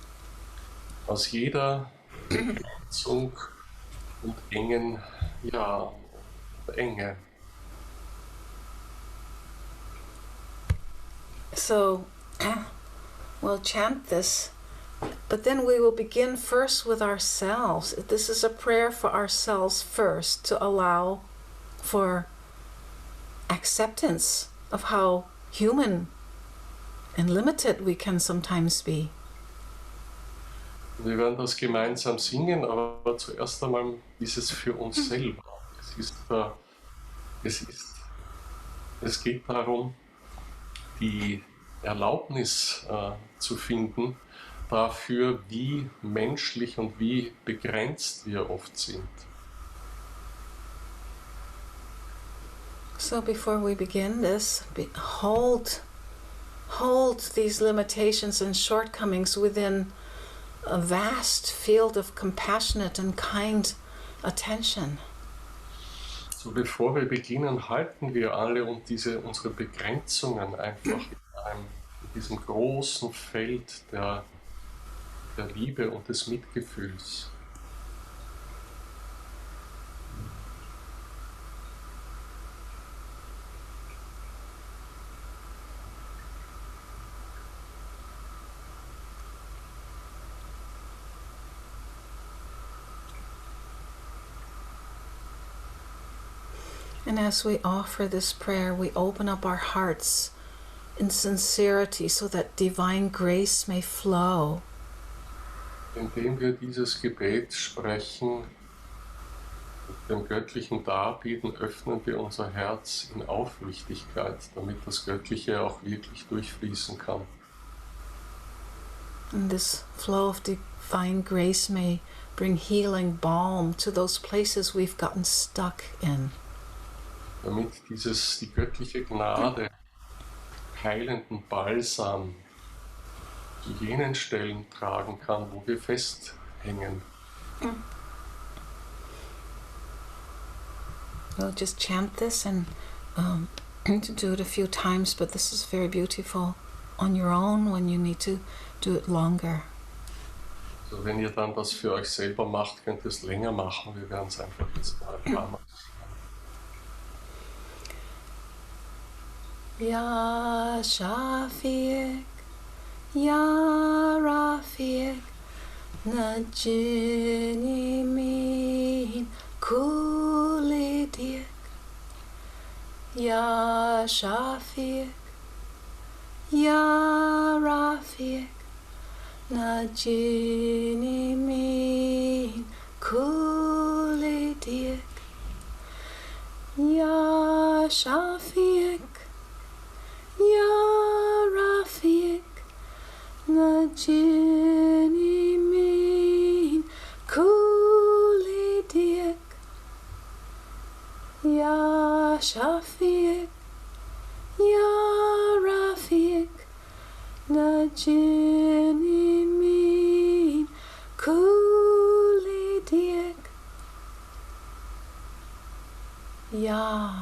Aus jeder Begrenzung und engen, ja, Enge. So, we'll chant this, but then we will begin first with ourselves. This is a prayer for ourselves first, to allow for acceptance of how human and limited we can sometimes be. Wir werden das gemeinsam singen, aber zuerst einmal ist es für uns selber. Es geht darum, die Erlaubnis zu finden dafür, wie menschlich und wie begrenzt wir oft sind. So before we begin this, hold these limitations and shortcomings within a vast field of compassionate and kind attention. So bevor wir beginnen, halten wir alle unsere Begrenzungen einfach in diesem großen Feld der Liebe und des Mitgefühls. And as we offer this prayer, we open up our hearts in sincerity so that divine grace may flow. Indem wir dieses Gebet sprechen, mit dem göttlichen Darbieten, öffnen wir unser Herz in Aufrichtigkeit, damit das Göttliche auch wirklich durchfließen kann. And this flow of divine grace may bring healing balm to those places we've gotten stuck in. Damit die göttliche Gnade heilenden Balsam zu jenen Stellen tragen kann, wo wir festhängen. We'll just chant this and to do it a few times, but this is very beautiful on your own when you need to do it longer. Also wenn ihr dann das für euch selber macht, könnt ihr es länger machen. Wir werden es einfach jetzt mal ein paar Mal. Ya Shafiq, Ya Rafiq, Najini min kulidik. Ya Shafiq, Ya Rafiq, Najini min kuli diek. Ya Shafiq, Ya Rafiq, Najini min kuli diek. Ya Shafiq, Ya Rafiq, Najini min kuli diek. Ya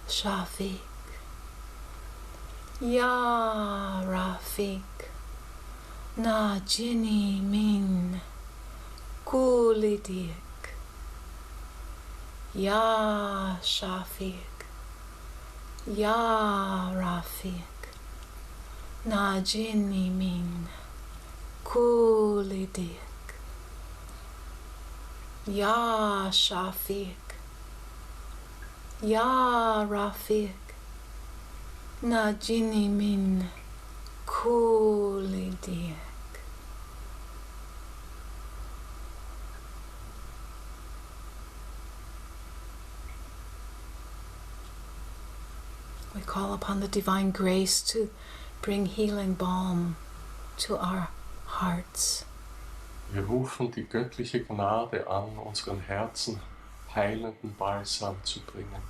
Shafiq, Ya Rafiq, Najini min kuli diek. Ya Shafiq, Ya Rafiq, Najini min kuli diek. Ya Shafiq, Ya Rafiq, Najini min kuli diek. We call upon the divine grace to bring healing balm to our hearts. Wir rufen die göttliche Gnade an, unseren Herzen heilenden Balsam zu bringen.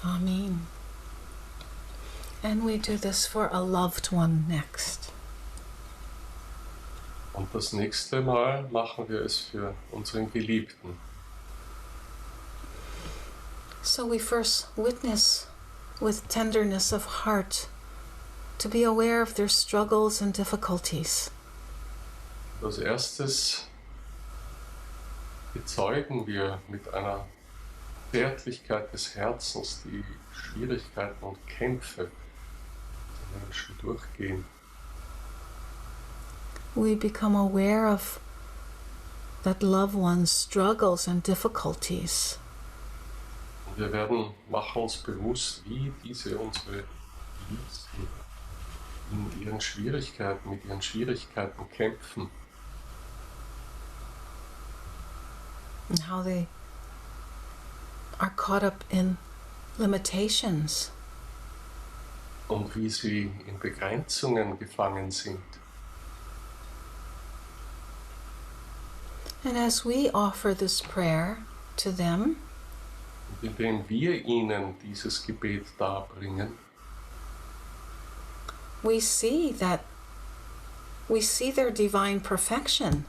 Amen. And we do this for a loved one next. Und das nächste Mal machen wir es für unseren Geliebten. So we first witness with tenderness of heart to be aware of their struggles and difficulties. Als erstes bezeugen wir mit einer Zärtlichkeit des Herzens die Schwierigkeiten und Kämpfe, die Menschen durchgehen. We become aware of that loved one's struggles and difficulties. Und wir machen uns bewusst, wie unsere Liebsten mit ihren Schwierigkeiten kämpfen. And how they are caught up in limitations. Und wie sie in Begrenzungen gefangen sind. And as we offer this prayer to them, Und indem wir ihnen dieses Gebet darbringen, we see their divine perfection.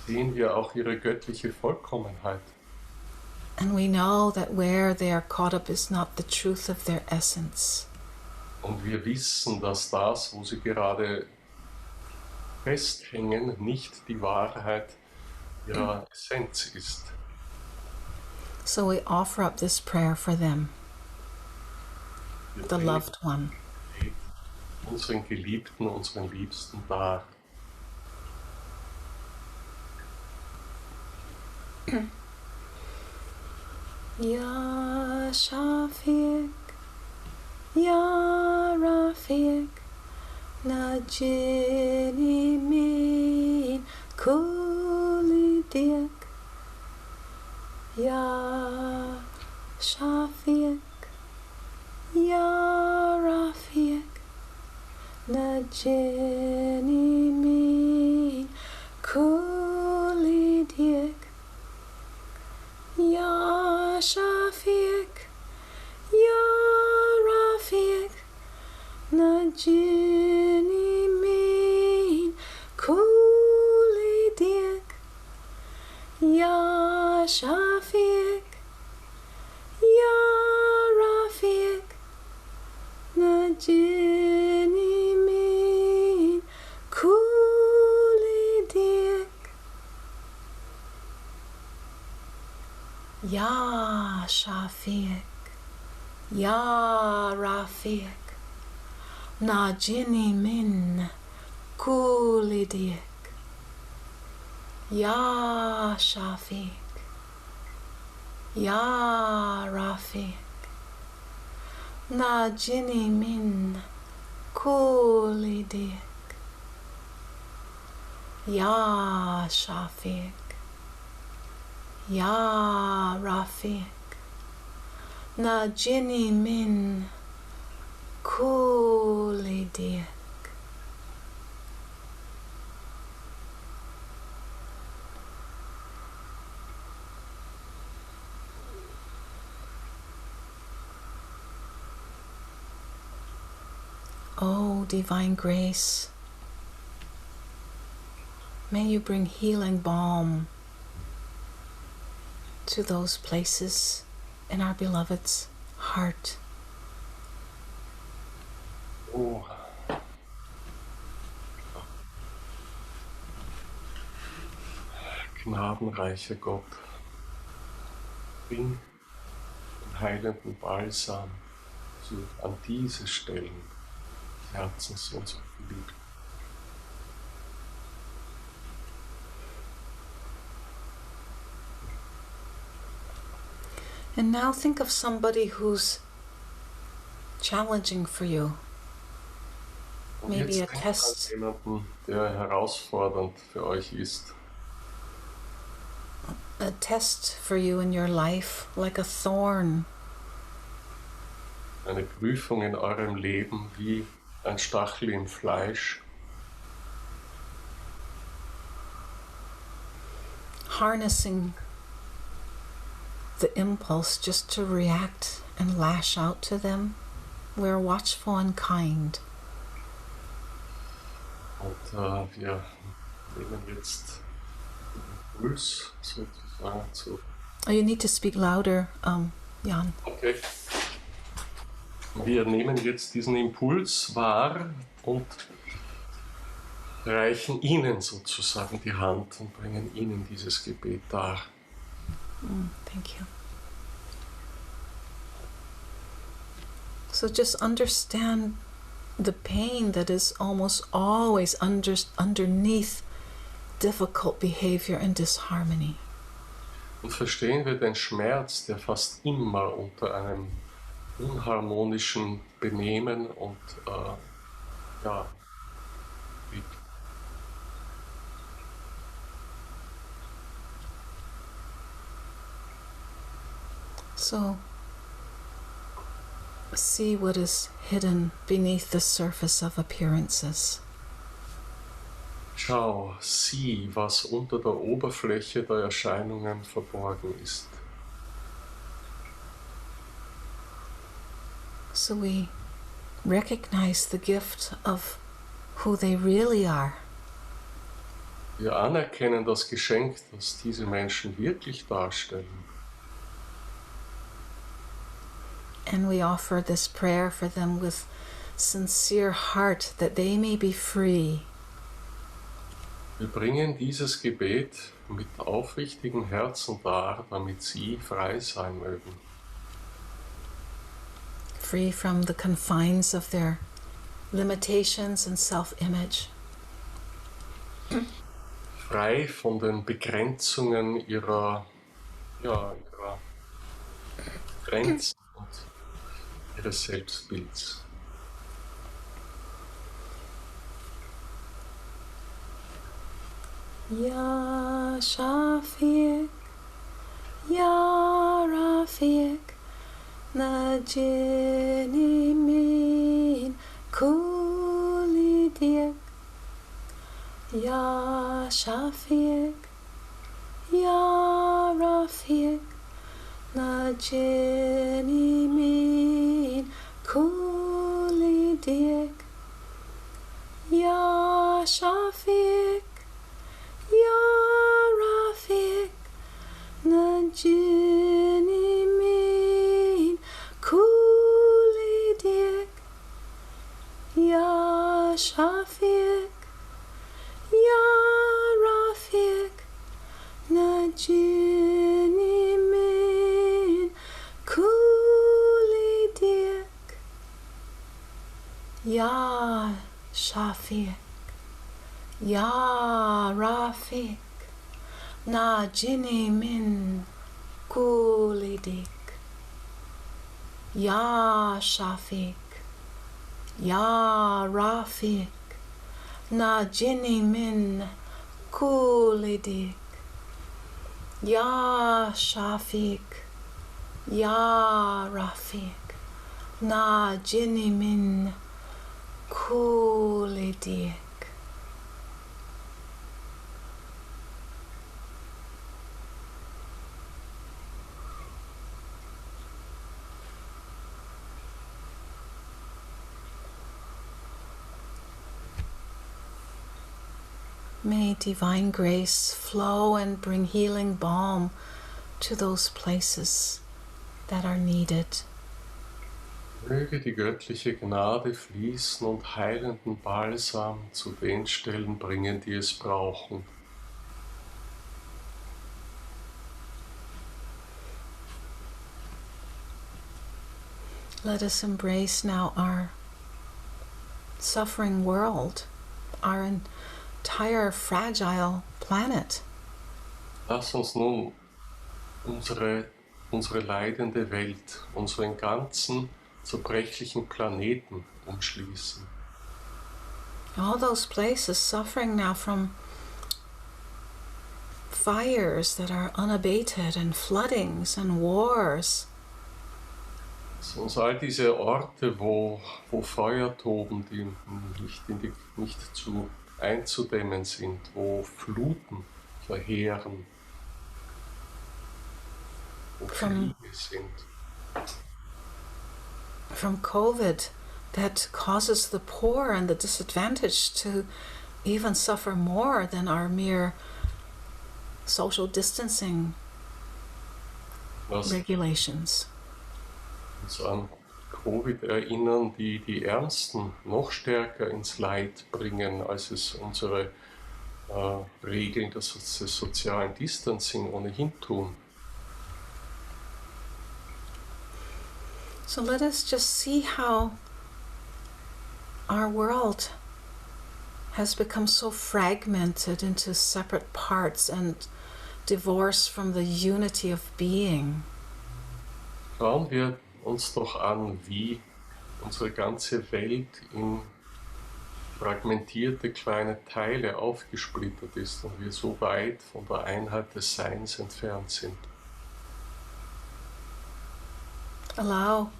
sehen wir auch ihre göttliche Vollkommenheit. And we know that where they are caught up is not the truth of their essence. Und wir wissen, dass das, wo sie gerade festhängen, nicht die Wahrheit ihrer Essenz ist. So we offer up this prayer for them, Wir the bringen loved one. unseren Geliebten, unseren Liebsten dar. Ya Shafiq, Ya Rafiq, Najini min kuli diek. Ya Shafiq, Ya Rafiq, Najini min kuli diek. Ya Shafiq, Ya Rafiq, Najini min kuli diek. Ya Shafiq, Ya Rafiq, Najini min kuli diek. Ya Shafiq, Ya Rafiq, Najini Min, Kulidik, Ya Shafiq, Ya Rafiq, Najini Min, Kulidik, Ya Shafiq, Ya Rafiq, Najini Min, Kulidik. Oh, divine grace, may you bring healing balm to those places in our beloved's heart. Oh, gnadenreicher Gott, bring den heilenden Balsam an diese Stellen des Herzens unserer Geliebten. And now think of somebody who's challenging for you. Und Maybe a jetzt denkt test, an jemanden, der herausfordernd für euch ist. a test for you in your life, like a thorn. Eine Prüfung in eurem Leben wie ein Stachel im Fleisch. Harnessing the impulse just to react and lash out to them. We're watchful and kind. Und wir nehmen jetzt den Impuls sozusagen zu. Oh, you need to speak louder, Jan. Okay. Wir nehmen jetzt diesen Impuls wahr und reichen ihnen sozusagen die Hand und bringen ihnen dieses Gebet dar. Thank you. So just understand the pain that is almost always underneath difficult behavior and disharmony. Und verstehen wir den Schmerz, der fast immer unter einem unharmonischen Benehmen und liegt. So see what is hidden beneath the surface of appearances. Schau, sieh, was unter der Oberfläche der Erscheinungen verborgen ist. So we recognize the gift of who they really are. Wir anerkennen das Geschenk, das diese Menschen wirklich darstellen. And we offer this prayer for them with sincere heart that they may be free. Wir bringen dieses Gebet mit aufrichtigem Herzen dar, damit sie frei sein mögen. Free from the confines of their limitations and self-image. Frei von den Begrenzungen ihrer Grenzen und ihres Selbstbilds. Ya Shafiq, Ya Rafiq, Najini Min Kulli Dik. Ya Shafiq, Ya Rafiq, Najini Min Kulli Dik. Ya Shafiq, Ya Rafiq, Najini Min Kulli Dik. Ya Shafiq, Ya Rafiq, Najini Min Kulli Dik. Ya Shafiq, Ya Rafiq, Na Jini Min Kulidik. Ya Shafiq, Ya Rafiq, Na Jini Min Kulidik. Ya Shafiq, Ya Rafiq, Na Jini Min Kulidik. May divine grace flow and bring healing balm to those places that are needed. Möge die göttliche Gnade fließen und heilenden Balsam zu den Stellen bringen, die es brauchen. Let us embrace now our suffering world, our entire fragile planet. Lass uns nun unsere leidende Welt, unseren ganzen zerbrechlichen Planeten umschließen. All those places suffering now from fires that are unabated and floodings and wars. Lass uns all diese Orte, wo Feuer toben, die nicht einzudämmen sind, wo Fluten verheeren, wo Kriege sind. From COVID that causes the poor and the disadvantaged to even suffer more than our mere social distancing regulations. Uns an Covid erinnern, die Ärmsten noch stärker ins Leid bringen, als es unsere Regeln des sozialen Distancing ohnehin tun. So let us just see how our world has become so fragmented into separate parts and divorced from the unity of being. Schauen wir uns doch an, wie unsere ganze Welt in fragmentierte kleine Teile aufgesplittert ist und wir so weit von der Einheit des Seins entfernt sind. Allow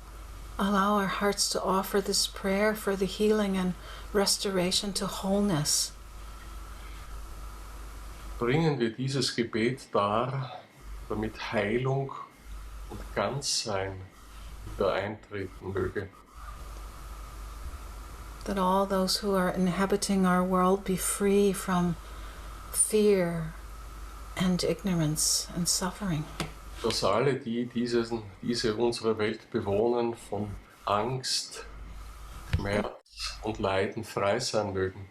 our hearts to offer this prayer for the healing and restoration to wholeness. Bringen wir dieses Gebet dar, damit Heilung und Ganzsein wieder eintreten möge. That all those who are inhabiting our world be free from fear and ignorance and suffering. Dass alle, die diese unsere Welt bewohnen, von Angst, Schmerz und Leiden frei sein mögen.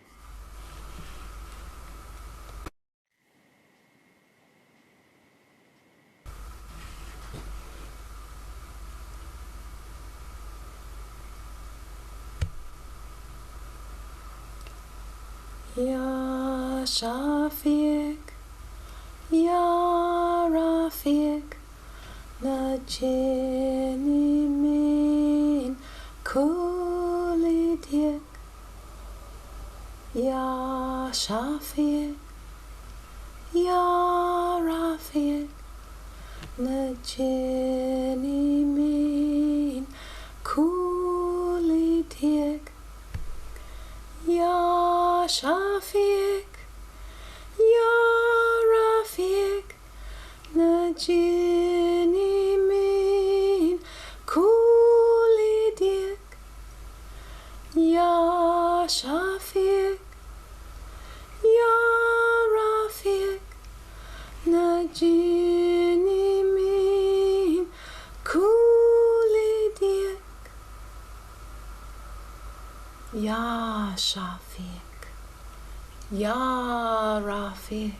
Ya Shafiq, Ya Rafiq, Najini min Kulidik. Ya Shafiq, Ya Rafiq, Najini min Kulidik. Ya Shafiq, Ya Rafiq, Najini min Kulidik. Ya Shafiq, Ya Rafiq, Najini min Kulidik. Ya Shafiq, Ya Rafiq,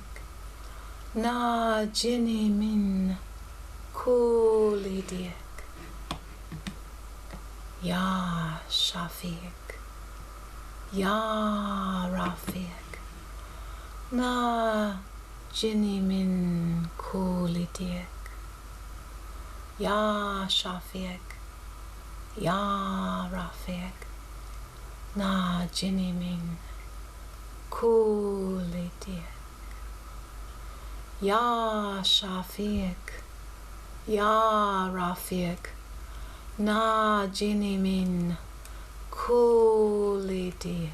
Najini min Kulidik. Ya Shafiq, Ya Rafiq. Na Jinimin Kulidiek. Ya Shafiq. Ya Rafiq. Na Jinimin Kulidiek. Ya Shafiq. Ya Rafiq. Na Jinimin Kulidiek.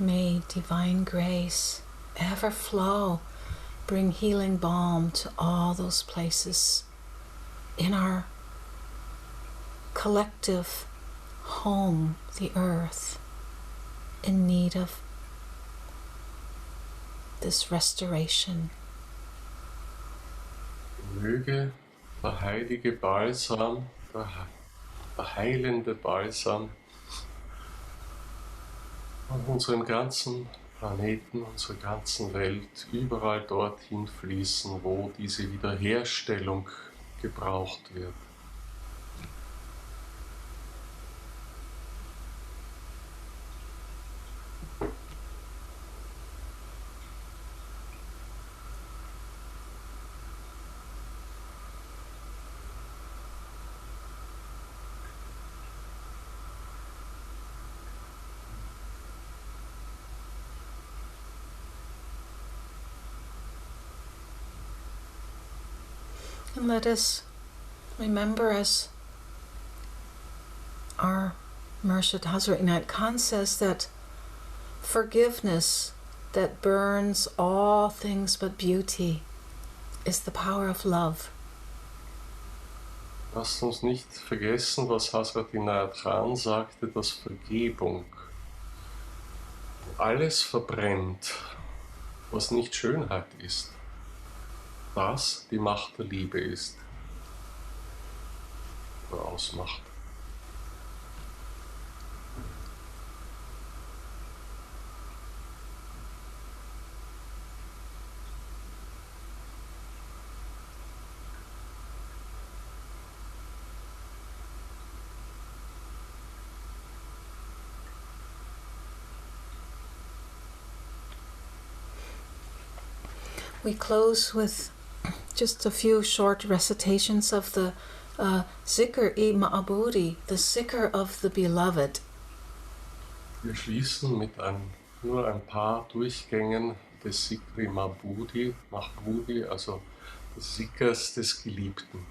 May divine grace ever flow, bring healing balm to all those places in our collective home, the earth, in need of this restoration. Möge der heilige Balsam, der heilende Balsam an unserem ganzen Planeten, unserer ganzen Welt, überall dorthin fließen, wo diese Wiederherstellung gebraucht wird. And let us remember, as our Murshid Hazrat Inayat Khan says, that forgiveness that burns all things but beauty is the power of love. Lasst uns nicht vergessen, was Hazrat Inayat Khan sagte, dass Vergebung alles verbrennt, was nicht Schönheit ist, das die Macht der Liebe ist oder ausmacht. We close with just a few short recitations of the Zikr-i Ma'abudi, the Zikr of the Beloved. Wir schließen mit nur ein paar Durchgängen des Zikr-i Ma'abudi, also des Zikrs des Geliebten.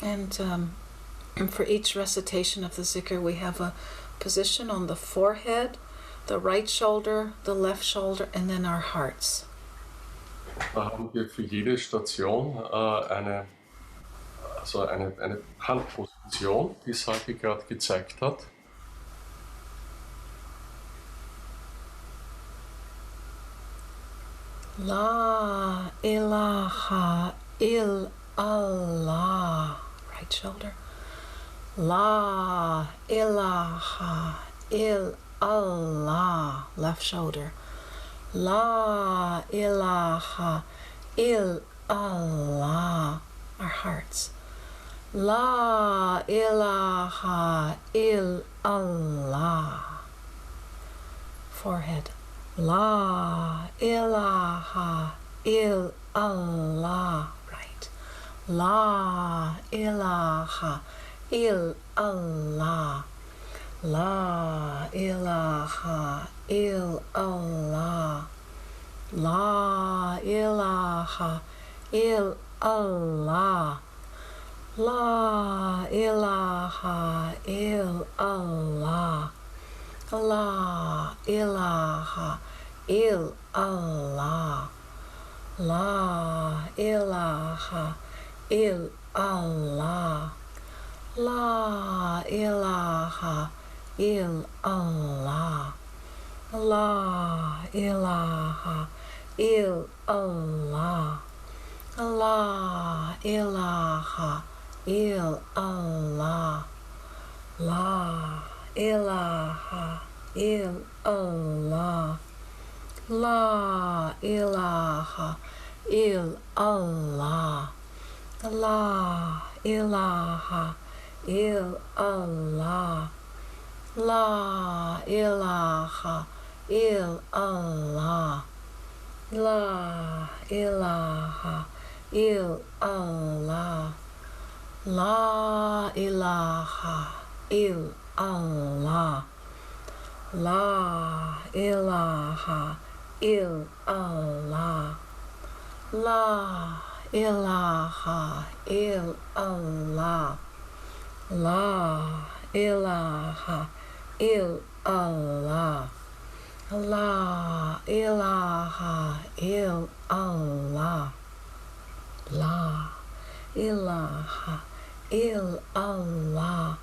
And for each recitation of the Zikr, we have a position on the forehead, the right shoulder, the left shoulder, and then our hearts. Da haben wir für jede Station eine Handposition, die Saki gerade gezeigt hat. La ilaha illallah, right shoulder. La ilaha illallah, left shoulder. La ilaha illallah, our hearts. La ilaha illallah, forehead. La ilaha illallah, right. La ilaha illallah. La ilaha illallah. La ilaha illallah. La ilaha illallah. La ilaha illallah. La ilaha illallah. La ilaha illallah. La ilaha illallah. La ilaha illallah. La ilaha illallah. La ilaha illallah. La ilaha illallah. La ilaha illallah. La ilaha illallah. La ilaha illallah. La ilaha illallah. La ilaha illallah. La ilaha illallah. La ilaha illallah. La ilaha illallah.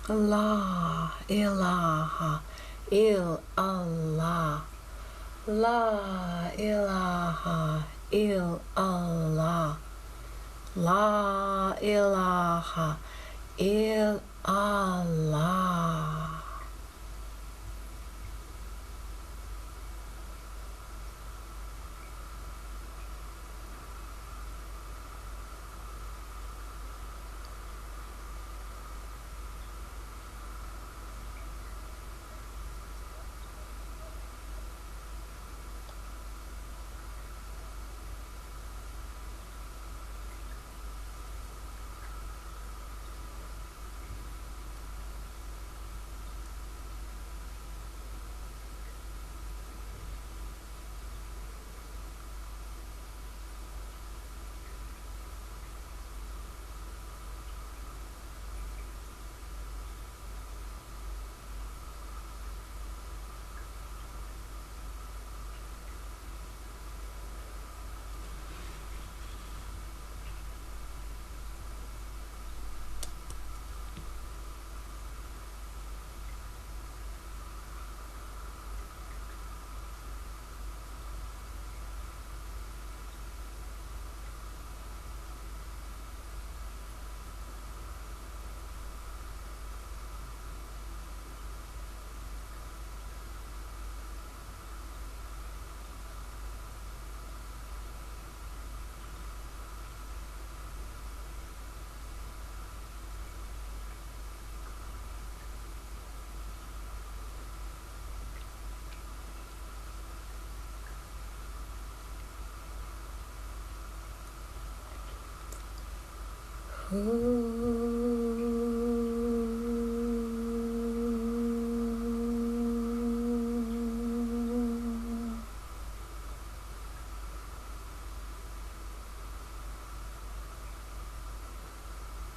La ilaha illallah. La ilaha illallah. La ilaha illallah.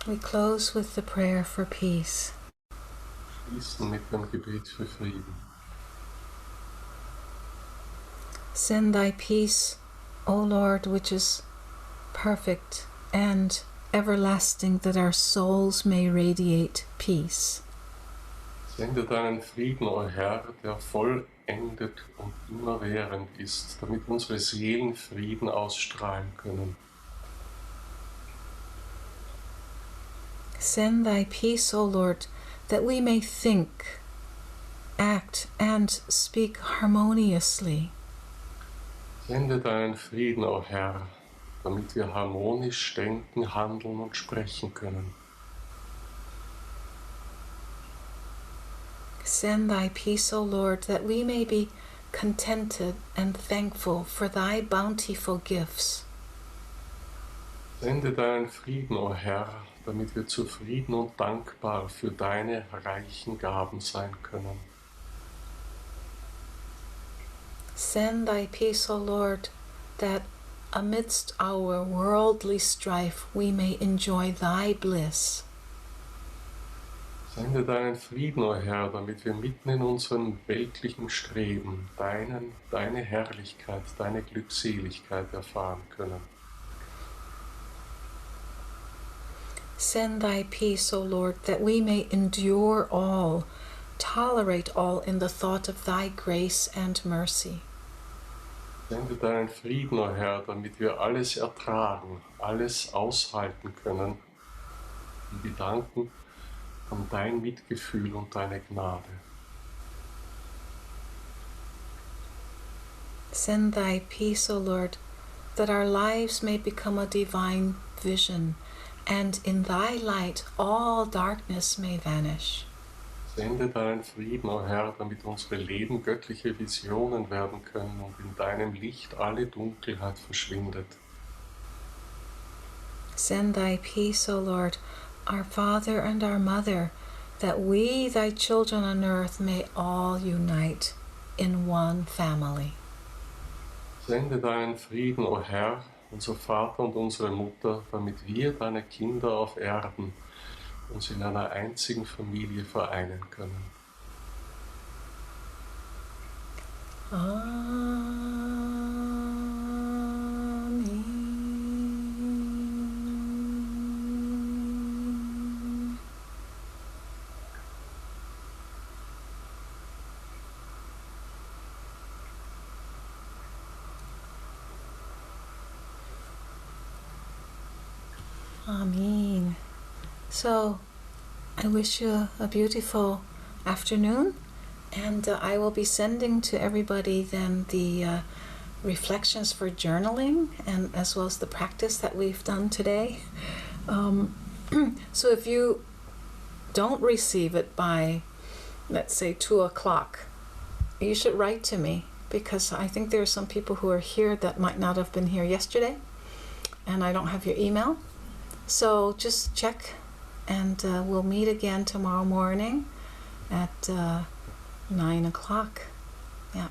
We close with the prayer for peace. Schließen mit dem Gebet für Frieden. Send thy peace, O Lord, which is perfect and everlasting, that our souls may radiate peace. Sende deinen Frieden, o Herr, der vollendet und immerwährend ist, damit unsere Seelen Frieden ausstrahlen können. Send thy peace, O Lord, that we may think, act, and speak harmoniously. Sende deinen Frieden, o Herr, damit wir harmonisch denken, handeln und sprechen können. Send thy peace, O Lord, that we may be contented and thankful for thy bountiful gifts. Sende deinen Frieden, o Herr, damit wir zufrieden und dankbar für deine reichen Gaben sein können. Send thy peace, O Lord, that amidst our worldly strife we may enjoy thy bliss. Sende deinen Frieden, o Herr, damit wir mitten in unserem weltlichen Streben deine Herrlichkeit, deine Glückseligkeit erfahren können. Send thy peace, O Lord, that we may endure all, tolerate all in the thought of thy grace and mercy. Sende deinen Frieden, o Herr, damit wir alles ertragen, alles aushalten können, im Gedanken an dein Mitgefühl und deine Gnade. Send thy peace, O Lord, that our lives may become a divine vision, and in thy light all darkness may vanish. Sende deinen Frieden, o Herr, damit unsere Leben göttliche Visionen werden können und in deinem Licht alle Dunkelheit verschwindet. Send thy peace, O Lord, our Father and our Mother, that we, thy children on earth, may all unite in one family. Sende deinen Frieden, o Herr, unser Vater und unsere Mutter, damit wir, deine Kinder auf Erden, uns in einer einzigen Familie vereinen können. Amen. Amen. So, I wish you a beautiful afternoon, and I will be sending to everybody then the reflections for journaling, and as well as the practice that we've done today. So if you don't receive it by, let's say, 2 o'clock, you should write to me, because I think there are some people who are here that might not have been here yesterday, and I don't have your email. So just check, and we'll meet again tomorrow morning at 9 o'clock. Yeah.